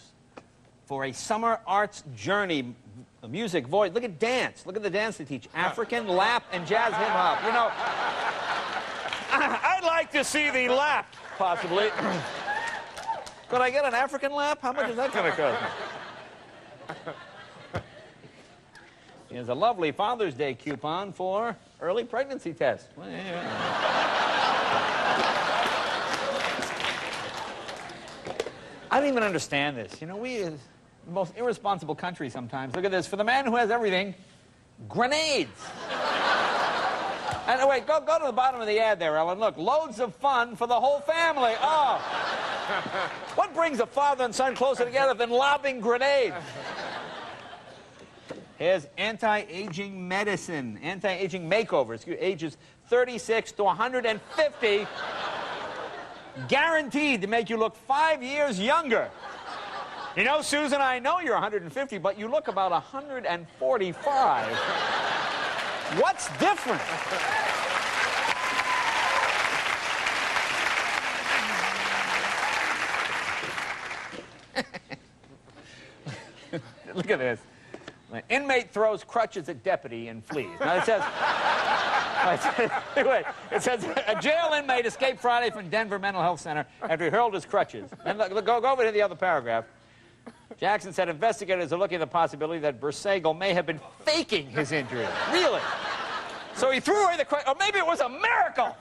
for a summer arts journey. The music, voice, look at dance. Look at the dance they teach. African, lap, and jazz hip-hop. You know, I'd like to see the lap, possibly. Could I get an African lap? How much is that going to cost? Here's a lovely Father's Day coupon for early pregnancy test. Well, yeah. I don't even understand this. You know, we are the most irresponsible country sometimes. Look at this. For the man who has everything, grenades. And wait, go to the bottom of the ad there, Ellen. Look, loads of fun for the whole family. Oh. What brings a father and son closer together than lobbing grenades? Here's anti-aging medicine, anti-aging makeover. Ages 36 to 150. Guaranteed to make you look 5 years younger. You know, Susan, I know you're 150, but you look about 145. What's different? Look at this. An inmate throws crutches at deputy and flees. Now it says, wait, it says a jail inmate escaped Friday from Denver Mental Health Center after he hurled his crutches. And look, go over to the other paragraph. Jackson said investigators are looking at the possibility that Bersagle may have been faking his injury. Really? So he threw away the crutch, or maybe it was a miracle.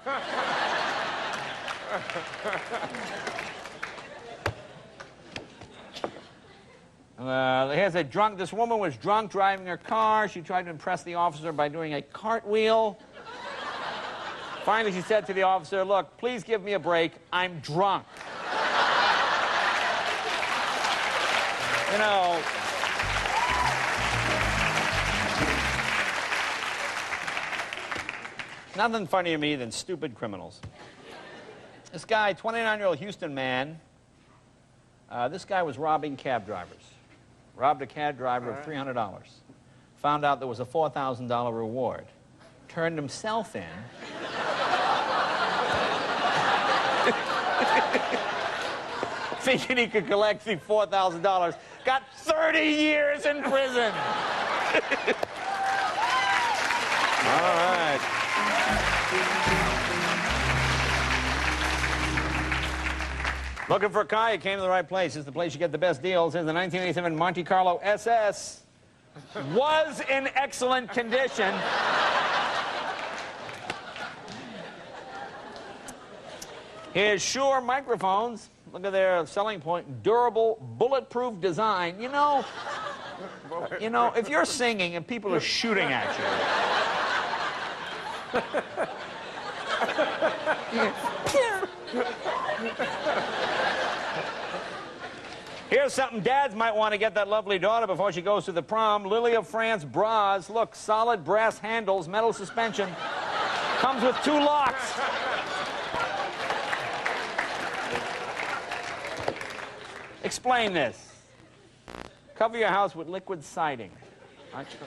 Here's a drunk. This woman was drunk driving her car. She tried to impress the officer by doing a cartwheel. Finally, she said to the officer, "Look, please give me a break. I'm drunk." You know, nothing funnier to me than stupid criminals. This guy, 29-year-old Houston man, this guy was robbing cab drivers. Robbed a cab driver of $300. Found out there was a $4,000 reward. Turned himself in. Thinking he could collect the $4,000. Got 30 years in prison. All right. Looking for a car, you came to the right place. It's the place you get the best deals. Here's the 1987 Monte Carlo SS. Was in excellent condition. Here's Shure microphones. Look at their selling point. Durable, bulletproof design. You know, if you're singing and people are shooting at you. Here's something dads might want to get that lovely daughter before she goes to the prom. Lily of France bras. Look, solid brass handles, metal suspension. Comes with 2 locks. Explain this. Cover your house with liquid siding.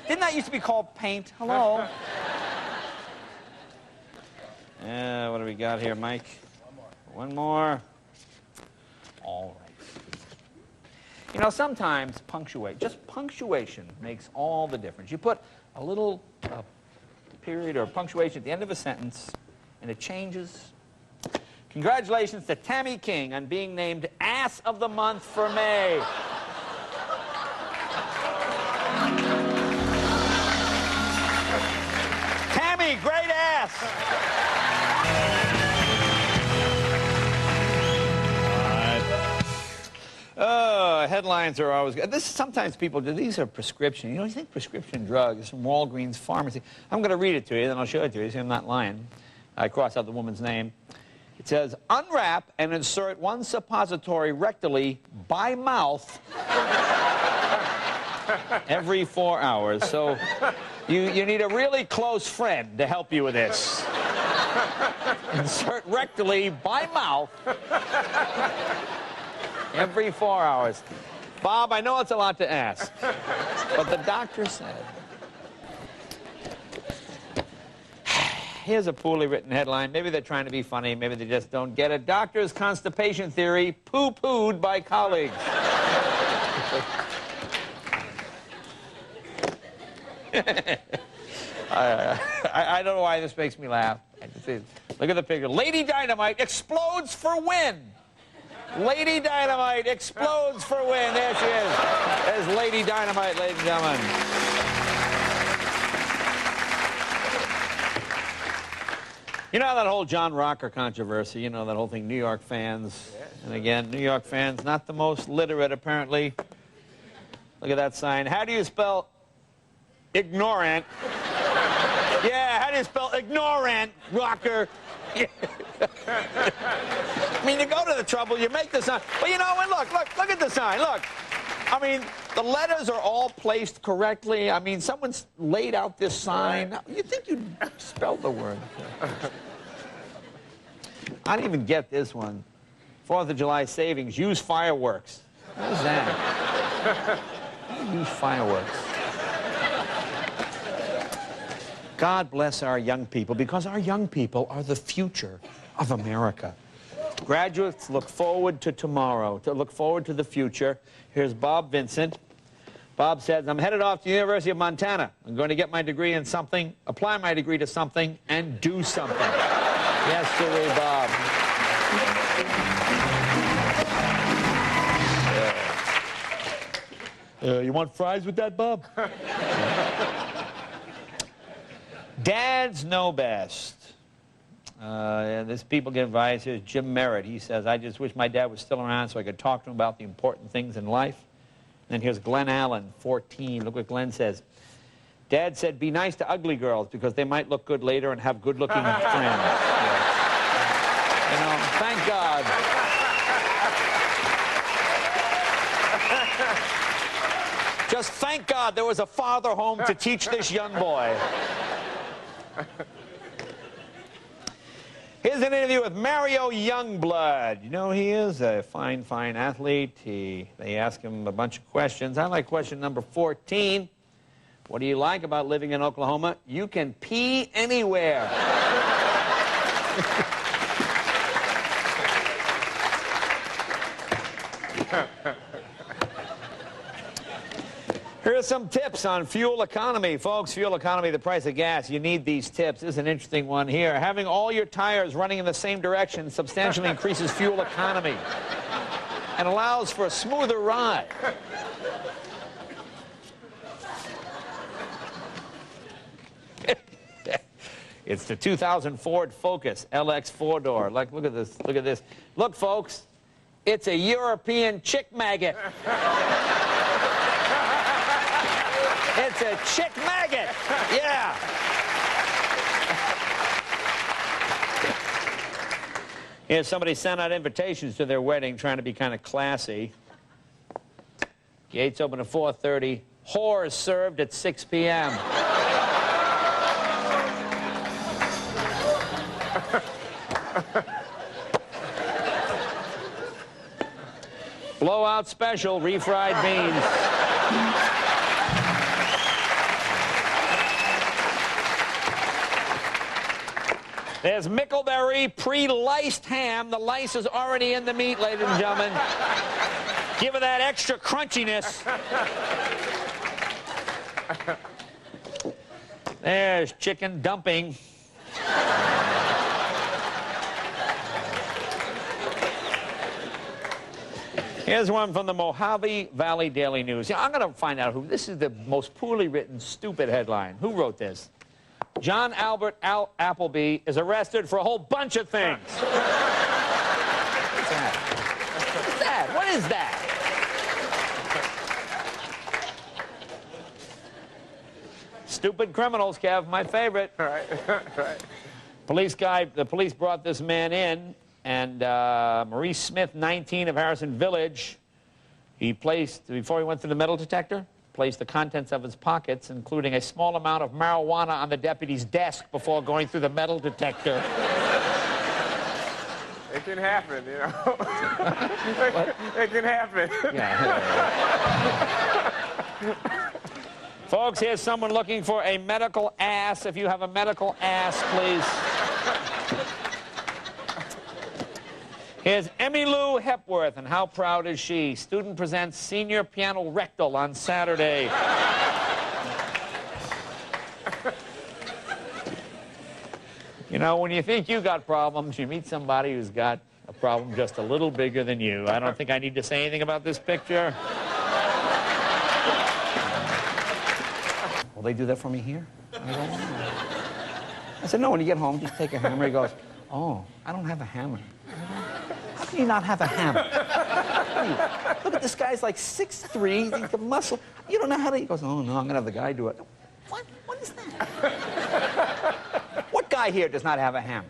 Didn't that used to be called paint? Hello? What do we got here, Mike? One more. All right. You know, sometimes just punctuation makes all the difference. You put a little period or punctuation at the end of a sentence, and it changes. Congratulations to Tammy King on being named Ass of the Month for May. Tammy, great ass! Headlines are always good. Sometimes people do. These are prescription. You know, you think prescription drugs from Walgreens Pharmacy. I'm going to read it to you, then I'll show it to you. See, I'm not lying. I cross out the woman's name. It says, unwrap and insert one suppository rectally by mouth every 4 hours. So you need a really close friend to help you with this. Insert rectally by mouth every 4 hours. Bob, I know it's a lot to ask, but the doctor said. Here's a poorly written headline. Maybe they're trying to be funny. Maybe they just don't get it. Doctor's constipation theory poo-pooed by colleagues. I don't know why this makes me laugh. Look at the picture. Lady Dynamite explodes for win. Lady Dynamite explodes for win. There she is. There's Lady Dynamite, ladies and gentlemen. You know that whole John Rocker controversy, you know that whole thing, New York fans. And again, New York fans, not the most literate, apparently. Look at that sign. How do you spell ignorant? Yeah, how do you spell ignorant, Rocker? I mean, you go to the trouble, you make the sign. But you know, and look at the sign, look. I mean, the letters are all placed correctly. I mean, someone's laid out this sign. You'd think you'd spell the word. I didn't even get this one. 4th of July savings, use fireworks. What is that? Use fireworks. God bless our young people, because our young people are the future of America. Graduates, look forward to tomorrow, to look forward to the future. Here's Bob Vincent. Bob says, I'm headed off to the University of Montana. I'm going to get my degree in something, apply my degree to something, and do something. Yes, sirree, Bob. You want fries with that, Bob? Dads know best. This people give advice. Here's Jim Merritt. He says, I just wish my dad was still around so I could talk to him about the important things in life. And then here's Glenn Allen, 14. Look what Glenn says. Dad said, be nice to ugly girls because they might look good later and have good-looking friends. Yeah. You know, thank God. Just thank God there was a father home to teach this young boy. Here's an interview with Mario Youngblood. You know, he is a fine, fine athlete. They ask him a bunch of questions. I like question number 14. What do you like about living in Oklahoma? You can pee anywhere. Here are some tips on fuel economy. Folks, fuel economy, the price of gas. You need these tips. This is an interesting one here. Having all your tires running in the same direction substantially increases fuel economy and allows for a smoother ride. It's the 2000 Ford Focus LX 4-door. Look at this. Look at this. Look, folks, it's a European chick maggot. It's a chick maggot. Yeah. Here's somebody sent out invitations to their wedding trying to be kind of classy. Gates open at 4:30. Whores served at 6 p.m. Blowout special, refried beans. There's Mickleberry pre-liced ham. The lice is already in the meat, ladies and gentlemen. Give it that extra crunchiness. There's chicken dumping. Here's one from the Mojave Valley Daily News. Yeah, I'm going to find out who. This is the most poorly written, stupid headline. Who wrote this? John Albert Appleby is arrested for a whole bunch of things. What's that? What's that? What is that? Stupid criminals, Kev, my favorite. All right. Right. The police brought this man in, and Maurice Smith, 19, of Harrison Village, before he went through the metal detector, placed the contents of his pockets, including a small amount of marijuana, on the deputy's desk before going through the metal detector. It can happen, you know. It can happen. Yeah. Folks, here's someone looking for a medical ass. If you have a medical ass, please. Here's Emmylou Hepworth, and how proud is she? Student presents senior piano rectal on Saturday. You know, when you think you got problems, you meet somebody who's got a problem just a little bigger than you. I don't think I need to say anything about this picture. Will they do that for me here? I said, no, when you get home, just take a hammer. He goes, oh, I don't have a hammer. How can you not have a hammer? Look at this guy's like 6'3", he's got muscle. You don't know how to... He goes, oh, no, I'm going to have the guy do it. What? What is that? What guy here does not have a hammer?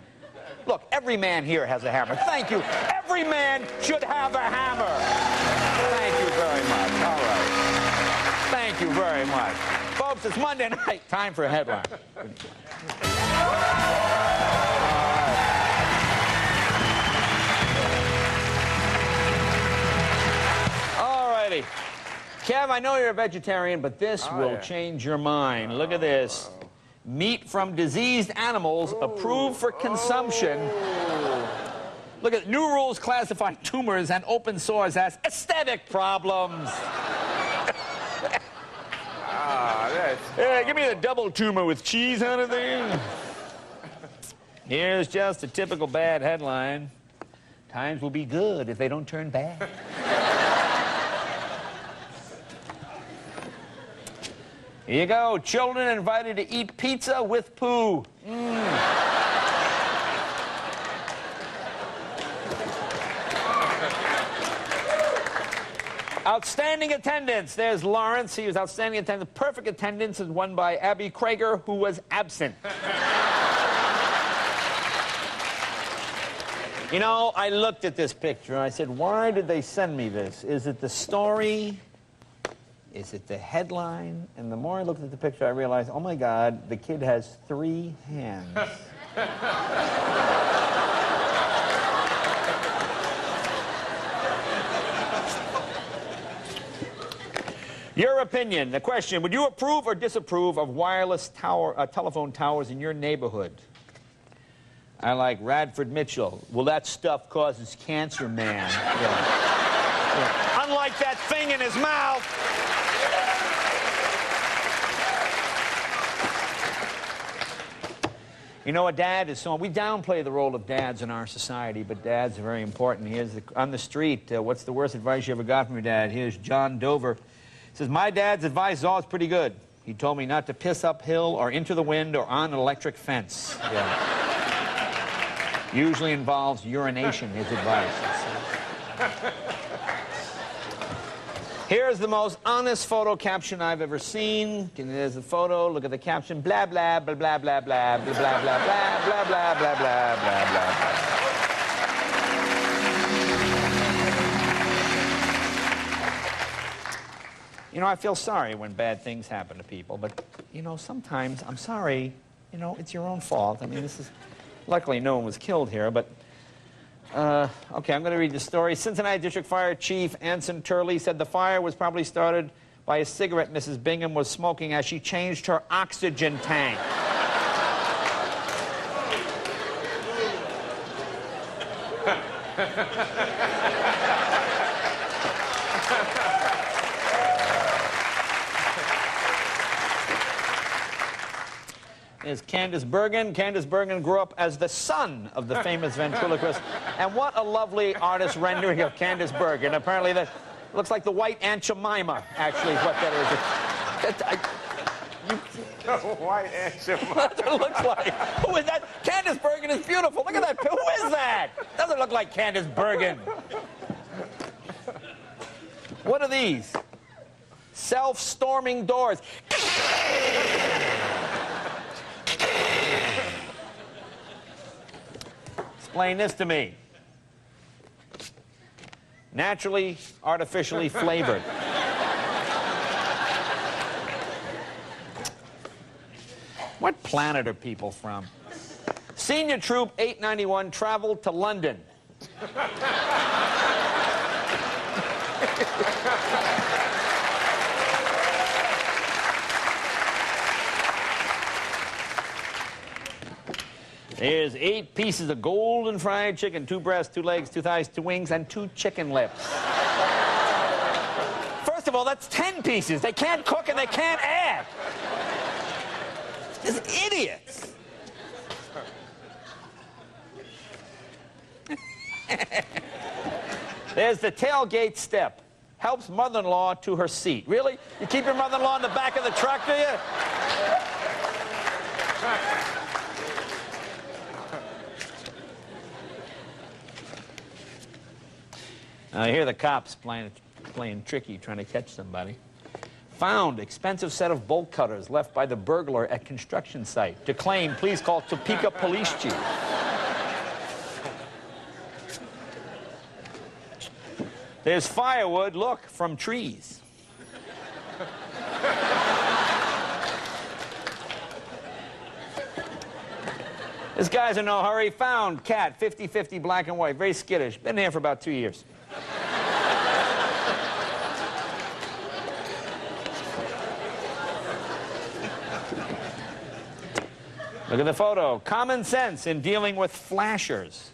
Look, every man here has a hammer. Thank you. Every man should have a hammer. Thank you very much. All right. Thank you very much. Folks, it's Monday night. Time for a headline. Kev, I know you're a vegetarian, but this will change your mind. Look at this. Meat from diseased animals approved for consumption. Look at new rules classify tumors and open sores as aesthetic problems. Yeah, give me the double tumor with cheese on it there. Here's just a typical bad headline. Times will be good if they don't turn bad. Here you go. Children invited to eat pizza with poo. Outstanding attendance. There's Lawrence. He was outstanding attendance. Perfect attendance is won by Abby Krager, who was absent. You know, I looked at this picture and I said, why did they send me this? Is it the story? Is it the headline? And the more I looked at the picture, I realized, oh my God, the kid has 3 hands. Your opinion, the question, would you approve or disapprove of wireless telephone towers in your neighborhood? I like Radford Mitchell. Well, that stuff causes cancer, man. Yeah. Unlike that thing in his mouth. You know, a dad is so... We downplay the role of dads in our society, but dads are very important. Here's on the street, what's the worst advice you ever got from your dad? Here's John Dover. He says, my dad's advice is always pretty good. He told me not to piss uphill or into the wind or on an electric fence. Yeah. Usually involves urination, his advice. Here's the most honest photo caption I've ever seen. There's the photo, look at the caption, blah, blah, blah, blah, blah, blah, blah, blah, blah, blah, blah, blah, blah, blah, blah, blah. You know, I feel sorry when bad things happen to people, but, you know, sometimes, I'm sorry, you know, it's your own fault. I mean, this is, luckily no one was killed here, but, okay, I'm going to read the story. Cincinnati District Fire Chief Anson Turley said the fire was probably started by a cigarette Mrs. Bingham was smoking as she changed her oxygen tank. Is Candace Bergen. Candace Bergen grew up as the son of the famous ventriloquist. And what a lovely artist rendering of Candace Bergen. Apparently that looks like the white Aunt Jemima, actually, is what that is. White Aunt Jemima. That's what it looks like. Who is that? Candace Bergen is beautiful. Look at that. Who is that? Doesn't look like Candace Bergen. What are these? Self-storming doors. Explain this to me. Naturally, artificially flavored. What planet are people from? Senior Troop 891 traveled to London. There's 8 pieces of golden fried chicken, 2 breasts, 2 legs, 2 thighs, 2 wings, and 2 chicken lips. First of all, that's 10 pieces. They can't cook and they can't add. These idiots. There's the tailgate step. Helps mother-in-law to her seat. Really? You keep your mother-in-law in the back of the truck, do you? I hear the cops playing tricky, trying to catch somebody. Found expensive set of bolt cutters left by the burglar at construction site. To claim, please call Topeka Police Chief. There's firewood, look, from trees. This guy's in no hurry. Found cat, 50-50, black and white, very skittish. Been here for about 2 years. Look at the photo. Common sense in dealing with flashers.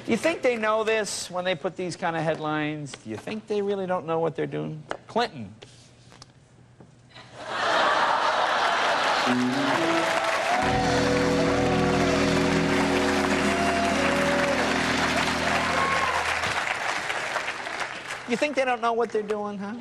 You think they know this when they put these kind of headlines? Do you think they really don't know what they're doing? Clinton. You think they don't know what they're doing, huh?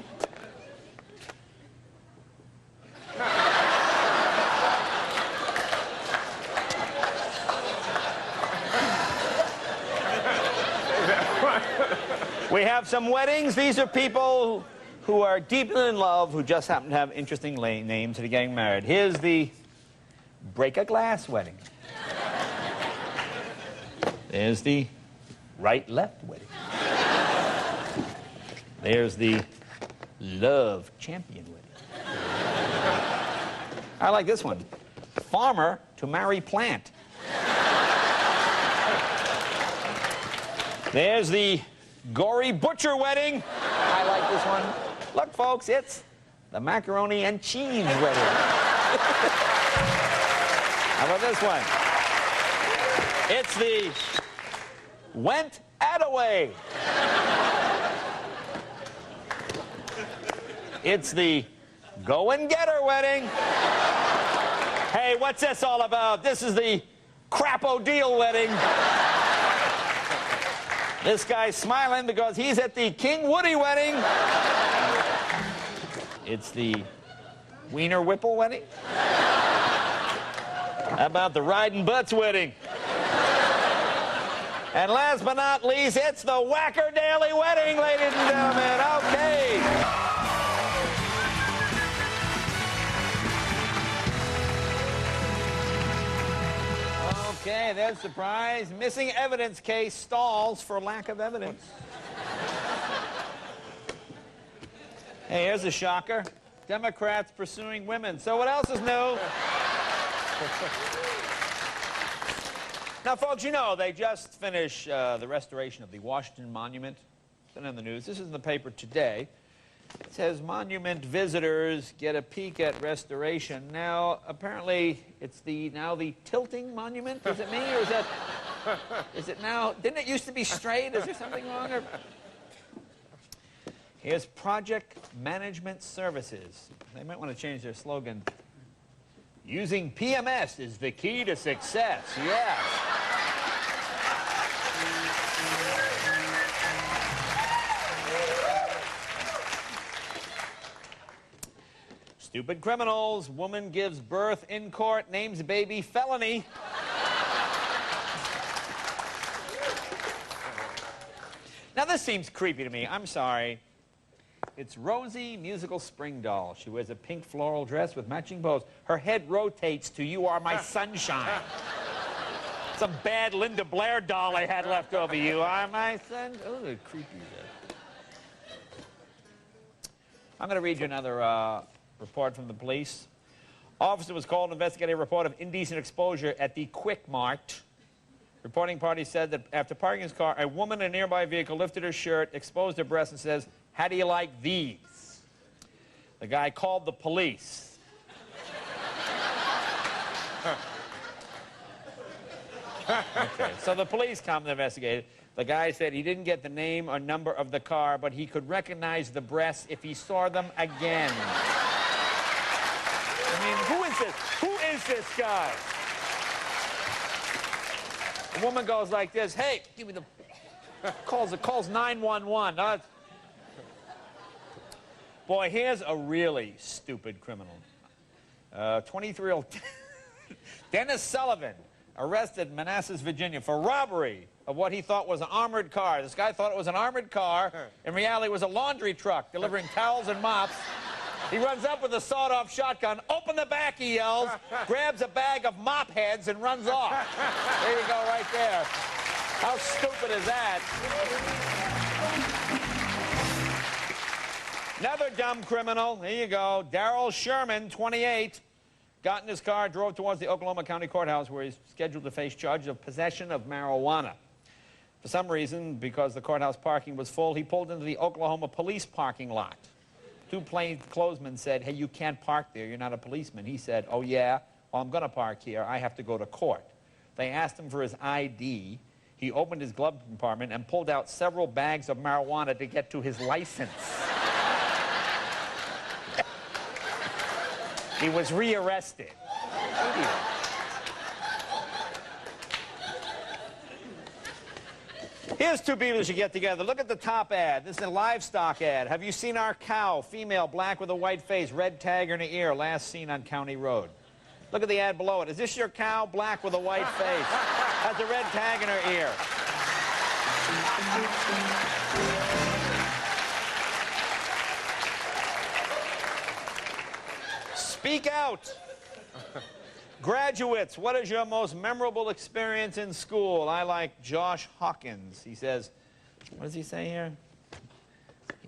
We have some weddings. These are people who are deeply in love, who just happen to have interesting names and are getting married. Here's the break-a-glass wedding. There's the right-left wedding. There's the love champion wedding. I like this one. Farmer to marry plant. There's the gory butcher wedding. I like this one. Look, folks, it's the macaroni and cheese wedding. How about this one? It's the went Attaway. It's the go and get her wedding. Hey, what's this all about? This is the crap-o-deal wedding. This guy's smiling because he's at the King Woody wedding. It's the Wiener Whipple wedding. How about the Riding Butts wedding? And last but not least, it's the Whacker Daily wedding, ladies and gentlemen. Okay. Okay, there's the surprise. Missing evidence case stalls for lack of evidence. Hey, here's a shocker. Democrats pursuing women. So what else is new? Now, folks, you know, they just finished the restoration of the Washington Monument. It's been in the news. This is in the paper today. It says monument visitors get a peek at restoration. Now, apparently, it's now the tilting monument. Is it me, or is it now? Didn't it used to be straight? Is there something wrong? Or? Here's Project Management Services. They might want to change their slogan. Using PMS is the key to success. Yes. Stupid criminals. Woman gives birth in court, names baby felony. Now, this seems creepy to me. I'm sorry. It's Rosie, musical spring doll. She wears a pink floral dress with matching bows. Her head rotates to You Are My Sunshine. Some bad Linda Blair doll I had left over. You are my sun. Oh, creepy. I'm going to read you another report from the police. Officer was called to investigate a report of indecent exposure at the Quick Mart. Reporting party said that after parking his car, a woman in a nearby vehicle lifted her shirt, exposed her breasts, and says, "How do you like these?" The guy called the police. Okay, so the police come to investigate. The guy said he didn't get the name or number of the car, but he could recognize the breasts if he saw them again. I mean, who is this? Who is this guy? The woman goes like this, "Hey, give me the..." Calls 911. Boy, here's a really stupid criminal. 23-year-old Dennis Sullivan arrested in Manassas, Virginia for robbery of what he thought was an armored car. This guy thought it was an armored car. In reality, it was a laundry truck delivering towels and mops. He runs up with a sawed-off shotgun. "Open the back," he yells, grabs a bag of mop heads and runs off. There you go, right there. How stupid is that? Another dumb criminal. Here you go. Darrell Sherman, 28, got in his car, drove towards the Oklahoma County Courthouse where he's scheduled to face charges of possession of marijuana. For some reason, because the courthouse parking was full, he pulled into the Oklahoma police parking lot. Two plainclothesmen said, "Hey, you can't park there. You're not a policeman." He said, "Oh, yeah? Well, I'm going to park here. I have to go to court." They asked him for his ID. he opened his glove compartment and pulled out several bags of marijuana to get to his license. He was rearrested. Here's two people who should get together. Look at the top ad. This is a livestock ad. Have you seen our cow? Female, black with a white face, red tag in her ear, last seen on County Road. Look at the ad below it. Is this your cow? Black with a white face. Has a red tag in her ear. Speak out. Graduates, what is your most memorable experience in school? I like Josh Hawkins. He says, what does he say here?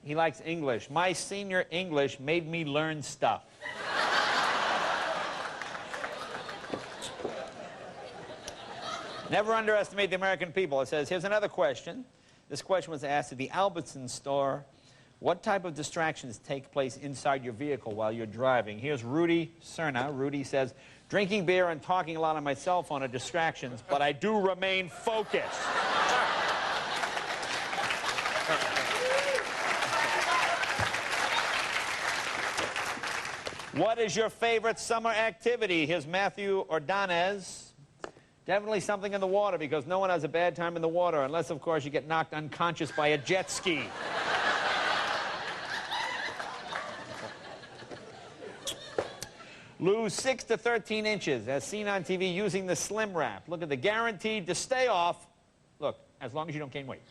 He likes English. My senior English made me learn stuff. Never underestimate the American people. It says, here's another question. This question was asked at the Albertsons store. What type of distractions take place inside your vehicle while you're driving? Here's Rudy Cerna. Rudy says, drinking beer and talking a lot on my cell phone are distractions, but I do remain focused. What is your favorite summer activity? Here's Matthew Ordonez. Definitely something in the water, because no one has a bad time in the water, unless, of course, you get knocked unconscious by a jet ski. Lose 6 to 13 inches, as seen on TV, using the Slim Wrap. Look at the guaranteed to stay off. Look, as long as you don't gain weight.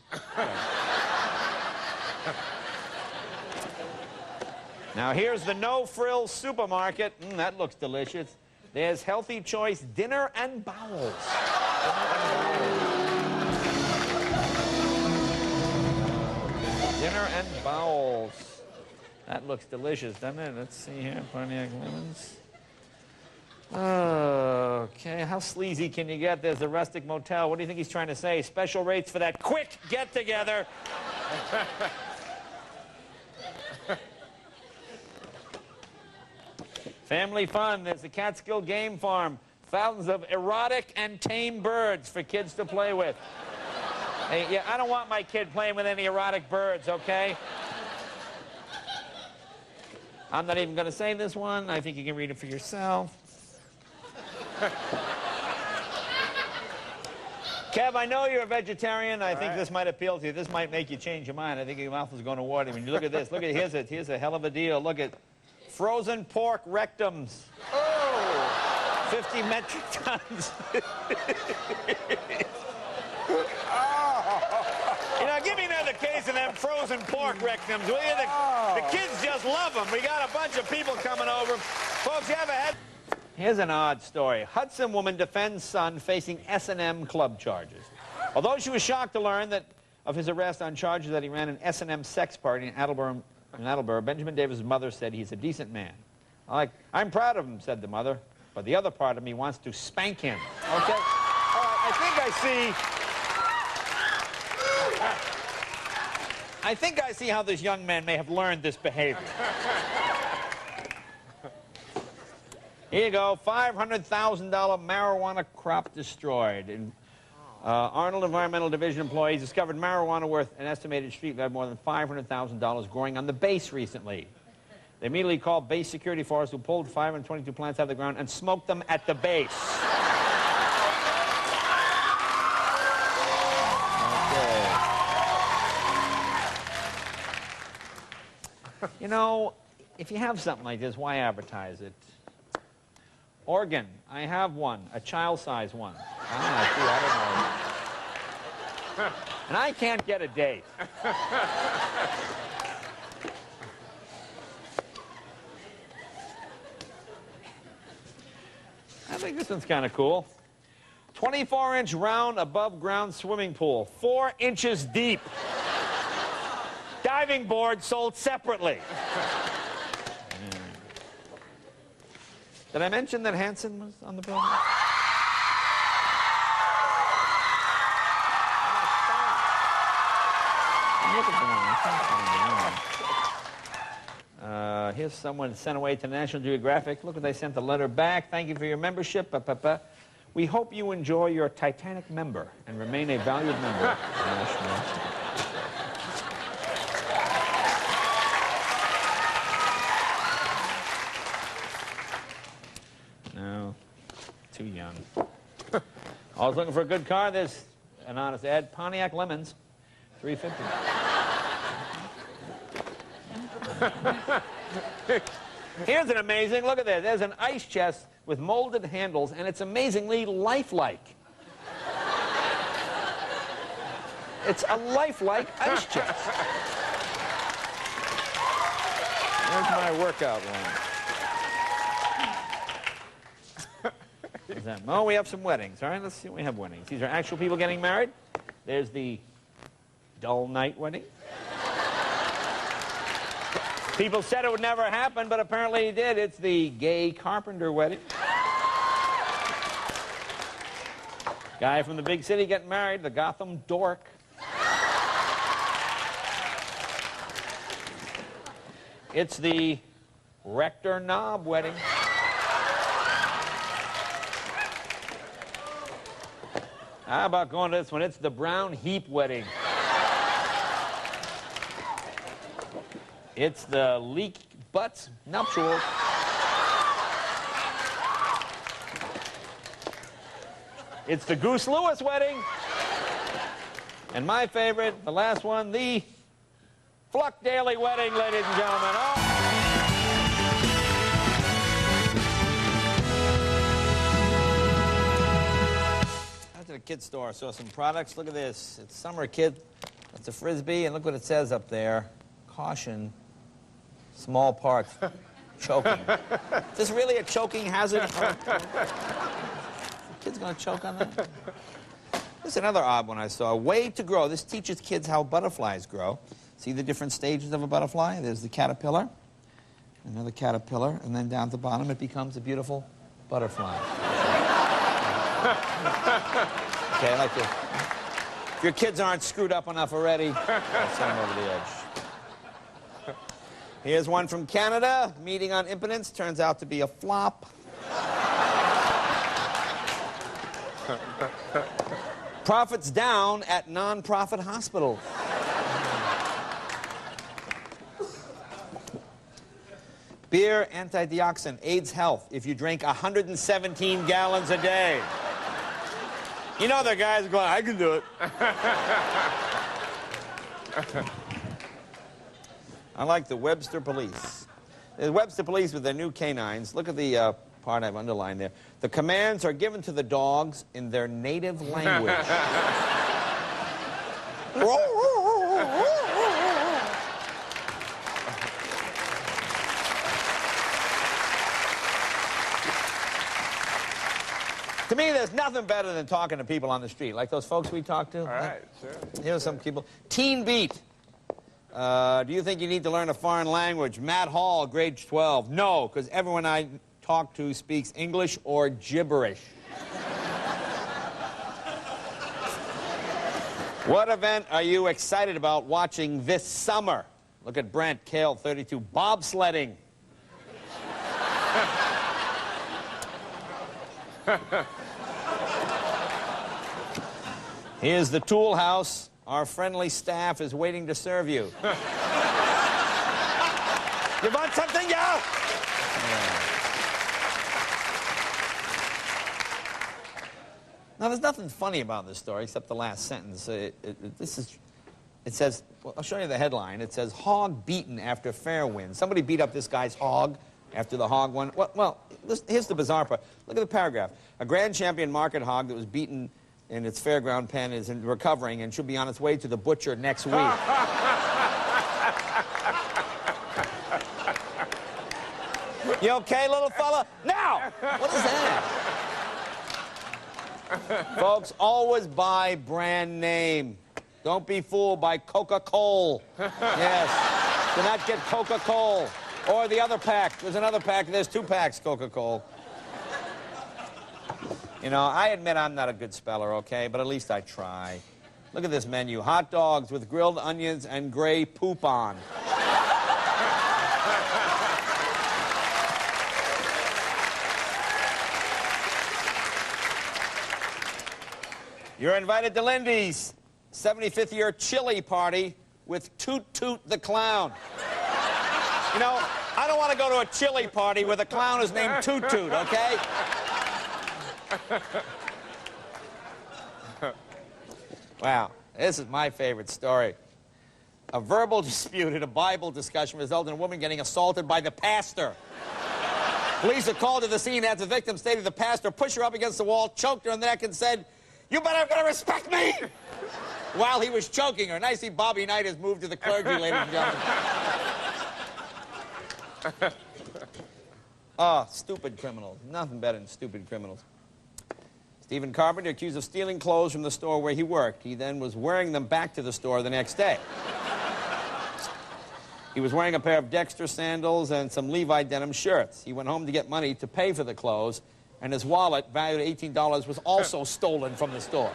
Now, here's the No Frills Supermarket. That looks delicious. There's Healthy Choice Dinner and Bowels. Dinner and Bowels. That looks delicious, doesn't it? Let's see here. Pontiac lemons. Okay, how sleazy can you get? There's a Rustic Motel. What do you think he's trying to say? Special rates for that quick get-together. Family fun. There's the Catskill Game Farm. Thousands of erotic and tame birds for kids to play with. Hey, yeah, I don't want my kid playing with any erotic birds, okay? I'm not even going to say this one. I think you can read it for yourself. Kev, I know you're a vegetarian. I think this might appeal to you. This might make you change your mind. I think your mouth is going to water when you look at this. Look at here's a hell of a deal. Look at frozen pork rectums. Oh! 50 metric tons. You know, give me another case of them frozen pork rectums, will you? The kids just love them. We got a bunch of people coming over. Folks, you ever had... Here's an odd story. Hudson woman defends son facing S&M club charges. Although she was shocked to learn that of his arrest on charges that he ran an S&M sex party in Attleboro, Benjamin Davis' mother said he's a decent man. I'm proud of him, said the mother, but the other part of me wants to spank him. Okay? All right, I think I see how this young man may have learned this behavior. Here you go, $500,000 marijuana crop destroyed. Arnold Environmental Division employees discovered marijuana worth an estimated street value of more than $500,000 growing on the base recently. They immediately called base security force, who pulled 522 plants out of the ground and smoked them at the base. Okay. You know, if you have something like this, why advertise it? Organ, I have one, a child-size one. I don't know. And I can't get a date. I think this one's kind of cool. 24-inch round above-ground swimming pool, 4 inches deep. Diving board sold separately. Did I mention that Hanson was on the building? Here's someone sent away to National Geographic. Look what they sent the letter back. Thank you for your membership. We hope you enjoy your Titanic member and remain a valued member. No, too young. I was looking for a good car. There's an honest ad. Pontiac Lemons, $350. Here's an amazing, look at this. There's an ice chest with molded handles, and it's amazingly lifelike. It's a lifelike ice chest. There's my workout one. Is that, oh, we have some weddings. All right, let's see what we have weddings. These are actual people getting married. There's the dull night wedding. People said it would never happen, but apparently it did. It's the gay carpenter wedding. Guy from the big city getting married, the Gotham dork. It's the rector knob wedding. How about going to this one? It's the brown heap wedding. It's the leak butts nuptials. It's the Goose Lewis wedding. And my favorite, the last one, the Fluck Daly wedding, ladies and gentlemen. Oh. I went to the kids store, saw some products. Look at this. It's Summer Kid. That's a Frisbee, and look what it says up there. Caution. Small parts. Choking. Is this really a choking hazard? The kid's going to choke on that? This is another odd one I saw. Way to Grow. This teaches kids how butterflies grow. See the different stages of a butterfly? There's the caterpillar, another caterpillar, and then down at the bottom it becomes a beautiful butterfly. Okay, I like this. If your kids aren't screwed up enough already, I'll send them over the edge. Here's one from Canada. Meeting on impotence turns out to be a flop. Profits down at non-profit hospitals. Beer antioxidant aids health if you drink 117 gallons a day. You know the guys going, I can do it. I like the Webster Police. The Webster Police with their new canines. Look at the part I've underlined there. The commands are given to the dogs in their native language. To me, there's nothing better than talking to people on the street, like those folks we talked to. All right, sure. Here's some people. Teen Beat. Do you think you need to learn a foreign language? Matt Hall, grade 12. No, because everyone I talk to speaks English or gibberish. What event are you excited about watching this summer? Look at Brent, Kale, 32. Bobsledding. Here's the Tool House. Our friendly staff is waiting to serve you. You want something, yeah? Now, there's nothing funny about this story except the last sentence. It says, well, I'll show you the headline. It says, hog beaten after fair win. Somebody beat up this guy's hog after the hog won. Well, here's the bizarre part. Look at the paragraph. A grand champion market hog that was beaten in its fairground pen is recovering and should be on its way to the butcher next week. You okay, little fella? Now! What is that? Folks, always buy brand name. Don't be fooled by Coca-Cola. Yes. Do not get Coca-Cola. Or the other pack. There's another pack. There's 2 packs Coca-Cola. You know, I admit I'm not a good speller, okay? But at least I try. Look at this menu. Hot dogs with grilled onions and gray poop on. You're invited to Lindy's 75th year chili party with Toot Toot the Clown. You know, I don't want to go to a chili party where the clown is named Toot Toot, okay? Wow, this is my favorite story. A verbal dispute at a Bible discussion resulted in a woman getting assaulted by the pastor. Police are called to the scene as the victim stated the pastor pushed her up against the wall, choked her in the neck, and said, "You better gonna respect me!" While he was choking her. Nice to see Bobby Knight has moved to the clergy, ladies and gentlemen. Oh, stupid criminals. Nothing better than stupid criminals. Stephen Carpenter accused of stealing clothes from the store where he worked. He then was wearing them back to the store the next day. He was wearing a pair of Dexter sandals and some Levi denim shirts. He went home to get money to pay for the clothes, and his wallet, valued at $18, was also stolen from the store.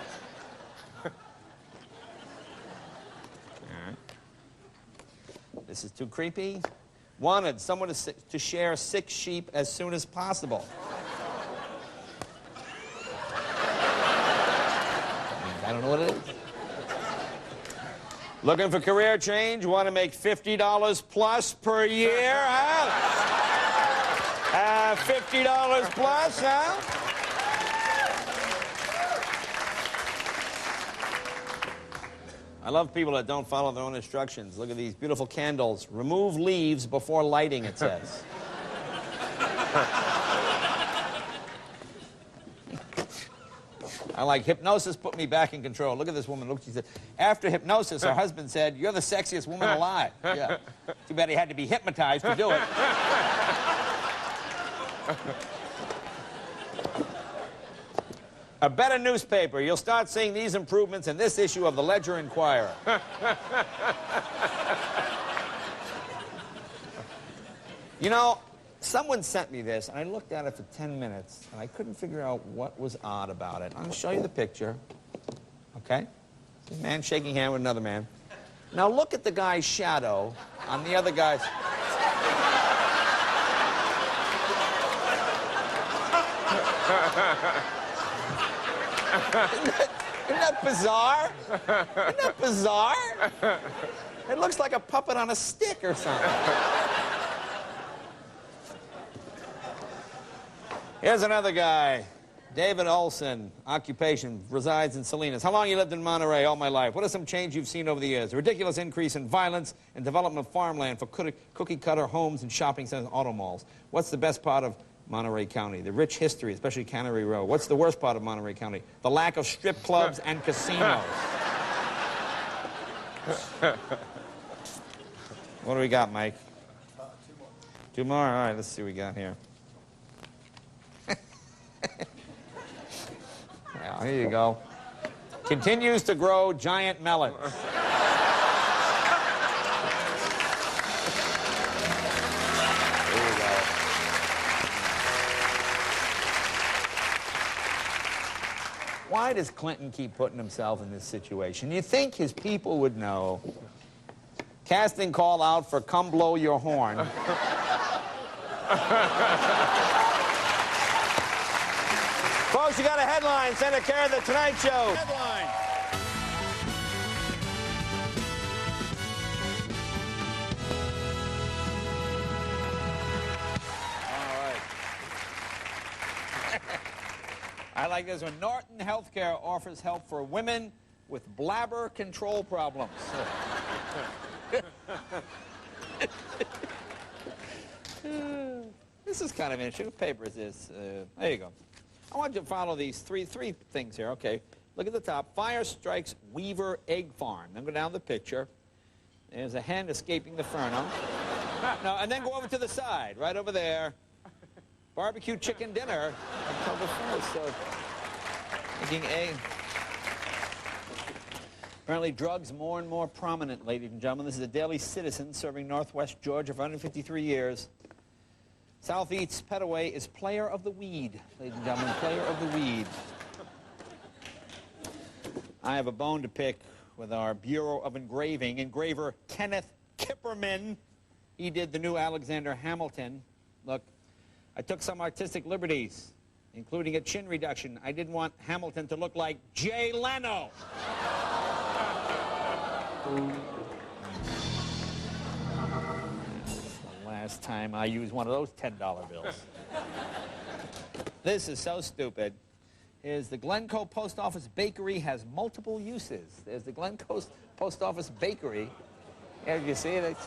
This is too creepy. Wanted someone to share 6 sheep as soon as possible. I don't know what it is. Looking for career change? Want to make $50 plus per year, huh? $50 plus, huh? I love people that don't follow their own instructions. Look at these beautiful candles. Remove leaves before lighting, it says. I like hypnosis put me back in control. Look at this woman. Look, she said, after hypnosis, her husband said, "You're the sexiest woman alive." Yeah. Too bad he had to be hypnotized to do it. A better newspaper. You'll start seeing these improvements in this issue of the Ledger-Inquirer. You know, someone sent me this, and I looked at it for 10 minutes, and I couldn't figure out what was odd about it. I'm going to show you the picture. Okay? A man shaking hand with another man. Now look at the guy's shadow on the other guy's... Isn't that bizarre? Isn't that bizarre? It looks like a puppet on a stick or something. Here's another guy. David Olson, occupation, resides in Salinas. How long you lived in Monterey? All my life. What are some changes you've seen over the years? A ridiculous increase in violence and development of farmland for cookie-cutter homes and shopping centers and auto malls. What's the best part of Monterey County? The rich history, especially Cannery Row. What's the worst part of Monterey County? The lack of strip clubs and casinos. What do we got, Mike? 2 more. 2 more? All right, let's see what we got here. Well, here you go. Continues to grow giant melons. Here you go. Why does Clinton keep putting himself in this situation? You think his people would know. Casting call out for Come Blow Your Horn. Folks, you got a headline. Senator Kerr, The Tonight Show. Headline. All right. I like this one. Norton Healthcare offers help for women with bladder control problems. This is kind of interesting. What paper is this? There you go. I want you to follow these three things here. Okay, look at the top. Fire strikes Weaver Egg Farm. Then go down the picture. There's a hen escaping the furnace. No, and then go over to the side, right over there. Barbecue chicken dinner October 1st. So, making egg. Apparently, drugs more and more prominent, ladies and gentlemen. This is a Daily Citizen serving Northwest Georgia for 153 years. Southeast Petaway is player of the weed, ladies and gentlemen, player of the weed. I have a bone to pick with our Bureau of Engraving. Engraver Kenneth Kipperman. He did the new Alexander Hamilton. Look, I took some artistic liberties. including a chin reduction. I didn't want Hamilton to look like Jay Leno. Last time I used one of those $10 bills. This is so stupid. Here's the Glencoe Post Office Bakery has multiple uses. There's the Glencoe Post Office Bakery. As you see it,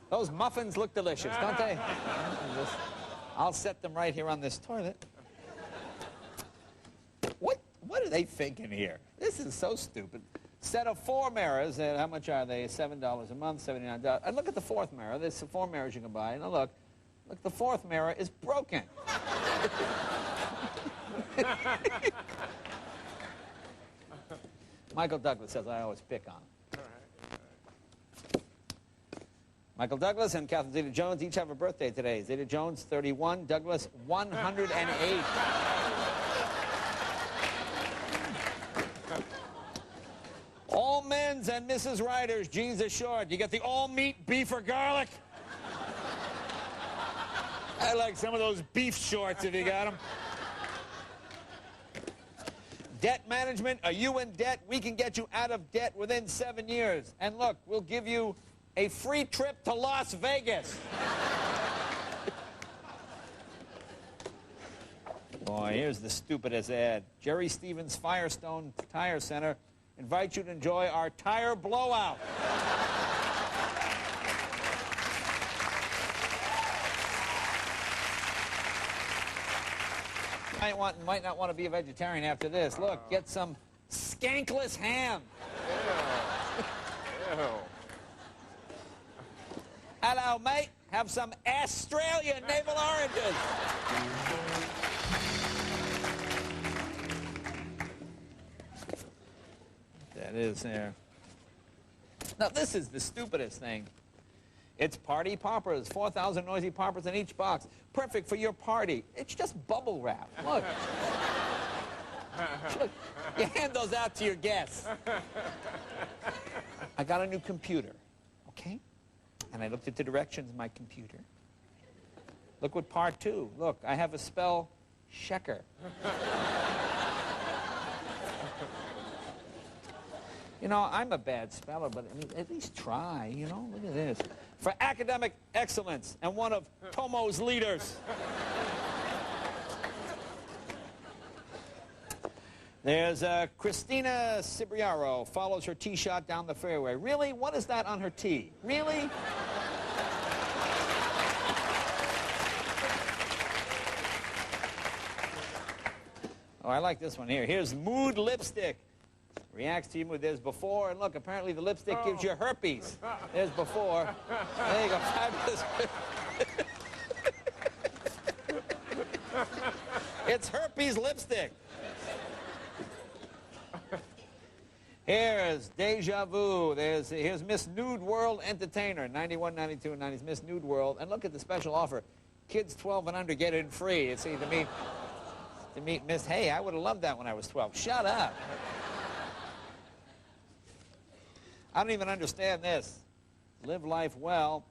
those muffins look delicious, don't they? I'll set them right here on this toilet. What are they thinking here? This is so stupid. Set of 4 mirrors, and how much are they? $7 a month, $79. And look at the 4th mirror. There's 4 mirrors you can buy. Now look, the 4th mirror is broken. Michael Douglas says I always pick on him. Michael Douglas and Catherine Zeta-Jones each have a birthday today. Zeta-Jones, 31. Douglas, 108. All men's and Mrs. Ryder's jeans are short. You get the all-meat beef or garlic? I like some of those beef shorts if you got them. Debt management, are you in debt? We can get you out of debt within 7 years. And look, we'll give you a free trip to Las Vegas. Boy, here's the stupidest ad. Jerry Stevens Firestone Tire Center invites you to enjoy our tire blowout. Might not want to be a vegetarian after this. Look, get some skankless ham. Ew. Ew. Hello, mate. Have some Australian navel oranges. That is there. Now, this is the stupidest thing. It's party poppers, 4,000 noisy poppers in each box. Perfect for your party. It's just bubble wrap. Look. Look. You hand those out to your guests. I got a new computer, okay? And I looked at the directions of my computer. Look what part 2. Look, I have a spell checker. You know, I'm a bad speller, but I mean, at least try, you know? Look at this. For academic excellence and one of Tomo's leaders. There's Christina Cibriaro follows her tee shot down the fairway. Really? What is that on her tee? Really? Oh, I like this one here. Here's Mood Lipstick. Reacts to you with there's before, and look, apparently the lipstick gives you herpes. There's before. There you go, fabulous. It's herpes lipstick. Here's Deja Vu. Here's Miss Nude World Entertainer, 91, 92, and 90s, Miss Nude World. And look at the special offer. Kids 12 and under get in free. You see, to meet Miss, hey, I would have loved that when I was 12. Shut up. I don't even understand this. Live life well.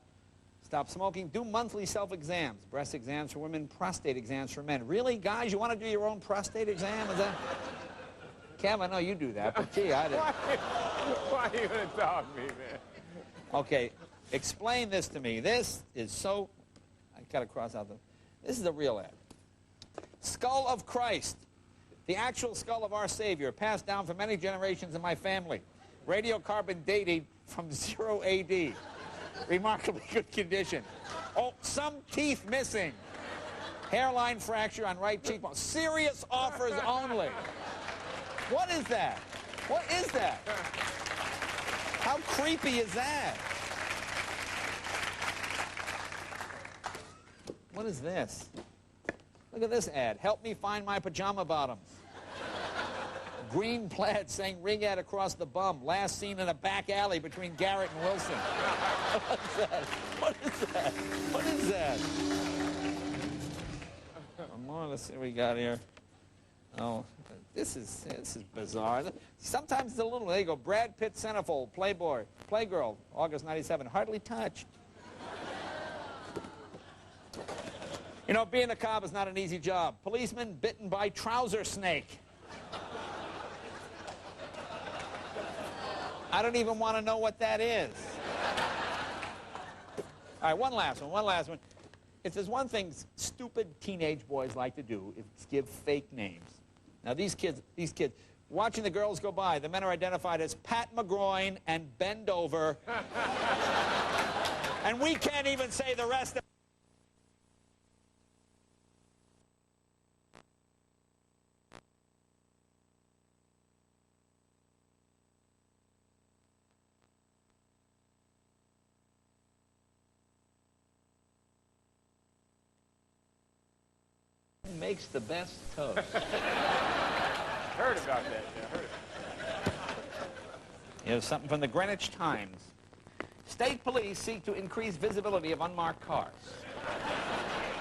Stop smoking. Do monthly self-exams. Breast exams for women, prostate exams for men. Really, guys, you want to do your own prostate exam? Is that... Kev, I know you do that, but gee, I didn't. Why are you going to dog me, man? Okay, explain this to me. This is so... I got to cross out the... This is a real ad. Skull of Christ. The actual skull of our Savior, passed down for many generations in my family. Radiocarbon dating from 0 AD. Remarkably good condition. Oh, some teeth missing. Hairline fracture on right cheekbone. Serious offers only. What is that? What is that? How creepy is that? What is this? Look at this ad. Help me find my pajama bottoms. Green plaid saying ring ad across the bum. Last seen in a back alley between Garrett and Wilson. What's that? What is that? What is that? One more. Let's see what we got here. Oh, this is bizarre. Sometimes it's a little. There you go. Brad Pitt centerfold. Playboy. Playgirl. August '97. Hardly touched. You know, being a cop is not an easy job. Policeman bitten by trouser snake. I don't even want to know what that is. All right, one last one. If there's one thing stupid teenage boys like to do, it's give fake names. Now, these kids, watching the girls go by, the men are identified as Pat McGroin and Bend Over. And we can't even say the rest of makes the best toast. Heard about that, yeah, heard about that. Here's something from the Greenwich Times. State police seek to increase visibility of unmarked cars.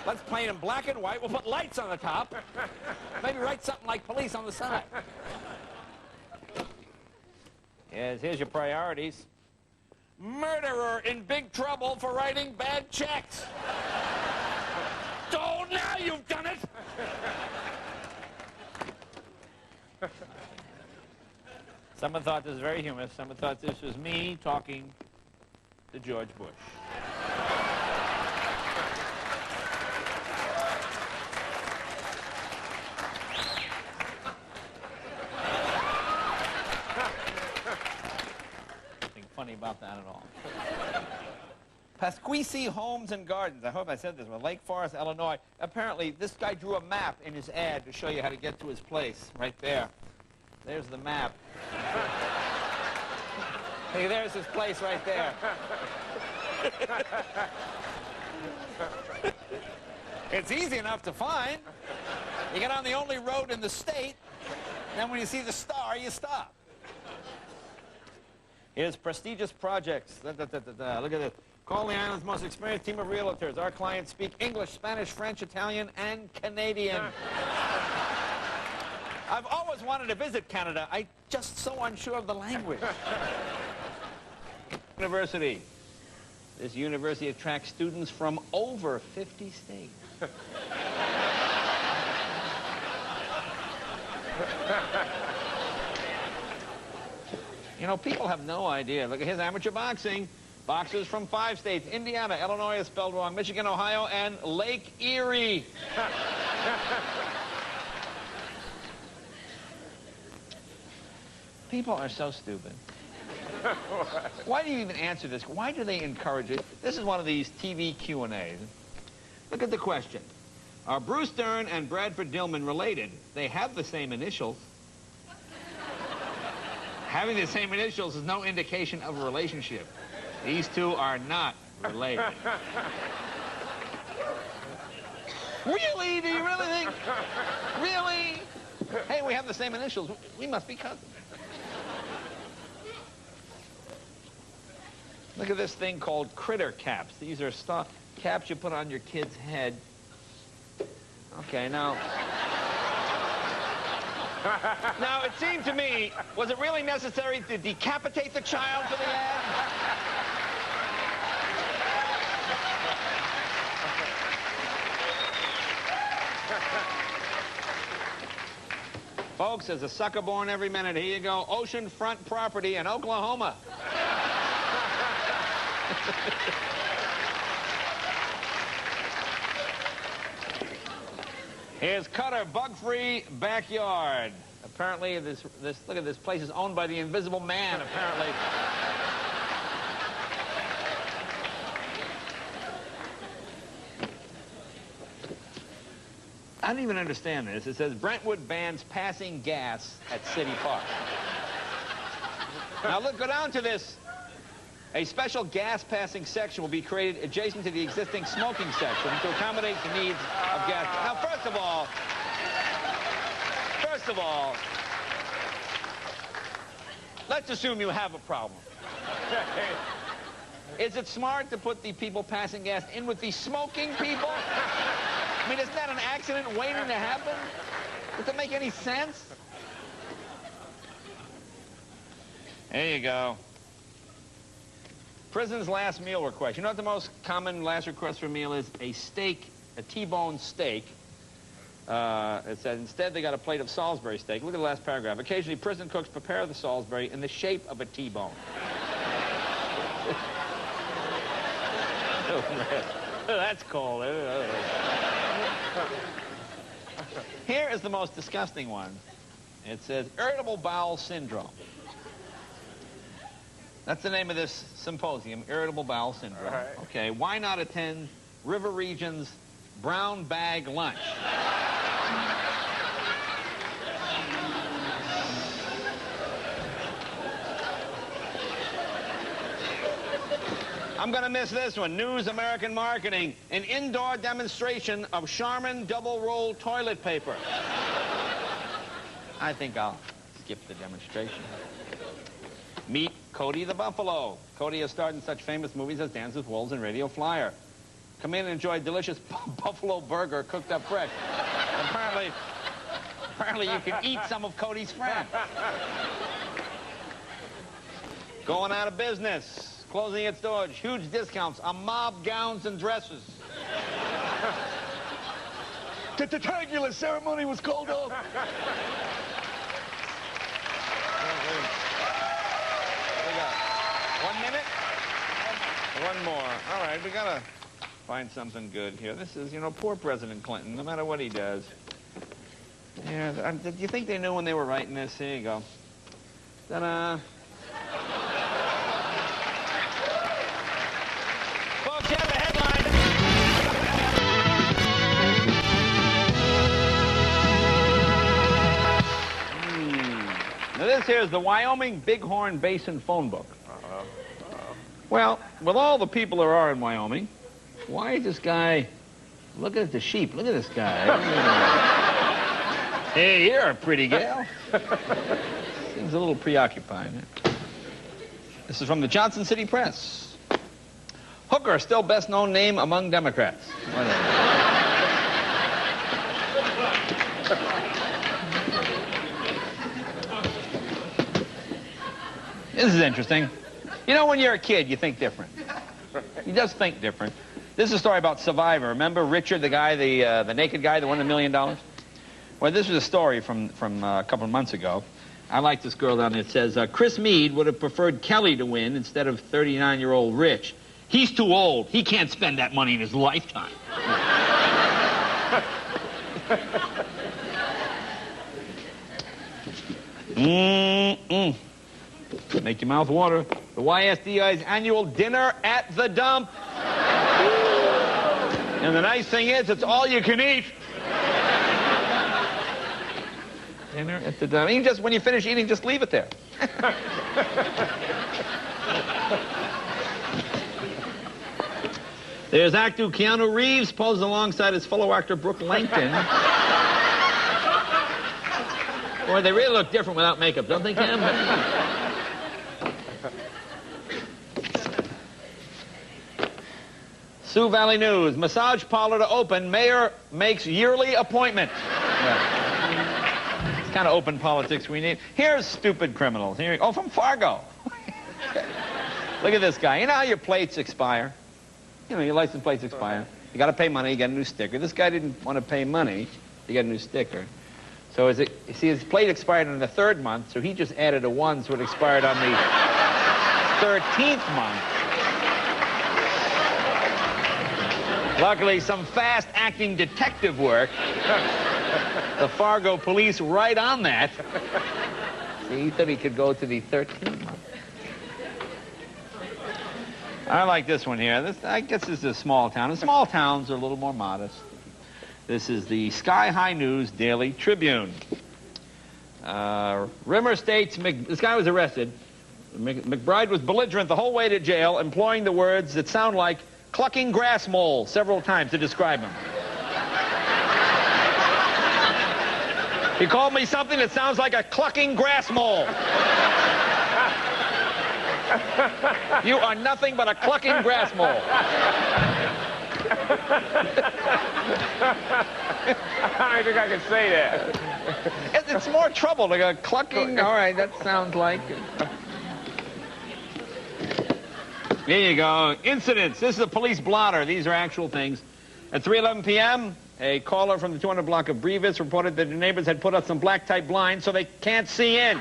Let's paint them black and white. We'll put lights on the top. Maybe write something like police on the side. Here's your priorities. Murderer in big trouble for writing bad checks. Oh, now you've done it! Someone thought this was very humorous. Someone thought this was me talking to George Bush. Nothing funny about that at all. Pasquisi Homes and Gardens. I hope I said this one. Lake Forest, Illinois. Apparently, this guy drew a map in his ad to show you how to get to his place. Right there. There's the map. Hey, there's his place right there. It's easy enough to find. You get on the only road in the state, and then when you see the star, you stop. Here's prestigious projects. Look at this. Call the island's most experienced team of realtors. Our clients speak English, Spanish, French, Italian, and Canadian. I've always wanted to visit Canada. I'm just so unsure of the language. University. This university attracts students from over 50 states. You know, people have no idea. Look, here's amateur boxing. Boxers from 5 states. Indiana, Illinois is spelled wrong. Michigan, Ohio, and Lake Erie. People are so stupid. Why do you even answer this? Why do they encourage it? This is one of these TV Q&As. Look at the question. Are Bruce Dern and Bradford Dillman related? They have the same initials. Having the same initials is no indication of a relationship. These two are not related. Really? Do you really think? Really? Hey, we have the same initials. We must be cousins. Look at this thing called critter caps. These are caps you put on your kid's head. Okay, now... Now, it seemed to me, was it really necessary to decapitate the child for the ad? Folks, there's a sucker born every minute. Here you go. Oceanfront property in Oklahoma. Here's Cutter, bug-free backyard. Apparently, look at this place is owned by the Invisible Man, apparently. I don't even understand this. It says Brentwood bans passing gas at City Park. Now look, go down to this. A special gas passing section will be created adjacent to the existing smoking section to accommodate the needs of gas. Now, first of all, let's assume you have a problem. Is it smart to put the people passing gas in with the smoking people? I mean, isn't that an accident waiting to happen? Does that make any sense? There you go. Prison's last meal request. You know what the most common last request for a meal is? A steak a T-bone steak. It said instead they got a plate of Salisbury steak. Look at the last paragraph. Occasionally, prison cooks prepare the Salisbury in the shape of a T-bone. That's cold. Here is the most disgusting one. It says irritable bowel syndrome. That's the name of this symposium, irritable bowel syndrome. All right. Okay, why not attend River Region's brown bag lunch? I'm going to miss this one. News American Marketing, an indoor demonstration of Charmin double-roll toilet paper. I think I'll skip the demonstration. Meet Cody the Buffalo. Cody has starred in such famous movies as Dance with Wolves and Radio Flyer. Come in and enjoy a delicious buffalo burger cooked up fresh. Apparently you can eat some of Cody's friends. Going out of business. Closing its doors. Huge discounts on mob gowns and dresses. The Tentacular ceremony was called off. 1 minute? One more. All right, we gotta find something good here. This is, you know, poor President Clinton, no matter what he does. Yeah, do you think they knew when they were writing this? Here you go. Ta-da. Folks, you have a headline. Now this here is the Wyoming Bighorn Basin phone book. Well, with all the people there are in Wyoming, why is this guy... Look at the sheep. Look at this guy. Hey, you're a pretty gal. Seems a little preoccupied. This is from the Johnson City Press. Hooker, still best-known name among Democrats. This is interesting. You know, when you're a kid, you think different. You just think different. This is a story about Survivor. Remember Richard, the guy, the naked guy that won $1 million? Well, this is a story from a couple of months ago. I like this girl down there. It says, Chris Meade would have preferred Kelly to win instead of 39-year-old Rich. He's too old. He can't spend that money in his lifetime. Make your mouth water. The YSDI's annual dinner at the dump. And the nice thing is, it's all you can eat. Dinner at the dump. You just, when you finish eating, just leave it there. There's actor Keanu Reeves posed alongside his fellow actor Brooke Langton. Boy, they really look different without makeup, don't they, Cam? Sioux Valley News. Massage parlor to open. Mayor makes yearly appointment. Yeah. It's kind of open politics we need. Here's stupid criminals. Here, oh, from Fargo. Look at this guy. You know how your plates expire? You know, your license plates expire. You got to pay money, you get a new sticker. This guy didn't want to pay money to get a new sticker. So you see, his plate expired in the 3rd month, so he just added a 1, so it expired on the 13th month. Luckily, some fast-acting detective work. The Fargo police right on that. See, he thought he could go to the 13th month. I like this one here. I guess this is a small town. And small towns are a little more modest. This is the Sky High News Daily Tribune. Rimmer states this guy was arrested. McBride was belligerent the whole way to jail, employing the words that sound like clucking grass mole several times to describe him. He called me something that sounds like a clucking grass mole. You are nothing but a clucking grass mole. I think I can say that. It's more trouble to go clucking. All right, that sounds like... Here you go. Incidents. This is a police blotter. These are actual things. At 3:11 p.m., a caller from the 200 block of Brevis reported that the neighbors had put up some black-type blinds so they can't see in.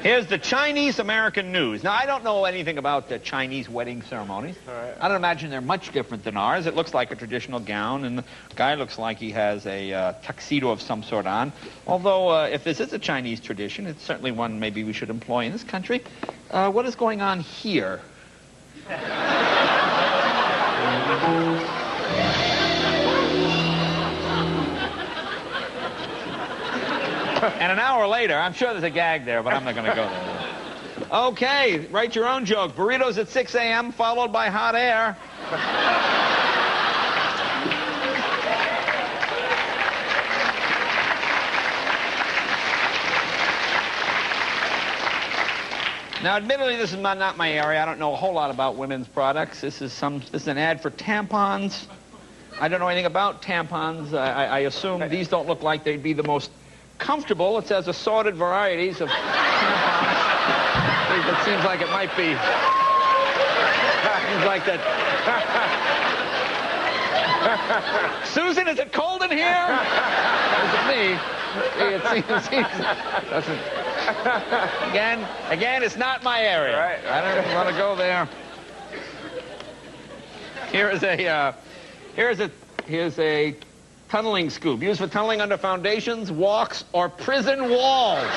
Here's the Chinese-American news. Now, I don't know anything about the Chinese wedding ceremonies. All right. I don't imagine they're much different than ours. It looks like a traditional gown, and the guy looks like he has a tuxedo of some sort on. Although, if this is a Chinese tradition, it's certainly one maybe we should employ in this country. What is going on here? And an hour later, I'm sure there's a gag there, but I'm not going to go there. Okay, write your own joke. Burritos at 6 a.m., followed by hot air. Now, admittedly, this is not my area. I don't know a whole lot about women's products. This is an ad for tampons. I don't know anything about tampons. I assume these don't look like they'd be the most comfortable. It says assorted varieties of tampons. It seems like it might be. Seems like that. Susan, is it cold in here? Is it me? It seems doesn't. Again, it's not my area. Right. I don't want to go there. Here's a tunneling scoop used for tunneling under foundations, walks, or prison walls.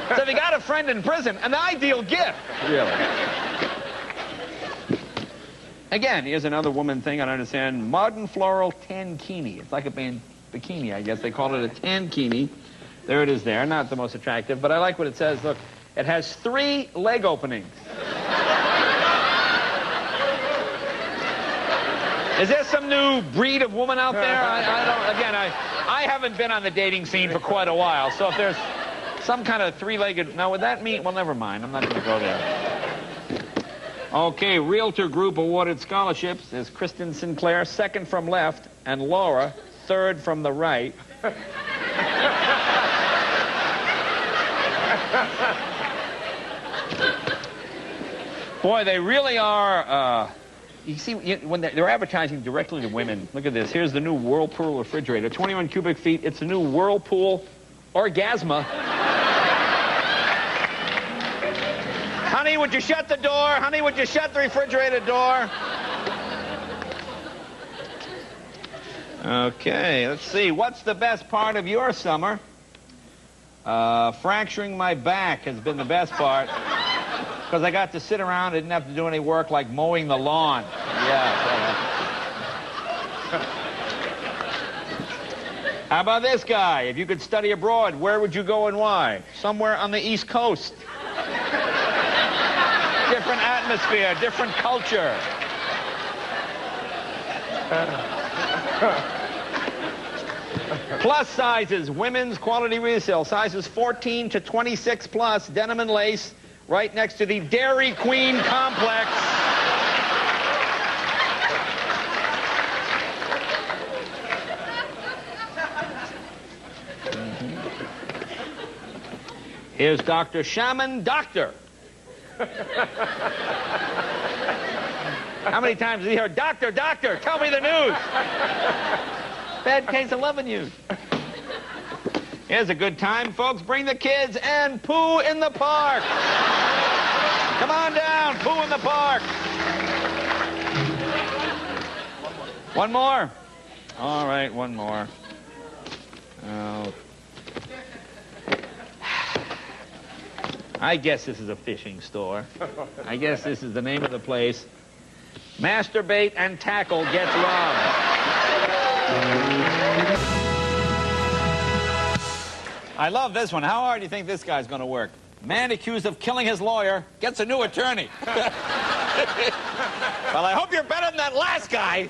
So if you got a friend in prison, an ideal gift. Really. Again, here's another woman thing I don't understand. Modern floral tankini. It's like a bikini, I guess. They call it a tankini. There it is there. Not the most attractive, but I like what it says. Look, it has 3 leg openings. Is there some new breed of woman out there? I haven't been on the dating scene for quite a while, so if there's some kind of 3-legged... Now, would that mean... Well, never mind. I'm not going to go there. Okay, Realtor Group awarded scholarships. There's Kristen Sinclair, second from left, and Laura, third from the right. Boy, they really are... You see, when they're advertising directly to women, look at this. Here's the new Whirlpool refrigerator. 21 cubic feet. It's the new Whirlpool Orgasma. Honey, would you shut the door? Honey, would you shut the refrigerator door? Okay, let's see. What's the best part of your summer? Fracturing my back has been the best part. Because I got to sit around, I didn't have to do any work like mowing the lawn. Yeah. How about this guy? If you could study abroad, where would you go and why? Somewhere on the East Coast. Different atmosphere, different culture. Plus sizes, women's quality resale, sizes 14 to 26 plus, denim and lace, right next to the Dairy Queen complex. Here's Dr. Shaman Doctor. How many times have you heard, Doctor, Doctor, tell me the news? Bad case of loving you. Here's a good time, folks. Bring the kids and poo in the park. Come on down, poo in the park. One more? All right, one more. Oh. I guess this is a fishing store. I guess this is the name of the place. Masturbate and tackle gets robbed. I love this one. How hard do you think this guy's going to work? Man accused of killing his lawyer gets a new attorney. Well, I hope you're better than that last guy.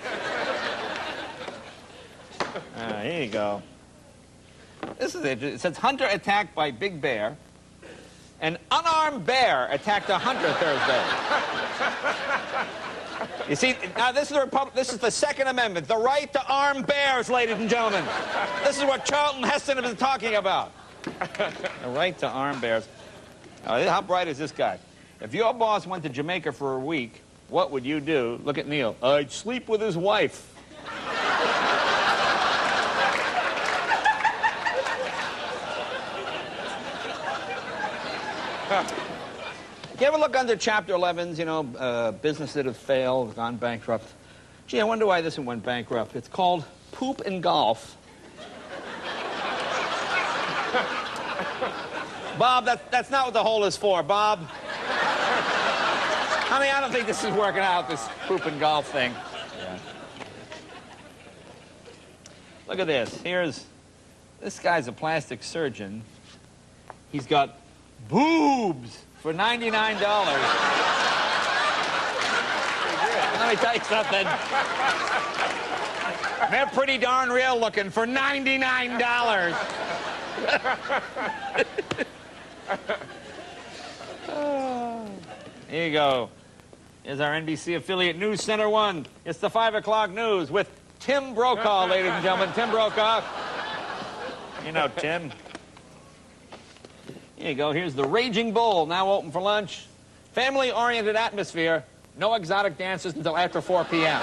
Here you go. This is it. It says hunter attacked by big bear. An unarmed bear attacked a hunter Thursday. You see, now this is the Second Amendment, the right to arm bears, ladies and gentlemen. This is what Charlton Heston has been talking about. The right to arm bears. How bright is this guy? If your boss went to Jamaica for a week, what would you do? Look at Neil. I'd sleep with his wife. You ever look under Chapter 11s, you know, businesses that have failed, gone bankrupt? Gee, I wonder why this one went bankrupt. It's called Poop and Golf. Bob, that's not what the hole is for, Bob. I mean, I don't think this is working out, this poop and golf thing. Yeah. Look at this. This guy's a plastic surgeon. He's got boobs for $99. Let me tell you something. They're pretty darn real looking for $99. Here you go. Here's our NBC affiliate News Center 1. It's the 5 o'clock news with Tim Brokaw, ladies and gentlemen. Tim Brokaw. You know Tim. Here you go. Here's the Raging Bull, now open for lunch. Family-oriented atmosphere. No exotic dances until after 4 p.m.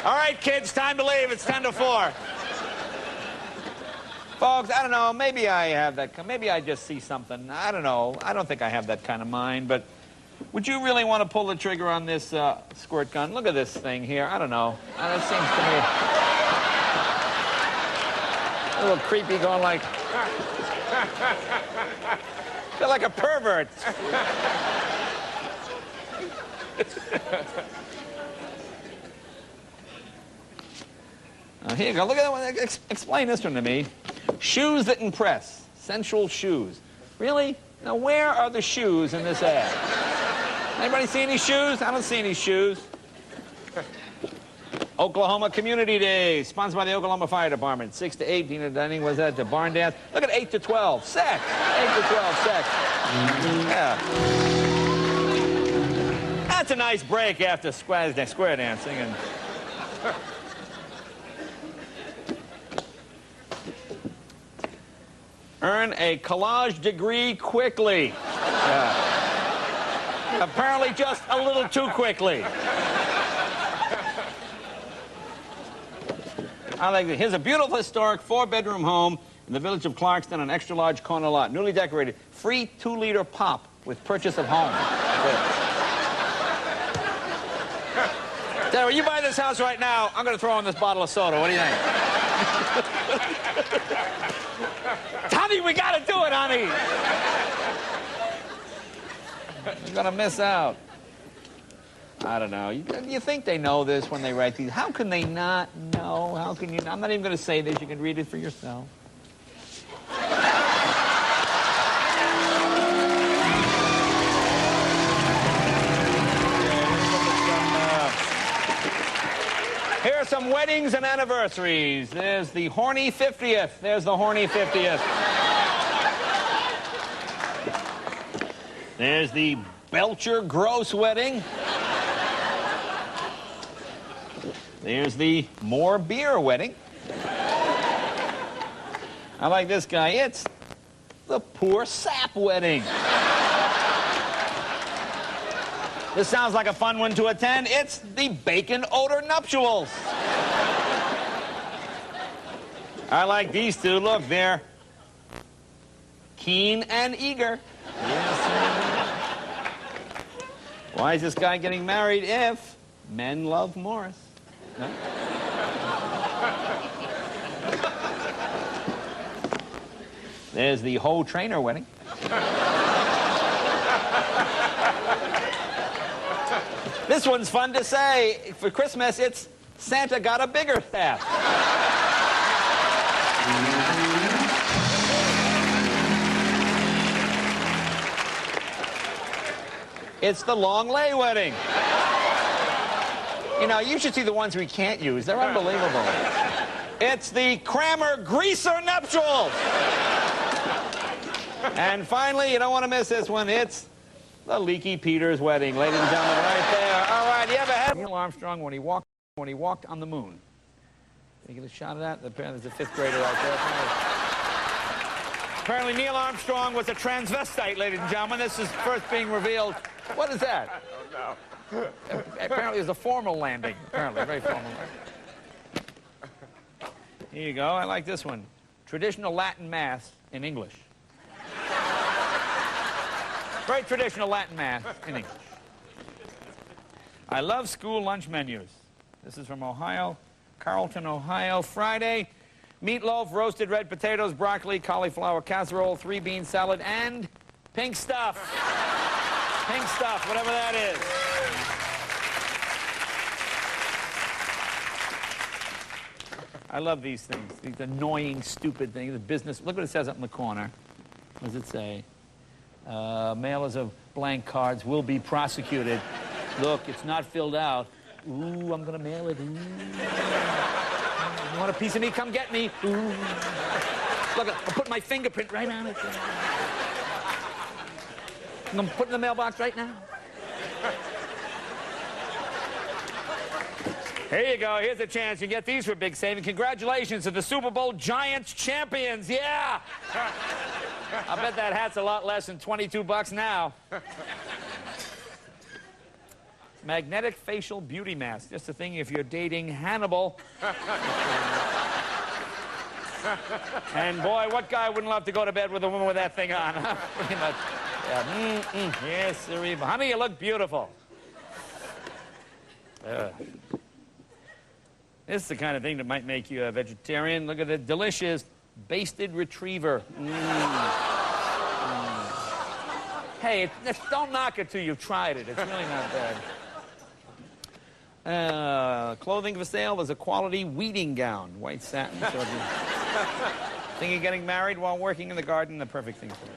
All right, kids, time to leave. It's 10 to 4. Folks, I don't know. Maybe I have that. Maybe I just see something. I don't know. I don't think I have that kind of mind. But would you really want to pull the trigger on this squirt gun? Look at this thing here. I don't know. It seems to me a little creepy, going like. Feel like a pervert. Here you go. Look at that one. Explain this one to me. Shoes that impress. Sensual shoes. Really? Now, where are the shoes in this ad? Anybody see any shoes? I don't see any shoes. Oklahoma Community Day, sponsored by the Oklahoma Fire Department. 6 to 8, Dina Dunning was at the barn dance. Look at 8 to 12, sex. 8 to 12, sex. Yeah. That's a nice break after square dancing. And earn a collage degree quickly. Yeah. Apparently just a little too quickly. I like that. Here's a beautiful historic 4-bedroom home in the village of Clarkston, an extra large corner lot, newly decorated. Free 2-liter pop with purchase of home. Sarah, you buy this house right now, I'm going to throw in this bottle of soda. What do you think? Honey, we got to do it, honey. You're going to miss out. I don't know. You think they know this when they write these? How can they not know? How can you? I'm not even going to say this. You can read it for yourself. Here are some weddings and anniversaries. There's the horny 50th. There's the horny 50th. There's the Belcher Gross wedding. There's the More Beer wedding. I like this guy. It's the Poor Sap wedding. This sounds like a fun one to attend. It's the Bacon Odor nuptials. I like these two. Look, they're keen and eager. Yes. Why is this guy getting married if men love Morris? Huh? There's the Ho Trainer wedding. This one's fun to say. For Christmas, it's Santa got a bigger staff. It's the Long Lay wedding. You know, you should see the ones we can't use. They're unbelievable. It's the Kramer Greaser nuptials. And finally, you don't want to miss this one. It's the Leaky Peters wedding, ladies and gentlemen, right there. All right, you ever had Neil Armstrong when he walked on the moon? Can you get a shot of that? There's a 5th grader out there. Apparently Neil Armstrong was a transvestite, ladies and gentlemen. This is first being revealed. What is that? Oh, no. Apparently it was a formal landing. Apparently, very formal landing. Here you go. I like this one. Traditional Latin Mass in English. Very traditional Latin Mass in English. I love school lunch menus. This is from Ohio, Carlton, Ohio. Friday, meatloaf, roasted red potatoes, broccoli, cauliflower casserole, 3-bean salad, and pink stuff. Pink stuff, whatever that is. I love these things, these annoying, stupid things, the business. Look what it says up in the corner. What does it say? Mailers of blank cards will be prosecuted. Look, it's not filled out. Ooh, I'm going to mail it. Ooh. You want a piece of me? Come get me. Ooh. Look, I'll put my fingerprint right on it. I'm going to put it in the mailbox right now. Here you go. Here's a chance. You get these for big saving. Congratulations to the Super Bowl Giants champions. Yeah. I bet that hat's a lot less than $22 now. Magnetic facial beauty mask. Just a thing if you're dating Hannibal. And boy, what guy wouldn't love to go to bed with a woman with that thing on? Huh? Pretty much. Yeah. Yes, sir. Honey, you look beautiful. This is the kind of thing that might make you a vegetarian. Look at the delicious basted retriever. Hey, don't knock it till you've tried it. It's really not bad. Clothing for sale. There's a quality weeding gown. White satin. So if you think of getting married while working in the garden, the perfect thing for it.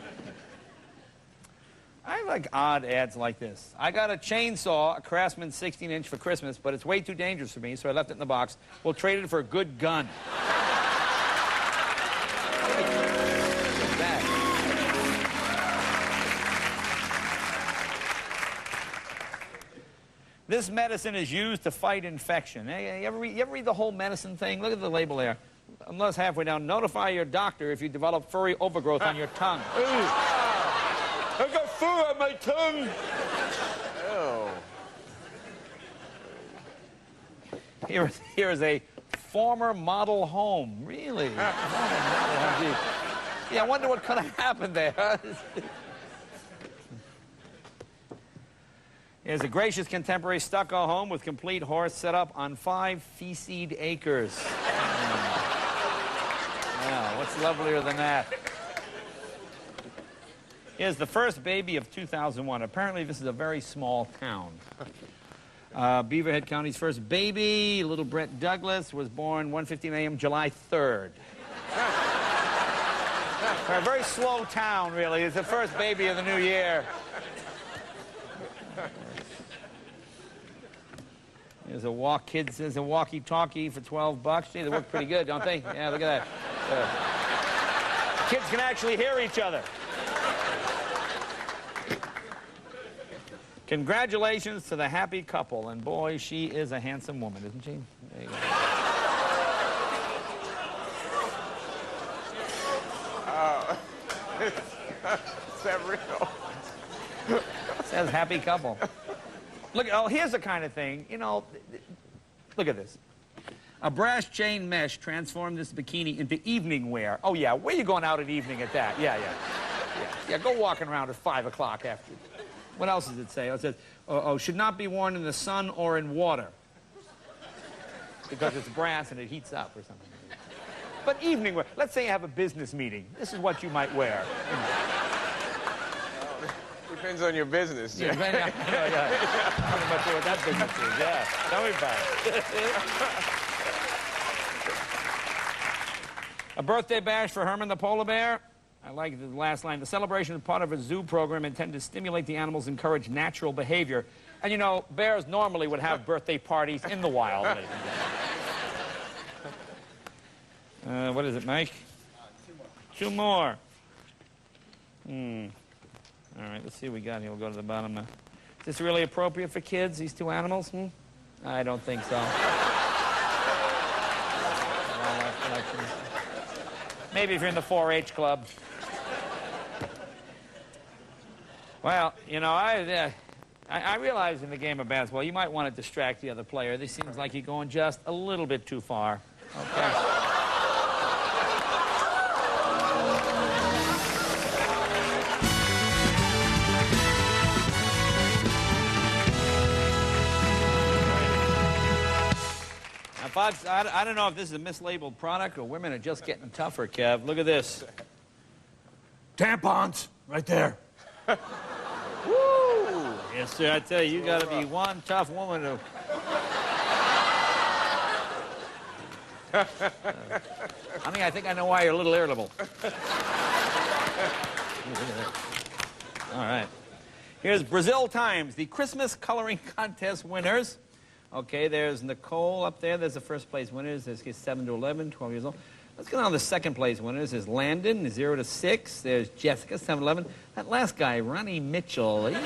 I like odd ads like this. I got a chainsaw, a Craftsman 16-inch for Christmas, but it's way too dangerous for me, so I left it in the box. We'll trade it for a good gun. This medicine is used to fight infection. Hey, you ever read the whole medicine thing? Look at the label there. Unless halfway down, notify your doctor if you develop furry overgrowth on your tongue. Ooh. I got fur on my tongue. Oh. Here is a former model home. Really? Yeah, I wonder what could have happened there. Here's a gracious contemporary stucco home with complete horse setup on 5 feces acres. Wow, what's lovelier than that? Here's the first baby of 2001. Apparently, this is a very small town. Beaverhead County's first baby, little Brett Douglas, was born 1:15 a.m. July 3rd. A very slow town, really. It's the first baby of the new year. There's a walkie-talkie for $12. Gee, they work pretty good, don't they? Yeah, look at that. Kids can actually hear each other. Congratulations to the happy couple, and boy, she is a handsome woman, isn't she? There you go. Is that real? It says happy couple. Look, oh, here's the kind of thing, you know, look at this. A brass chain mesh transformed this bikini into evening wear. Oh, yeah, where are you going out at evening at that? Yeah, go walking around at 5 o'clock after. What else does it say? It says, should not be worn in the sun or in water. Because it's brass and it heats up or something. But evening wear, let's say you have a business meeting. This is what you might wear. You know. Depends on your business. Yeah, yeah. How much what that business is, yeah. Tell me about it. A birthday bash for Herman the polar bear. I like the last line. The celebration is part of a zoo program intended to stimulate the animals, encourage natural behavior. And, you know, bears normally would have birthday parties in the wild. What is it, Mike? 2 more. 2 more. All right, let's see what we got here. We'll go to the bottom. Is this really appropriate for kids, these 2 animals? I don't think so. Maybe if you're in the 4-H club. Well, you know, I realize in the game of basketball, you might want to distract the other player. This seems like you're going just a little bit too far. Okay. Now, Fox, I don't know if this is a mislabeled product or women are just getting tougher, Kev. Look at this. Tampons, right there. Woo! Yes, sir, I tell you, you got to be one tough woman to... Honey, I think I know why you're a little irritable. All right. Here's Brazil Times, the Christmas coloring contest winners. Okay, there's Nicole up there. There's the first place winners. There's 7 to 11, 12 years old. Let's go down to the second place winners. There's Landon, 0 to 6. There's Jessica, 7 to 11. That last guy, Ronnie Mitchell. Ronnie,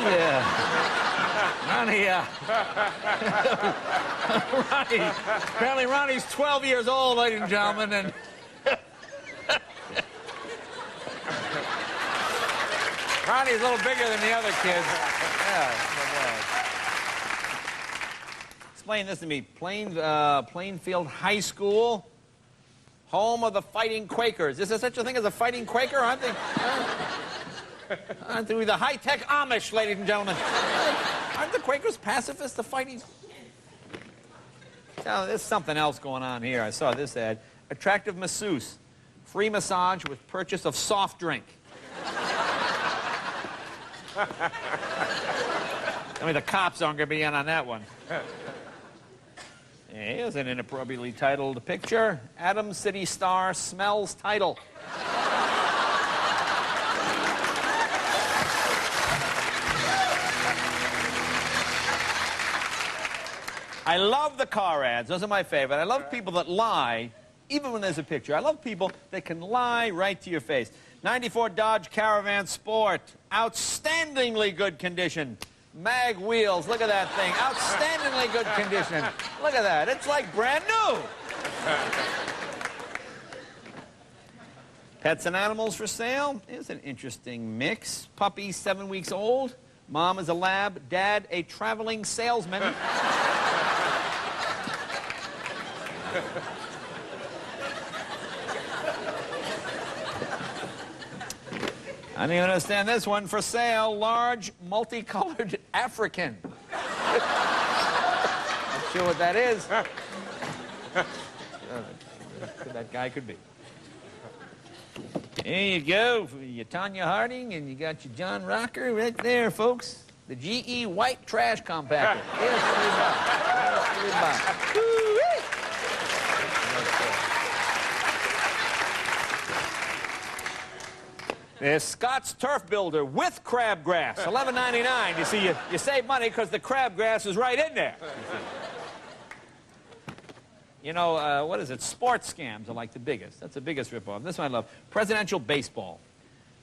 apparently Ronnie's 12 years old, ladies and gentlemen, and Ronnie's a little bigger than the other kids. Explain this to me. Plainfield High School, home of the Fighting Quakers. Is there such a thing as a Fighting Quaker? Aren't they the high-tech Amish, ladies and gentlemen? Aren't the Quakers pacifists, the fighting? Now, there's something else going on here. I saw this ad. Attractive masseuse. Free massage with purchase of soft drink. I mean, the cops aren't going to be in on that one. Here's an inappropriately titled picture. Adam City star smells title. I love the car ads. Those are my favorite. I love people that lie, even when there's a picture. I love people that can lie right to your face. 94 Dodge Caravan Sport. Outstandingly good condition. Mag wheels. Look at that thing. Outstandingly good condition. Look at that. It's like brand new. Pets and animals for sale. Here's an interesting mix. Puppy, 7 weeks old. Mom is a lab. Dad, a traveling salesman. I don't even understand this one. For sale, large, multicolored African. Not sure what that is. That guy could be. There you go. Your Tanya Harding, and you got your John Rocker right there, folks. The GE white trash compactor. Here's $3. There's Scott's Turf Builder with crabgrass, $11.99. You see, you save money because the crabgrass is right in there. You know, what is it? Sports scams are like the biggest. That's the biggest ripoff. This one I love. Presidential baseball.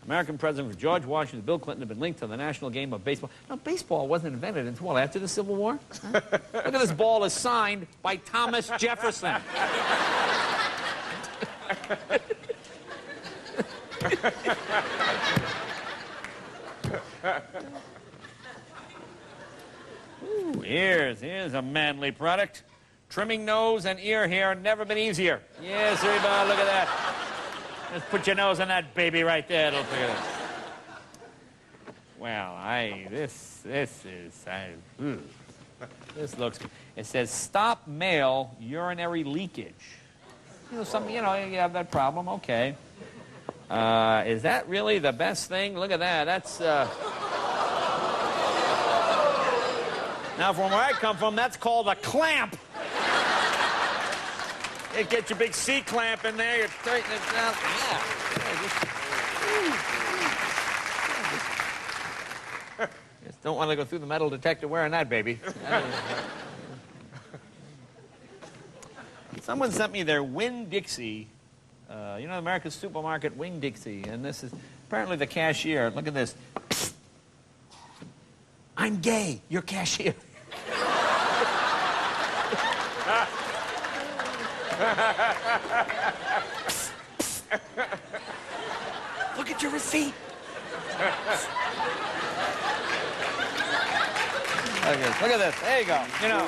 American President George Washington and Bill Clinton have been linked to the national game of baseball. Now, baseball wasn't invented until, after the Civil War? Huh? Look at this ball is signed by Thomas Jefferson. Ooh, here's a manly product. Trimming nose and ear hair never been easier. Yes, everybody, look at that. Just put your nose on that baby right there. It'll figure it. Well, this looks. It says stop male urinary leakage. You know, you have that problem. Okay. Is that really the best thing? Look at that. That's now from where I come from, that's called a clamp. You get your big C-clamp in there, you tighten it down. Yeah. Just don't want to go through the metal detector wearing that, baby. Someone sent me their Winn-Dixie, you know, America's supermarket Winn-Dixie, and this is apparently the cashier. Look at this. I'm gay, you're cashier. Look at your receipt. Look at this. There you go. You know.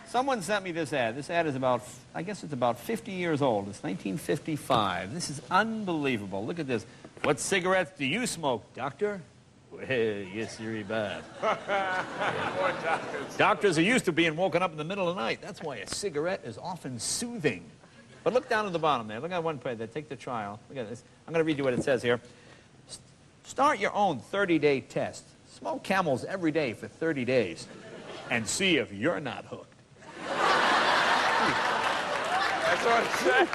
Someone sent me this ad. This ad is about, I guess it's about 50 years old. It's 1955. This is unbelievable. Look at this. What cigarettes do you smoke, doctor? Well, yes, sir, Bob. Doctors are used to being woken up in the middle of the night. That's why a cigarette is often soothing. But look down at the bottom there. Look at one page there. Take the trial. Look at this. I'm going to read you what it says here. Start your own 30-day test. Smoke Camels every day for 30 days and see if you're not hooked. That's what it said.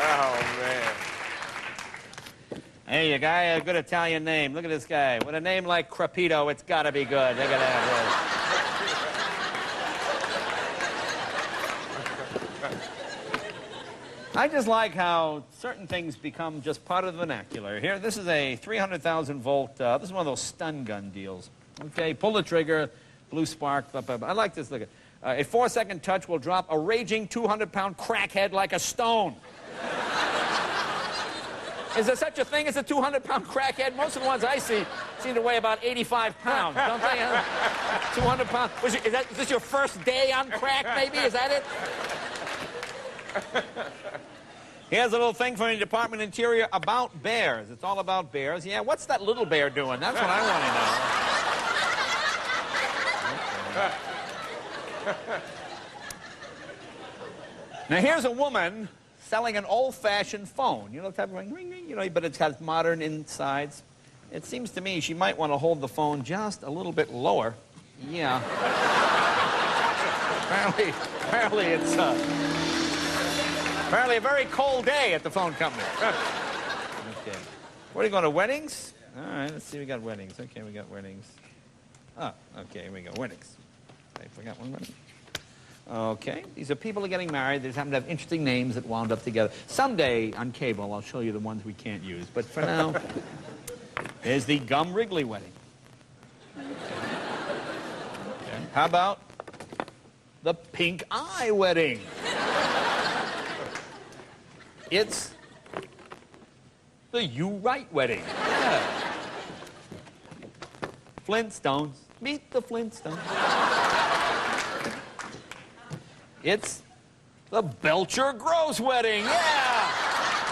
Oh, man. Hey, you guy, a good Italian name. Look at this guy. With a name like Crepito, it's got to be good. Look at that. I just like how certain things become just part of the vernacular. Here, this is a 300,000 volt, this is one of those stun gun deals. Okay, pull the trigger, blue spark, blah, blah, blah. I like this, look at a 4-second touch will drop a raging 200-pound crackhead like a stone. Is there such a thing as a 200-pound crackhead? Most of the ones I see seem to weigh about 85 pounds, don't they? 200 pounds. Is this your first day on crack, maybe? Is that it? Here's a little thing from the Department of Interior about bears. It's all about bears. Yeah, what's that little bear doing? That's what I want to know. Now, here's a woman selling an old-fashioned phone. You know, type of ring, ring, ring, you know, but it has modern insides. It seems to me she might want to hold the phone just a little bit lower. Yeah. apparently it's, apparently a very cold day at the phone company. Okay. What are you going to, weddings? All right, let's see, we got weddings. Okay, we got weddings. Oh, okay, here we go, weddings. I forgot one wedding. Okay, these are people who are getting married. They just happen to have interesting names that wound up together. Someday on cable, I'll show you the ones we can't use. But for now, there's the Gum Wrigley wedding. Okay. How about the Pink Eye wedding? It's the You Right wedding. Yeah. Flintstones. Meet the Flintstones. It's the Belcher Gross wedding. Yeah.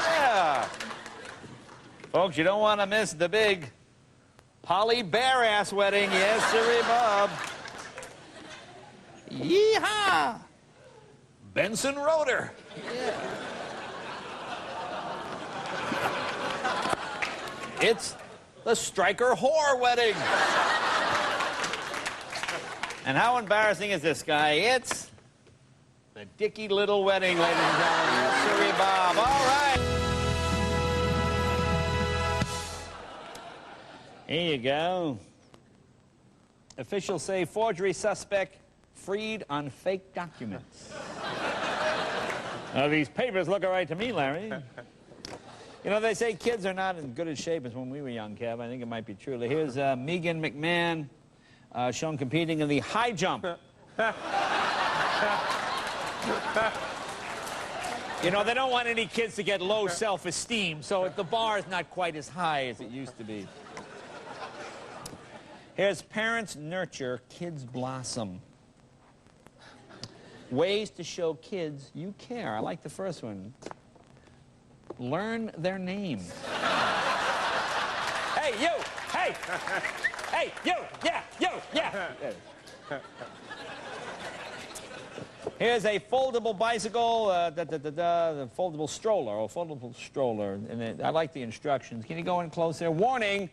Yeah. Folks, you don't want to miss the big Polly Bear-ass wedding. Yes, sirree, Bob. Yeehaw. Benson Roeder. Yeah. It's the Stryker Whore wedding. And how embarrassing is this guy? It's the Dicky Little wedding, ladies and gentlemen. Yes, sirree, Bob. All right. Here you go. Officials say forgery suspect freed on fake documents. Now, these papers look all right to me, Larry. You know, they say kids are not in good a shape as when we were young, Kev. I think it might be true. Here's Megan McMahon shown competing in the high jump. You know, they don't want any kids to get low self-esteem, so the bar is not quite as high as it used to be. Here's Parents Nurture, Kids Blossom. Ways to show kids you care. I like the first one. Learn their names. Hey, you! Hey! Hey, you! Yeah, you! Yeah! Here's a foldable bicycle, the foldable stroller, and I like the instructions. Can you go in closer? Warning,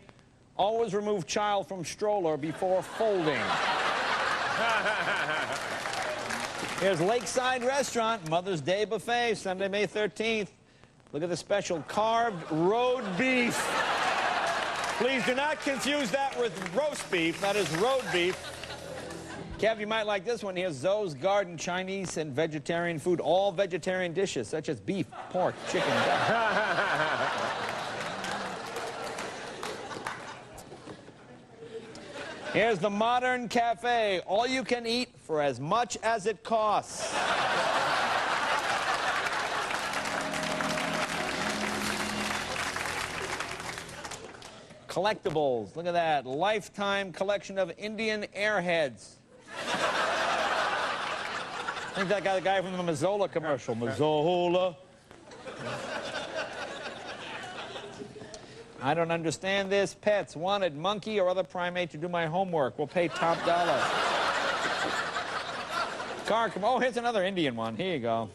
always remove child from stroller before folding. Here's Lakeside Restaurant, Mother's Day Buffet, Sunday, May 13th. Look at the special carved road beef. Please do not confuse that with roast beef. That is road beef. Kev, you might like this one. Here's Zoe's Garden, Chinese and vegetarian food. All vegetarian dishes, such as beef, pork, chicken, duck. Here's the Modern Cafe. All you can eat for as much as it costs. collectibles. Look at that. Lifetime collection of Indian airheads. I think that guy, the guy from the Mazzola commercial. Mazzola. I don't understand this. Pets. Wanted monkey or other primate to do my homework. We'll pay top dollar. Car. Oh, here's another Indian one. Here you go.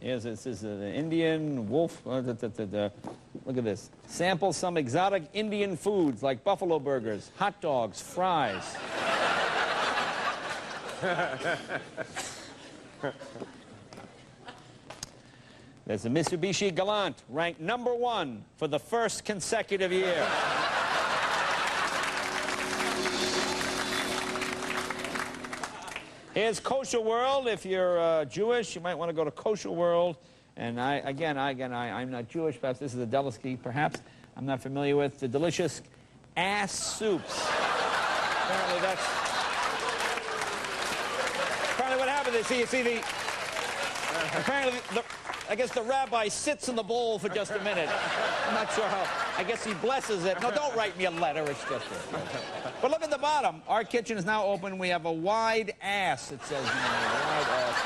This is an Indian wolf. Look at this. Sample some exotic Indian foods like buffalo burgers, hot dogs, fries. There's a Mitsubishi Galant, ranked #1 for the first consecutive year. Here's Kosher World. If you're Jewish, you might want to go to Kosher World. And I'm not Jewish. Perhaps this is a delicacy. Perhaps I'm not familiar with the delicious ass soups. Apparently what happened is, I guess the rabbi sits in the bowl for just a minute. I'm not sure how. I guess he blesses it. No, don't write me a letter. It's just But look at the bottom. Our kitchen is now open. We have a wide ass, it says. Wide ass.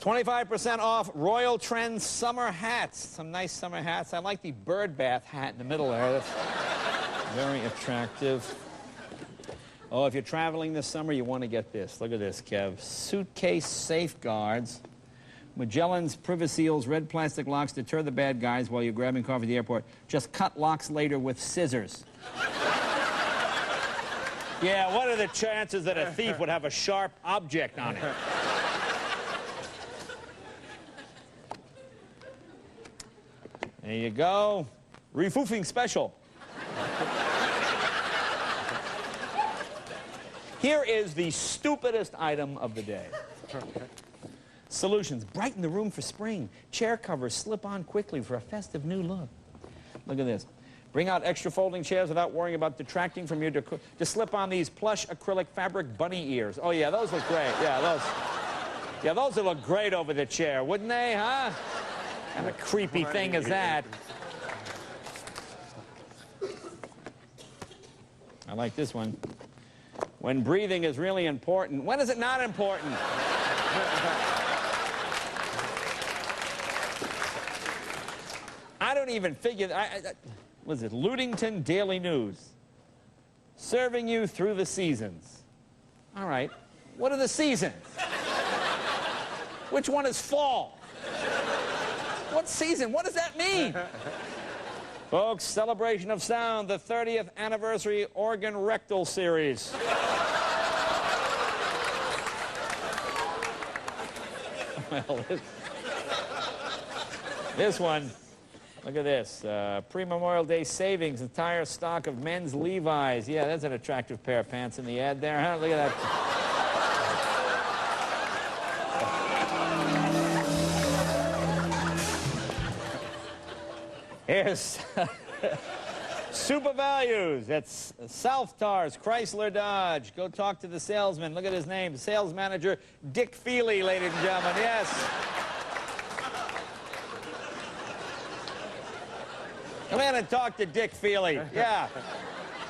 25% off Royal Trends summer hats. Some nice summer hats. I like the bird bath hat in the middle there. That's very attractive. Oh, if you're traveling this summer, you want to get this. Look at this, Kev. Suitcase safeguards. Magellan's Privaseal's red plastic locks deter the bad guys while you're grabbing coffee at the airport. Just cut locks later with scissors. Yeah, what are the chances that a thief would have a sharp object on it? There you go. Refoofing special. Here is the stupidest item of the day. Solutions. Brighten the room for spring. Chair covers slip on quickly for a festive new look. Look at this. Bring out extra folding chairs without worrying about detracting from your decor. Just slip on these plush acrylic fabric bunny ears. Oh, yeah, those look great. Yeah, those would look great over the chair, wouldn't they, huh? What kind of creepy thing is that? I like this one. When breathing is really important. When is it not important? I don't even figure. What is it? Ludington Daily News. Serving you through the seasons. All right. What are the seasons? Which one is fall? What season? What does that mean? Folks, Celebration of Sound, the 30th anniversary organ rectal series. Well, this one, look at this. Pre-Memorial Day savings, entire stock of men's Levi's. Yeah, that's an attractive pair of pants in the ad there, huh? Look at that. Here's Super Values. That's South Tars, Chrysler Dodge. Go talk to the salesman. Look at his name. Sales manager Dick Feely, ladies and gentlemen. Yes. Come in and talk to Dick Feely. Yeah.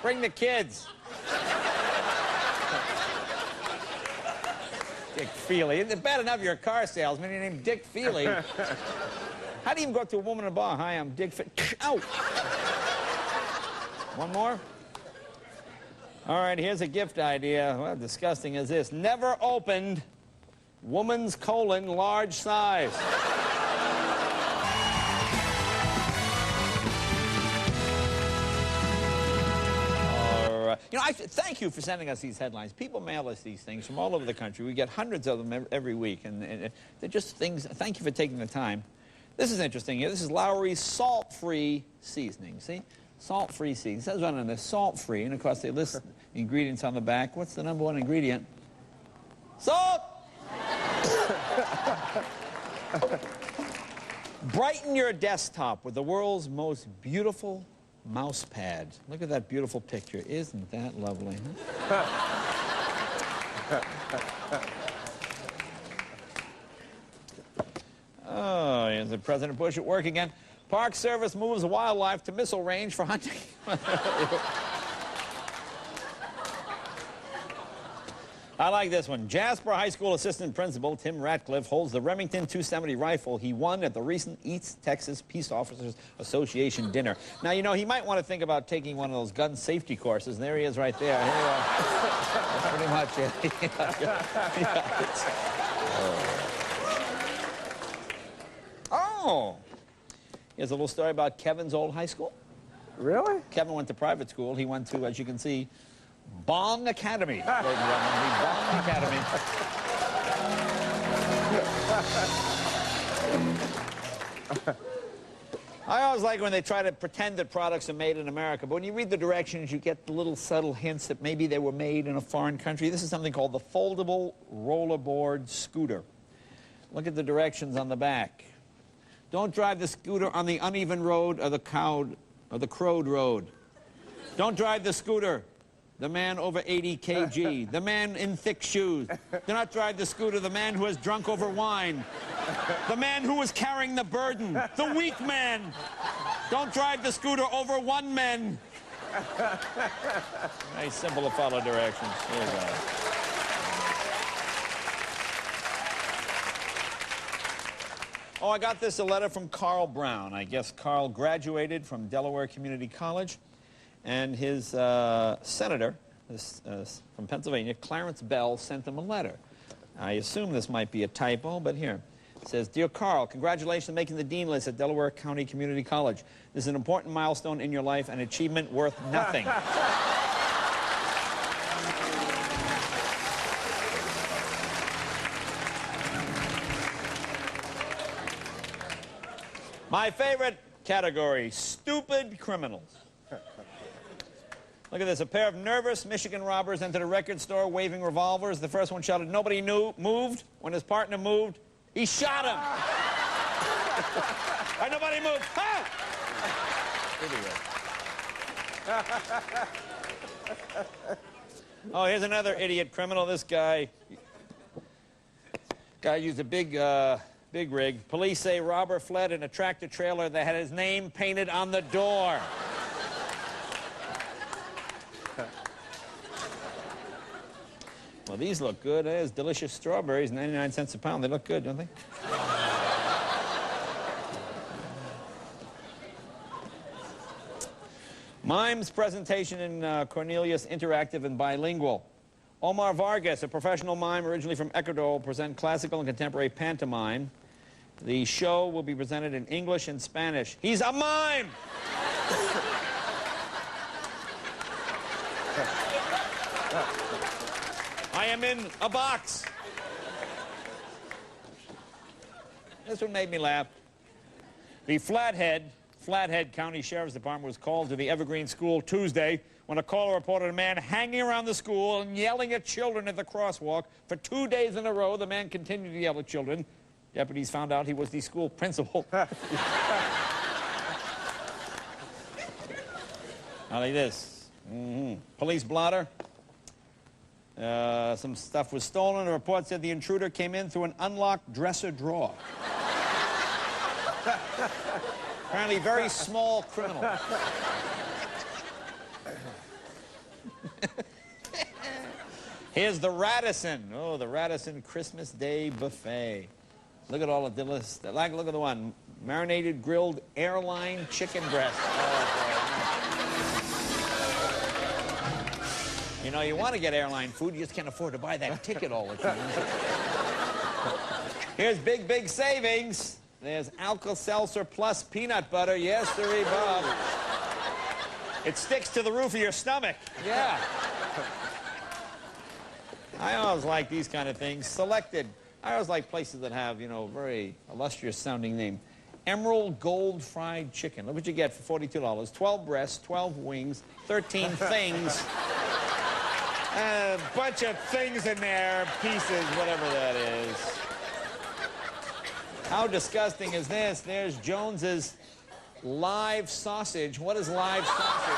Bring the kids. Dick Feely. It's bad enough you're a car salesman. Your name's Dick Feely. How do you even go up to a woman in a bar? Hi, I'm Dick Feely. Ow! One more? All right, here's a gift idea. Well, disgusting as this. Never opened, woman's colon, large size. You know, thank you for sending us these headlines. People mail us these things from all over the country. We get hundreds of them every week, and they're just things. Thank you for taking the time. This is interesting here. This is Lowry's salt-free seasoning. See? Salt-free seasoning. It says on this salt-free, and of course they list ingredients on the back. What's the #1 ingredient? Salt! Brighten your desktop with the world's most beautiful mouse pad. Look at that beautiful picture. Isn't that lovely, huh? Oh, is it President Bush at work again? Park Service moves wildlife to missile range for hunting. I like this one. Jasper High School assistant principal Tim Ratcliffe holds the Remington 270 rifle he won at the recent East Texas Peace Officers Association dinner. Now, you know, he might want to think about taking one of those gun safety courses. And there he is right there. Here you are. That's pretty much it. Oh! Here's a little story about Kevin's old high school. Really? Kevin went to private school. He went to, as you can see, Bong Academy. Ladies and gentlemen, the Bong Academy. I always like when they try to pretend that products are made in America, but when you read the directions, you get the little subtle hints that maybe they were made in a foreign country. This is something called the foldable rollerboard scooter. Look at the directions on the back. Don't drive the scooter on the uneven road or the crowed road. Don't drive the scooter. The man over 80 kg. The man in thick shoes. Do not drive the scooter. The man who has drunk over wine. The man who was carrying the burden. The weak man. Don't drive the scooter over one man. Very simple to follow directions. Here you go. Oh, I got this a letter from Carl Brown. I guess Carl graduated from Delaware Community College. And his senator from Pennsylvania, Clarence Bell, sent him a letter. I assume this might be a typo, but here. It says, Dear Carl, congratulations on making the dean list at Delaware County Community College. This is an important milestone in your life, an achievement worth nothing. My favorite category, stupid criminals. Look at this. A pair of nervous Michigan robbers entered a record store waving revolvers. The first one shouted, nobody moved. When his partner moved, he shot him. And nobody moved. Ha! Oh, here's another idiot criminal. This guy used a big rig. Police say robber fled in a tractor trailer that had his name painted on the door. Well, these look good. There's delicious strawberries, 99 cents a pound. They look good, don't they? Mimes presentation in Cornelius Interactive and Bilingual. Omar Vargas, a professional mime originally from Ecuador, will present classical and contemporary pantomime. The show will be presented in English and Spanish. He's a mime! I am in a box. This one made me laugh. The Flathead County Sheriff's Department was called to the Evergreen School Tuesday when a caller reported a man hanging around the school and yelling at children at the crosswalk. For 2 days in a row, the man continued to yell at children. Deputies found out he was the school principal. Now, like this. Police blotter. Some stuff was stolen. A report said the intruder came in through an unlocked dresser drawer. Apparently very small criminal. Here's the Radisson. Oh, the Radisson Christmas Day Buffet. Look at all the delicious. Like, look at the one. Marinated grilled airline chicken breast. You know, you want to get airline food, you just can't afford to buy that ticket all the time. Here's big savings. There's Alka-Seltzer plus peanut butter. Yes, sirree, Bob. It sticks to the roof of your stomach. Yeah. I always like these kind of things. Selected. I always like places that have, you know, very illustrious sounding name. Emerald Gold Fried Chicken. Look what you get for $42. 12 breasts, 12 wings, 13 things. A bunch of things in there, pieces, whatever that is. How disgusting is this? There's Jones's live sausage. What is live sausage?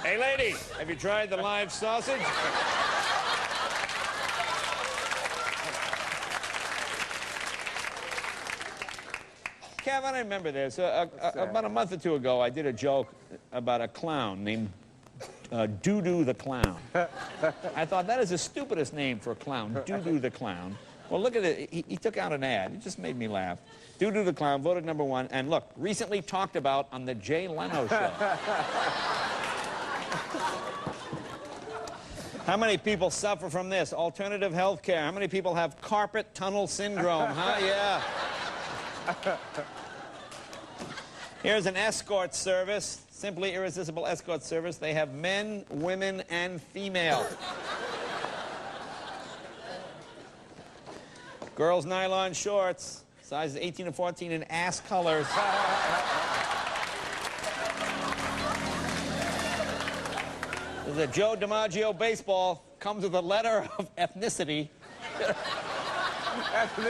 Hey, lady, have you tried the live sausage? Kev, I don't remember this. About a month or two ago, I did a joke about a clown named Doo-Doo the Clown. I thought, that is the stupidest name for a clown, Doo-Doo the Clown. Well, look at it. He took out an ad. It just made me laugh. Doo-Doo the Clown voted #1. And look, recently talked about on the Jay Leno show. How many people suffer from this? Alternative health care. How many people have carpet tunnel syndrome? Huh? Yeah. Here's an escort service. Simply Irresistible Escort Service. They have men, women, and female. Girls' nylon shorts. Sizes 18 to 14 in ass colors. This is a Joe DiMaggio baseball. Comes with a letter of ethnicity.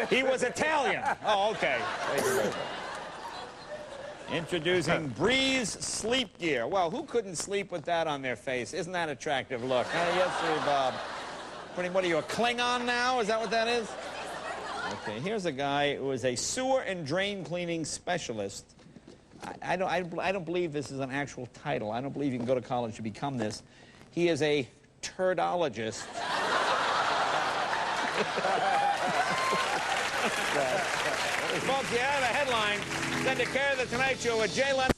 He was Italian. Oh, okay. Thank you very much. Introducing Breeze Sleep Gear. Well, who couldn't sleep with that on their face? Isn't that attractive look? Yes, sir, Bob. What are you, a Klingon now? Is that what that is? Okay, here's a guy who is a sewer and drain cleaning specialist. I don't believe this is an actual title. I don't believe you can go to college to become this. He is a turdologist. Folks, you have a headline. Send to care of the Tonight Show with Jay Leno.